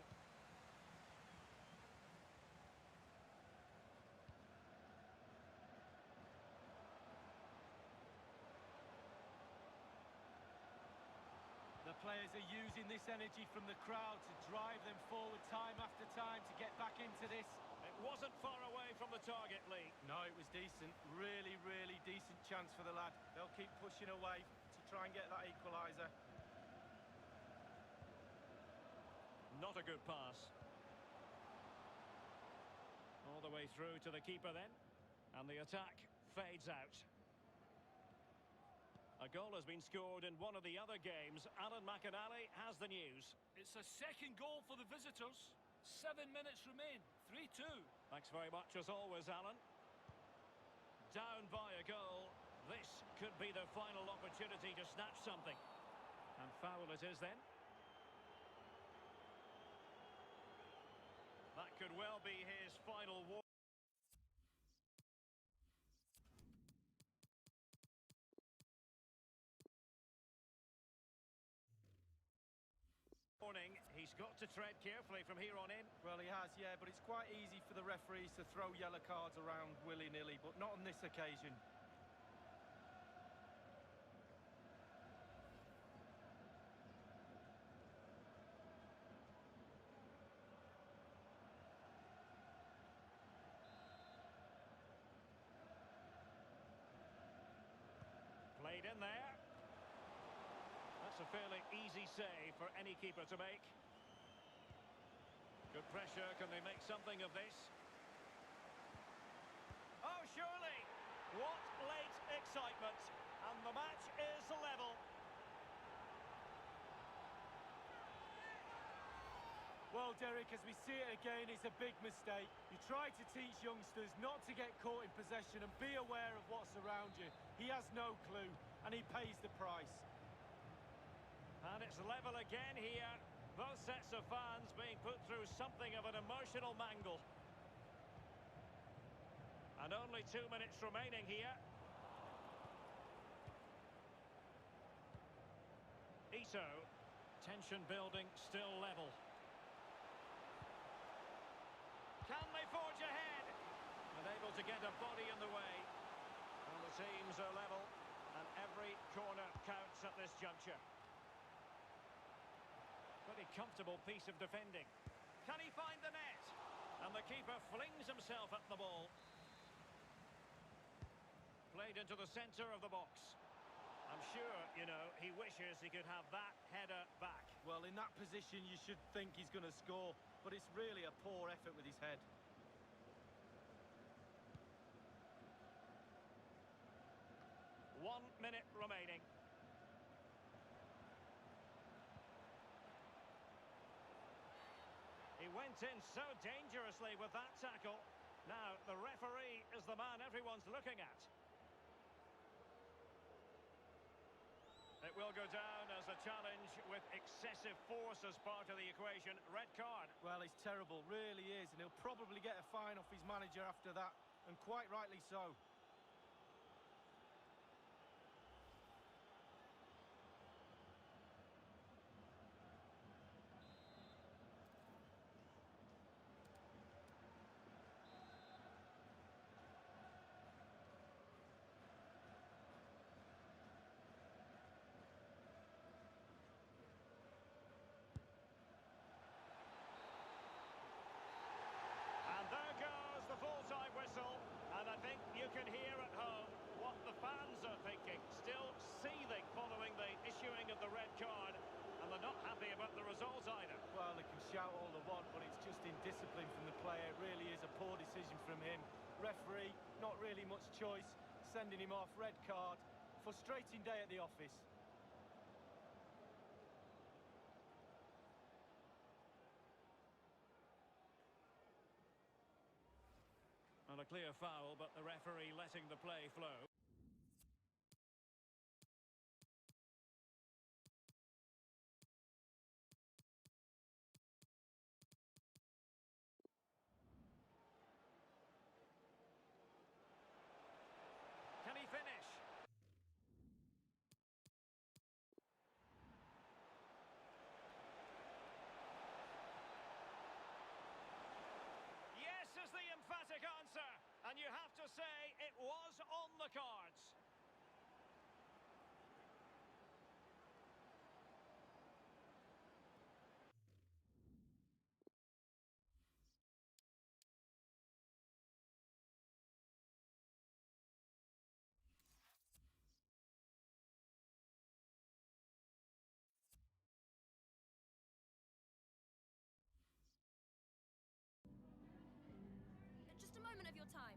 The players are using this energy from the crowd to drive them forward time after time to get back into this. It wasn't far away from the target, Lee. No, it was decent. Really, really decent chance for the lad. They'll keep pushing away to try and get that equaliser. Not a good pass. All the way through to the keeper then. And the attack fades out. A goal has been scored in one of the other games. Alan McInally has the news. It's a second goal for the visitors. 7 minutes remain. 3-2. Thanks very much as always, Alan. Down by a goal. This could be the final opportunity to snatch something. And foul it is then. That could well be his final warning. He's got to tread carefully from here on in. Well, he has, yeah, but it's quite easy for the referees to throw yellow cards around willy-nilly, but not on this occasion. Played in there. That's a fairly easy save for any keeper to make. Good pressure. Can they make something of this? Oh, surely! What late excitement. And the match is level. Well, Derek, as we see it again, it's a big mistake. You try to teach youngsters not to get caught in possession and be aware of what's around you. He has no clue, and he pays the price. And it's level again here. Both sets of fans being put through something of an emotional mangle. And only 2 minutes remaining here. Ito. Tension building, still level. Can they forge ahead? Unable to get a body in the way. And the teams are level. And every corner counts at this juncture. Pretty comfortable piece of defending. Can he find the net? And the keeper flings himself at the ball. Played into the centre of the box. I'm sure, you know, he wishes he could have that header back. Well, in that position, you should think he's going to score, but it's really a poor effort with his head. One minute remaining. He went in so dangerously with that tackle. Now, the referee is the man everyone's looking at. It will go down as a challenge with excessive force as part of the equation. Red card. Well, it's terrible, really is, and he'll probably get a fine off his manager after that, and quite rightly so. And there goes the full-time whistle. And I think you can hear at home what the fans are thinking. Still seething following the issuing of the red card. And they're not happy about the result either. Well, they can shout all they want, but it's just indiscipline from the player. It really is a poor decision from him. Referee, not really much choice. Sending him off, red card. Frustrating day at the office. And a clear foul, but the referee letting the play flow. Can he finish? Yes is the emphatic answer. And you have to say it was on the cards. Just a moment of your time.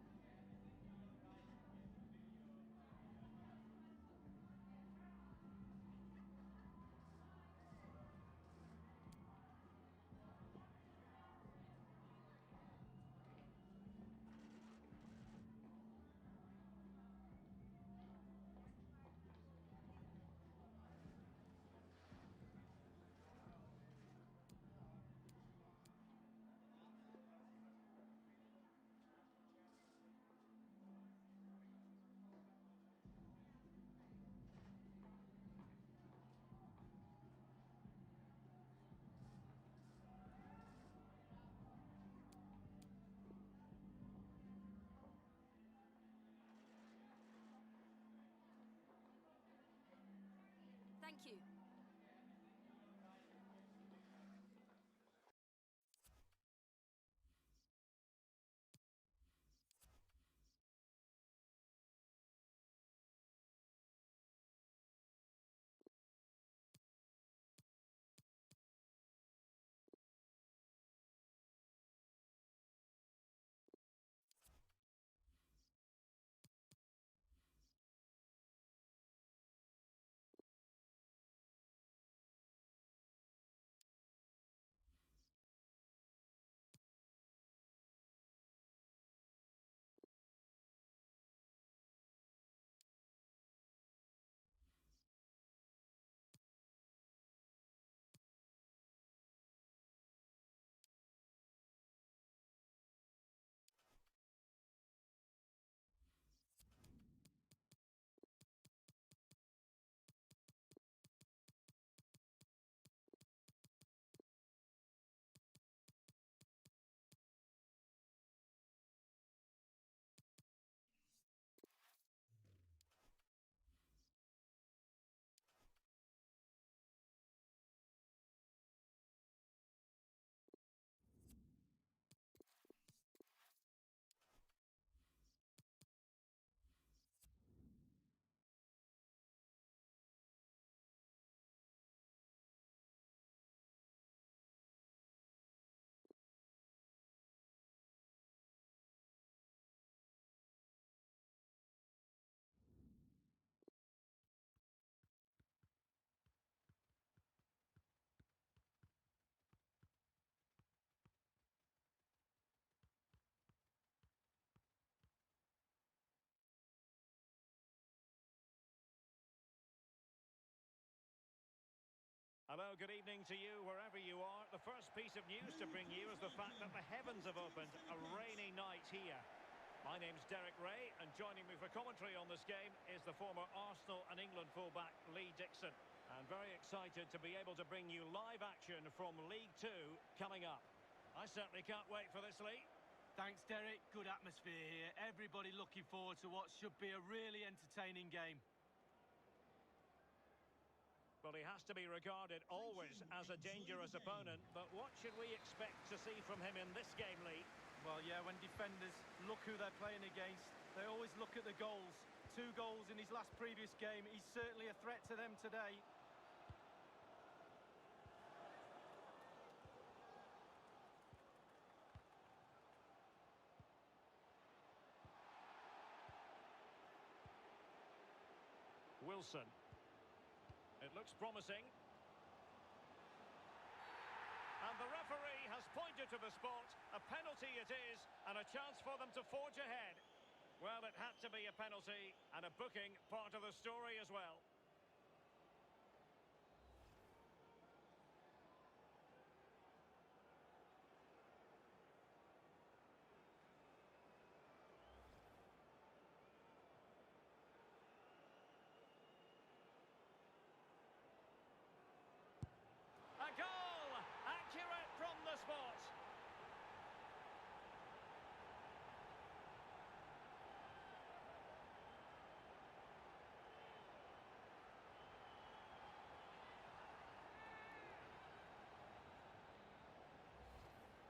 Thank you. Hello, good evening to you wherever you are. The first piece of news to bring you is the fact that the heavens have opened. A rainy night here. My name's Derek Ray, and joining me for commentary on this game is the former Arsenal and England fullback Lee Dixon. And very excited to be able to bring you live action from League Two coming up. I certainly can't wait for this, Lee. Thanks, Derek. Good atmosphere here. Everybody looking forward to what should be a really entertaining game. Well, he has to be regarded always as a dangerous opponent, but what should we expect to see from him in this game, Lee? Well, yeah, when defenders look who they're playing against, they always look at the goals. 2 goals in his last previous game. He's certainly a threat to them today. Wilson. It looks promising. And the referee has pointed to the spot. A penalty it is, and a chance for them to forge ahead. Well, it had to be a penalty, and a booking part of the story as well. A goal! Accurate from the spot.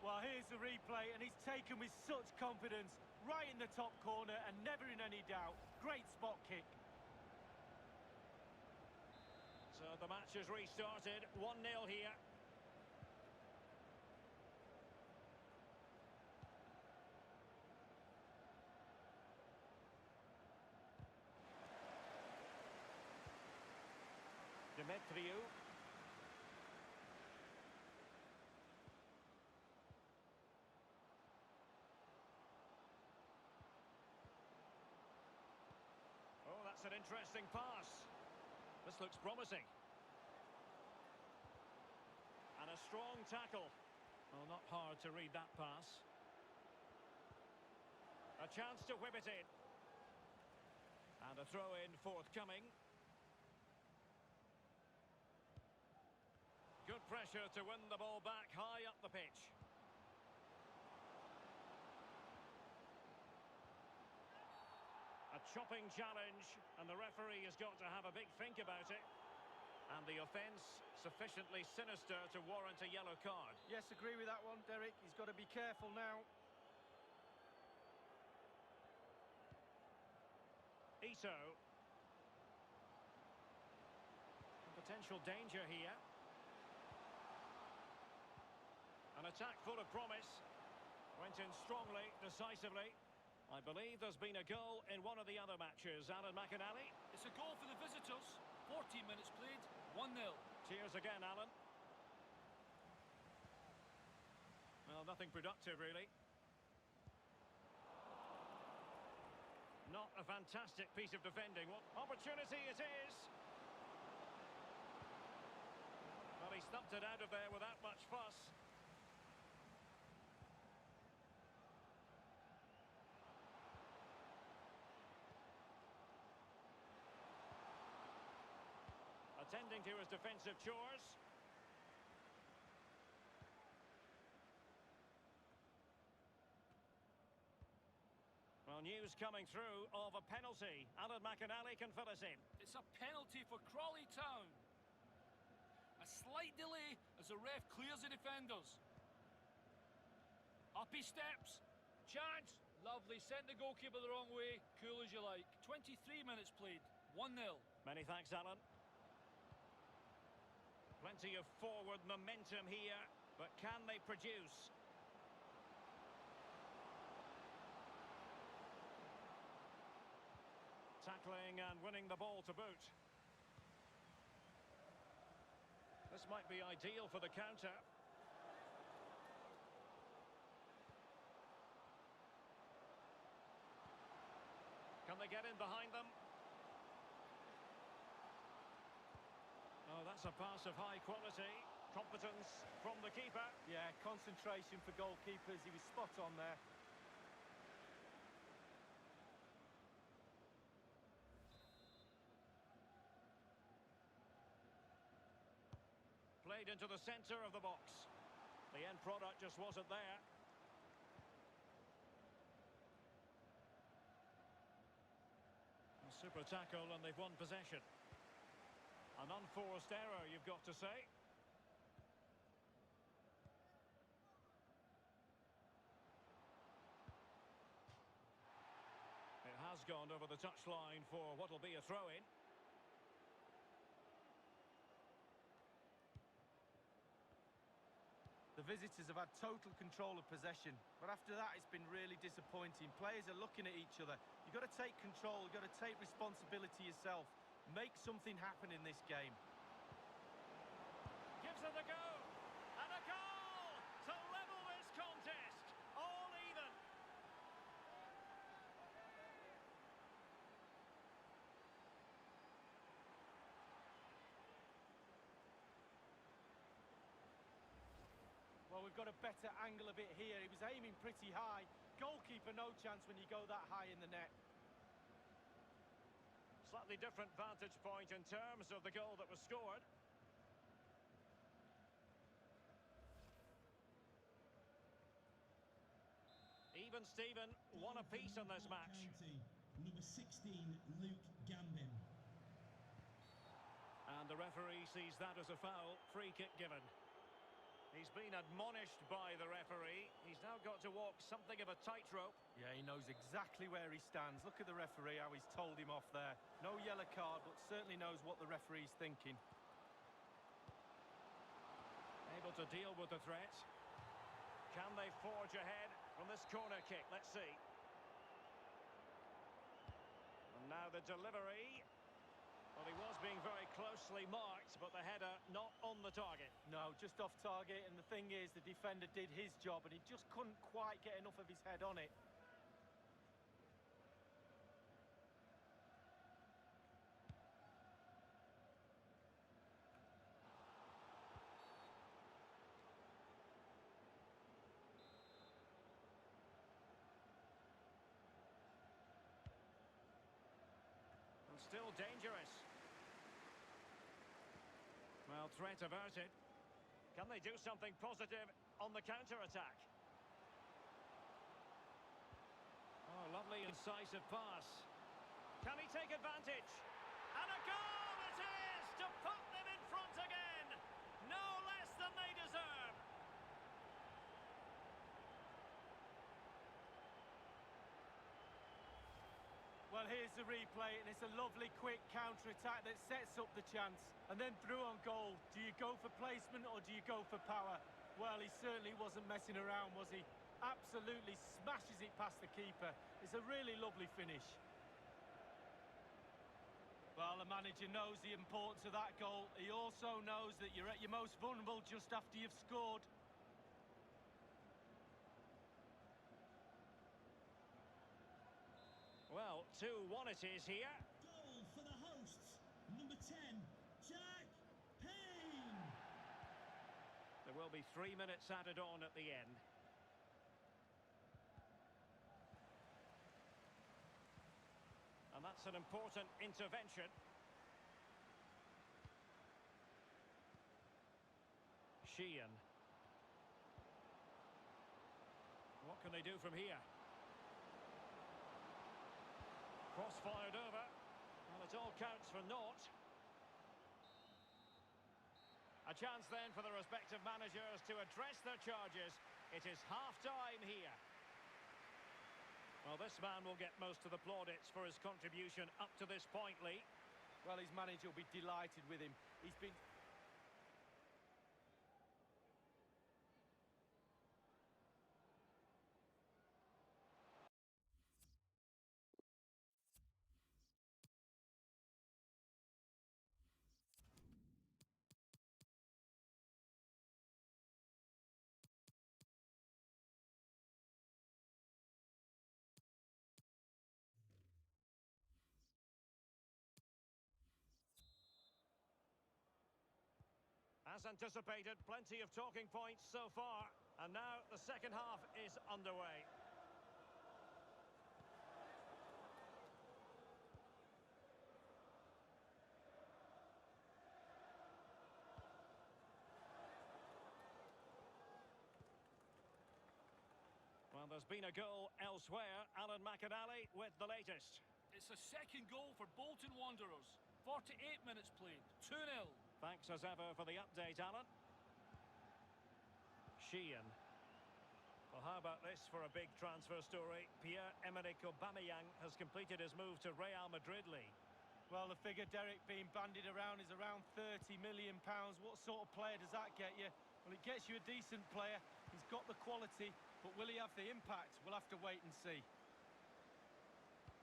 Well, here's the replay, and he's taken with such confidence. Right in the top corner and never in any doubt. Great spot kick. So the match has restarted. 1-0 here. Demetriou. Oh, that's an interesting pass. This looks promising. And a strong tackle. Well, not hard to read that pass. A chance to whip it in. And a throw-in forthcoming. Good pressure to win the ball back high up the pitch. A chopping challenge, and the referee has got to have a big think about it. And the offence sufficiently sinister to warrant a yellow card. Yes, agree with that one, Derek. He's got to be careful now. Ito. Potential danger here. An attack full of promise. Went in strongly, decisively. I believe there's been a goal in one of the other matches. Alan McInally. It's a goal for the visitors. 14 minutes played, 1-0. Cheers again, Alan. Well, nothing productive, really. Not a fantastic piece of defending. What opportunity it is! Well, he stumped it out of there without much fuss. Attending to his defensive chores. Well, news coming through of a penalty. Alan McInally can fill us in. It's a penalty for Crawley Town. A slight delay as the ref clears the defenders. Up he steps. Chance. Lovely. Sent the goalkeeper the wrong way. Cool as you like. 23 minutes played. 1-0. Many thanks, Alan. Plenty of forward momentum here, but can they produce? Tackling and winning the ball to boot. This might be ideal for the counter. Can they get in behind them? Oh, That's a pass of high quality. Competence from the keeper. Yeah, concentration for goalkeepers. He was spot on there. Played into the centre of the box. The end product just wasn't there. A super tackle and they've won possession. An unforced error, you've got to say. It has gone over the touchline for what will be a throw-in. The visitors have had total control of possession, but after that it's been really disappointing. Players are looking at each other. You've got to take control, you've got to take responsibility yourself. Make something happen in this game. Gives it a go, and a goal to level this contest. All even. Well, we've got a better angle of it here. He was aiming pretty high. Goalkeeper, no chance when you go that high in the net. Slightly different vantage point in terms of the goal that was scored. Even Steven, one apiece in this match. County, number 16, Luke Gambin. And the referee sees that as a foul. Free kick given. He's been admonished by the referee. He's now got to walk something of a tightrope. Yeah, he knows exactly where he stands. Look at the referee, how he's told him off there. No yellow card, but certainly knows what the referee's thinking. Able to deal with the threat. Can they forge ahead from this corner kick? Let's see. And now the delivery. Well, he was being very closely marked, but the header not on the target. No, just off target, and the thing is, the defender did his job, and he just couldn't quite get enough of his head on it. And still dangerous. Well, threat averted. Can they do something positive on the counter-attack? Oh, lovely incisive pass. Can he take advantage? And a goal it is to put them in front again. No less than they deserve. Well, here's the replay, and it's a lovely quick counter-attack that sets up the chance. And then through on goal, do you go for placement or do you go for power? Well, he certainly wasn't messing around, was he? Absolutely smashes it past the keeper. It's a really lovely finish. Well, the manager knows the importance of that goal. He also knows that you're at your most vulnerable just after you've scored. Well, 2-1 it is here. Goal for the hosts, number 10, Jack Payne. There will be 3 minutes added on at the end. And that's an important intervention. Sheehan. What can they do from here? Cross fired over. Well, it all counts for naught. A chance then for the respective managers to address their charges. It is half-time here. Well, this man will get most of the plaudits for his contribution up to this point, Lee. Well, his manager will be delighted with him. He's been... as anticipated, plenty of talking points so far. And now the second half is underway. Well, there's been a goal elsewhere. Alan McInally with the latest. It's a second goal for Bolton Wanderers. 48 minutes played, 2-0. Thanks as ever for the update, Alan. Sheehan. Well, how about this for a big transfer story? Pierre-Emerick Aubameyang has completed his move to Real Madrid league. Well, the figure, Derek, being bandied around is around £30 million. What sort of player does that get you? Well, it gets you a decent player. He's got the quality, but will he have the impact? We'll have to wait and see.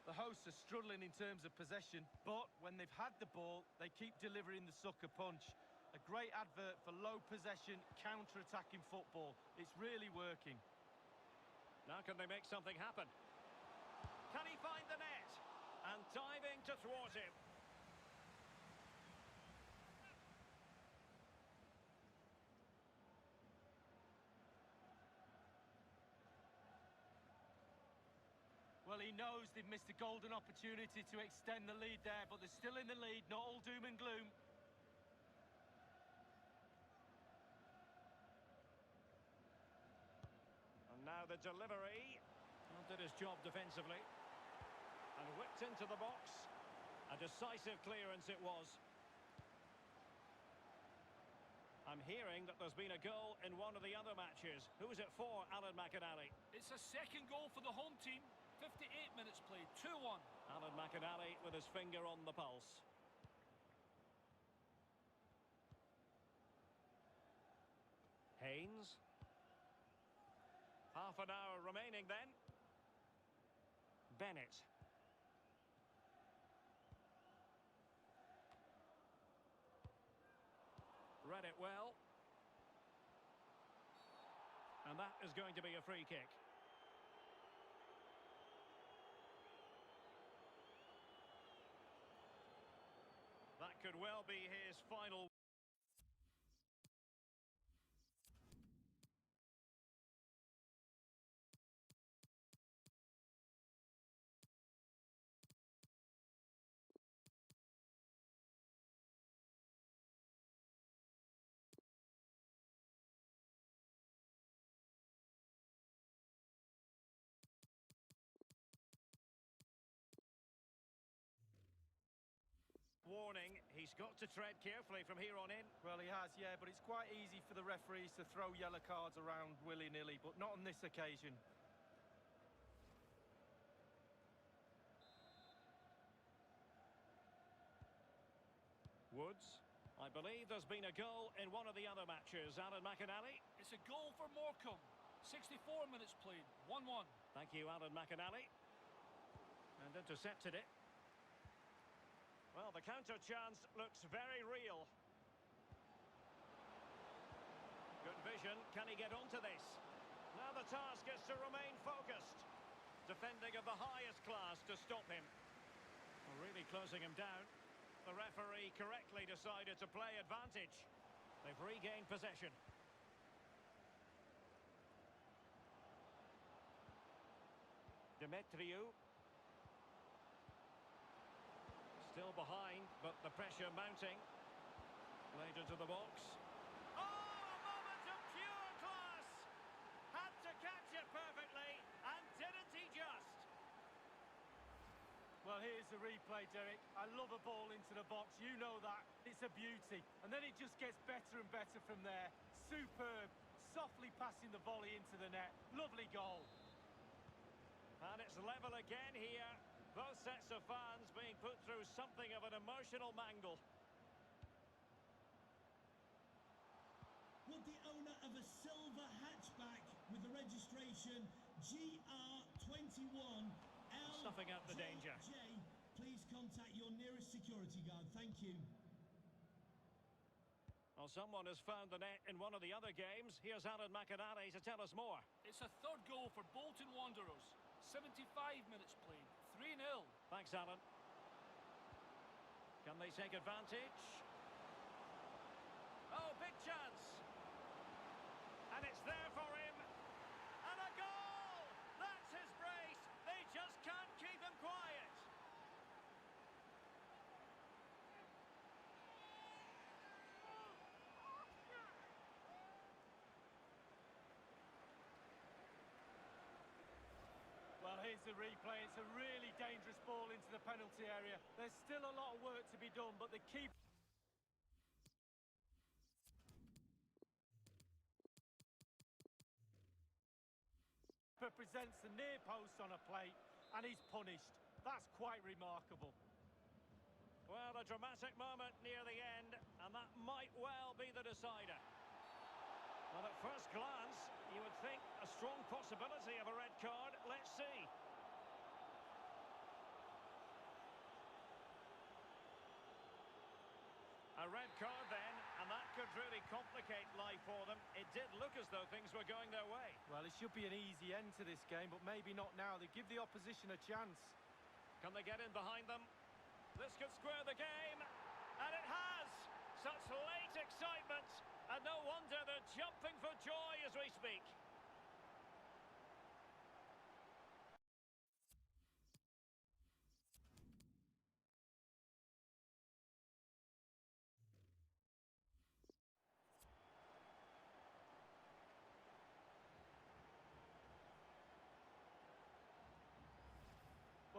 The hosts are struggling in terms of possession, but when they've had the ball, they keep delivering the sucker punch. A great advert for low possession, counter-attacking football. It's really working. Now can they make something happen? Can he find the net? And diving to thwart him. Well, he knows they've missed a golden opportunity to extend the lead there, but they're still in the lead, not all doom and gloom. And now the delivery. Well, did his job defensively. And whipped into the box. A decisive clearance it was. I'm hearing that there's been a goal in one of the other matches. Who is it for, Alan McInally? It's a second goal for the home team. 58 minutes played, 2-1. Alan McInally with his finger on the pulse. Haynes. Half an hour remaining then. Bennett. Read it well. And that is going to be a free kick. That could well be his final. Warning, he's got to tread carefully from here on in. Well, he has, yeah, but it's quite easy for the referees to throw yellow cards around willy-nilly, but not on this occasion. Woods. I believe there's been a goal in one of the other matches. Alan McInally. It's a goal for Morecambe. 64 minutes played, 1-1. Thank you, Alan McInally. And intercepted it. Well, the counter chance looks very real. Good vision. Can he get onto this? Now the task is to remain focused. Defending of the highest class to stop him. Well, really closing him down. The referee correctly decided to play advantage. They've regained possession. Demetriou. Still behind, but the pressure mounting. Played into the box. Oh, a moment of pure class! Had to catch it perfectly, and didn't he just? Well, here's the replay, Derek. I love a ball into the box, you know that. It's a beauty. And then it just gets better and better from there. Superb. Softly passing the volley into the net. Lovely goal. And it's level again here. Both sets of fans being put through something of an emotional mangle. Would the owner of a silver hatchback with the registration GR21L Stuffing out the danger. please contact your nearest security guard. Thank you. Well, someone has found the net in one of the other games. Here's Alan McInally to tell us more. It's a third goal for Bolton Wanderers. 75 minutes played, 3-0. Thanks, Alan. Can they take advantage? Oh, big chance. And it's there for him. And a goal! That's his brace. They just can't keep him quiet. Well, here's the replay. It's a really dangerous ball into the penalty area. There's still a lot of work to be done, but the keeper presents the near post on a plate, and he's punished. That's quite remarkable. Well, a dramatic moment near the end, and that might well be the decider. Well, at first glance, you would think a strong possibility of a red card. Let's see. A red card then, and that could really complicate life for them. It did look as though things were going their way. Well, it should be an easy end to this game, but maybe not now. They give the opposition a chance. Can they get in behind them? This could square the game, and it has! Such late excitement, and no wonder they're jumping for joy as we speak.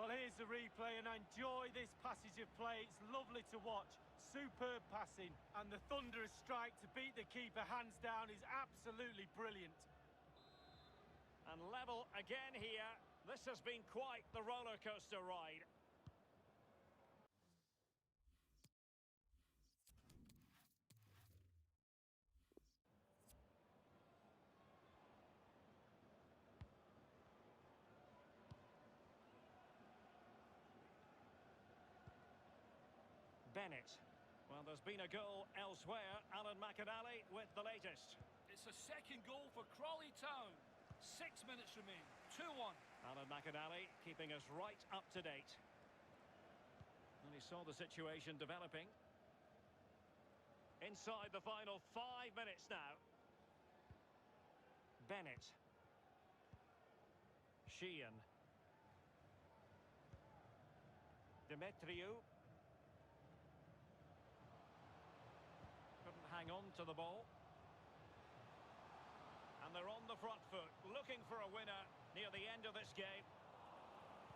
Well, here's the replay, and I enjoy this passage of play. It's lovely to watch. Superb passing, and the thunderous strike to beat the keeper hands down is absolutely brilliant. And level again here. This has been quite the roller coaster ride. Bennett. Well, there's been a goal elsewhere. Alan McAnally with the latest. It's a second goal for Crawley Town. 6 minutes remain. 2-1. Alan McAnally keeping us right up to date. And he saw the situation developing. Inside the final 5 minutes now. Bennett. Sheehan. Demetriou. Couldn't hang on to the ball. And they're on the front foot, looking for a winner near the end of this game.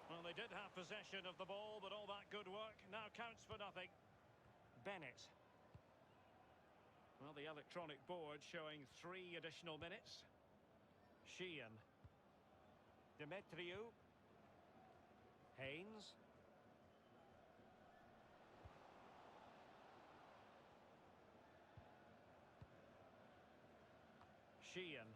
Well, they did have possession of the ball, but all that good work now counts for nothing. Bennett. Well, the electronic board showing 3 additional minutes. Sheehan. Demetriou. Haynes. Sheehan.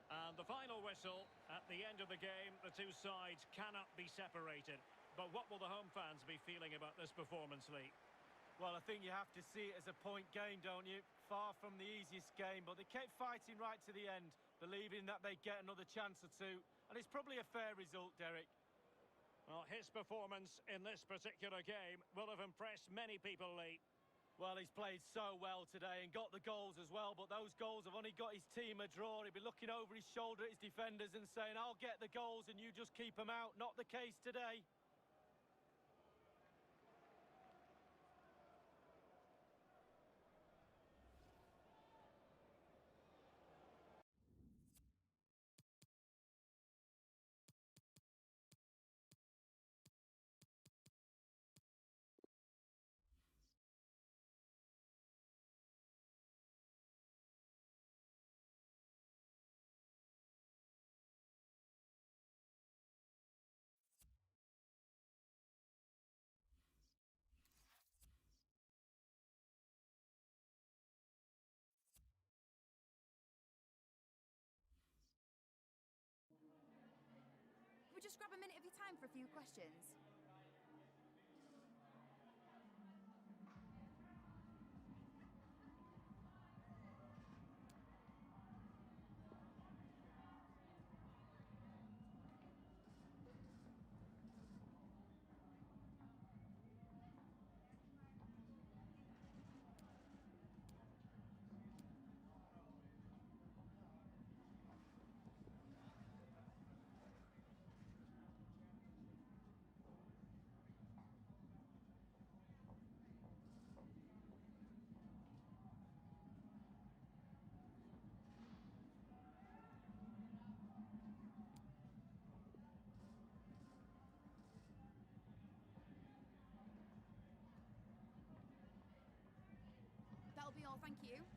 And the final whistle at the end of the game. The two sides cannot be separated. But what will the home fans be feeling about this performance, Lee? Well, I think you have to see it as a point game, don't you? Far from the easiest game, but they kept fighting right to the end, believing that they'd get another chance or two. And it's probably a fair result, Derek. Well, his performance in this particular game will have impressed many people, Lee. Well, he's played so well today and got the goals as well, but those goals have only got his team a draw. He'll be looking over his shoulder at his defenders and saying, I'll get the goals and you just keep them out. Not the case today. We'll just grab a minute of your time for a few questions. Thank you.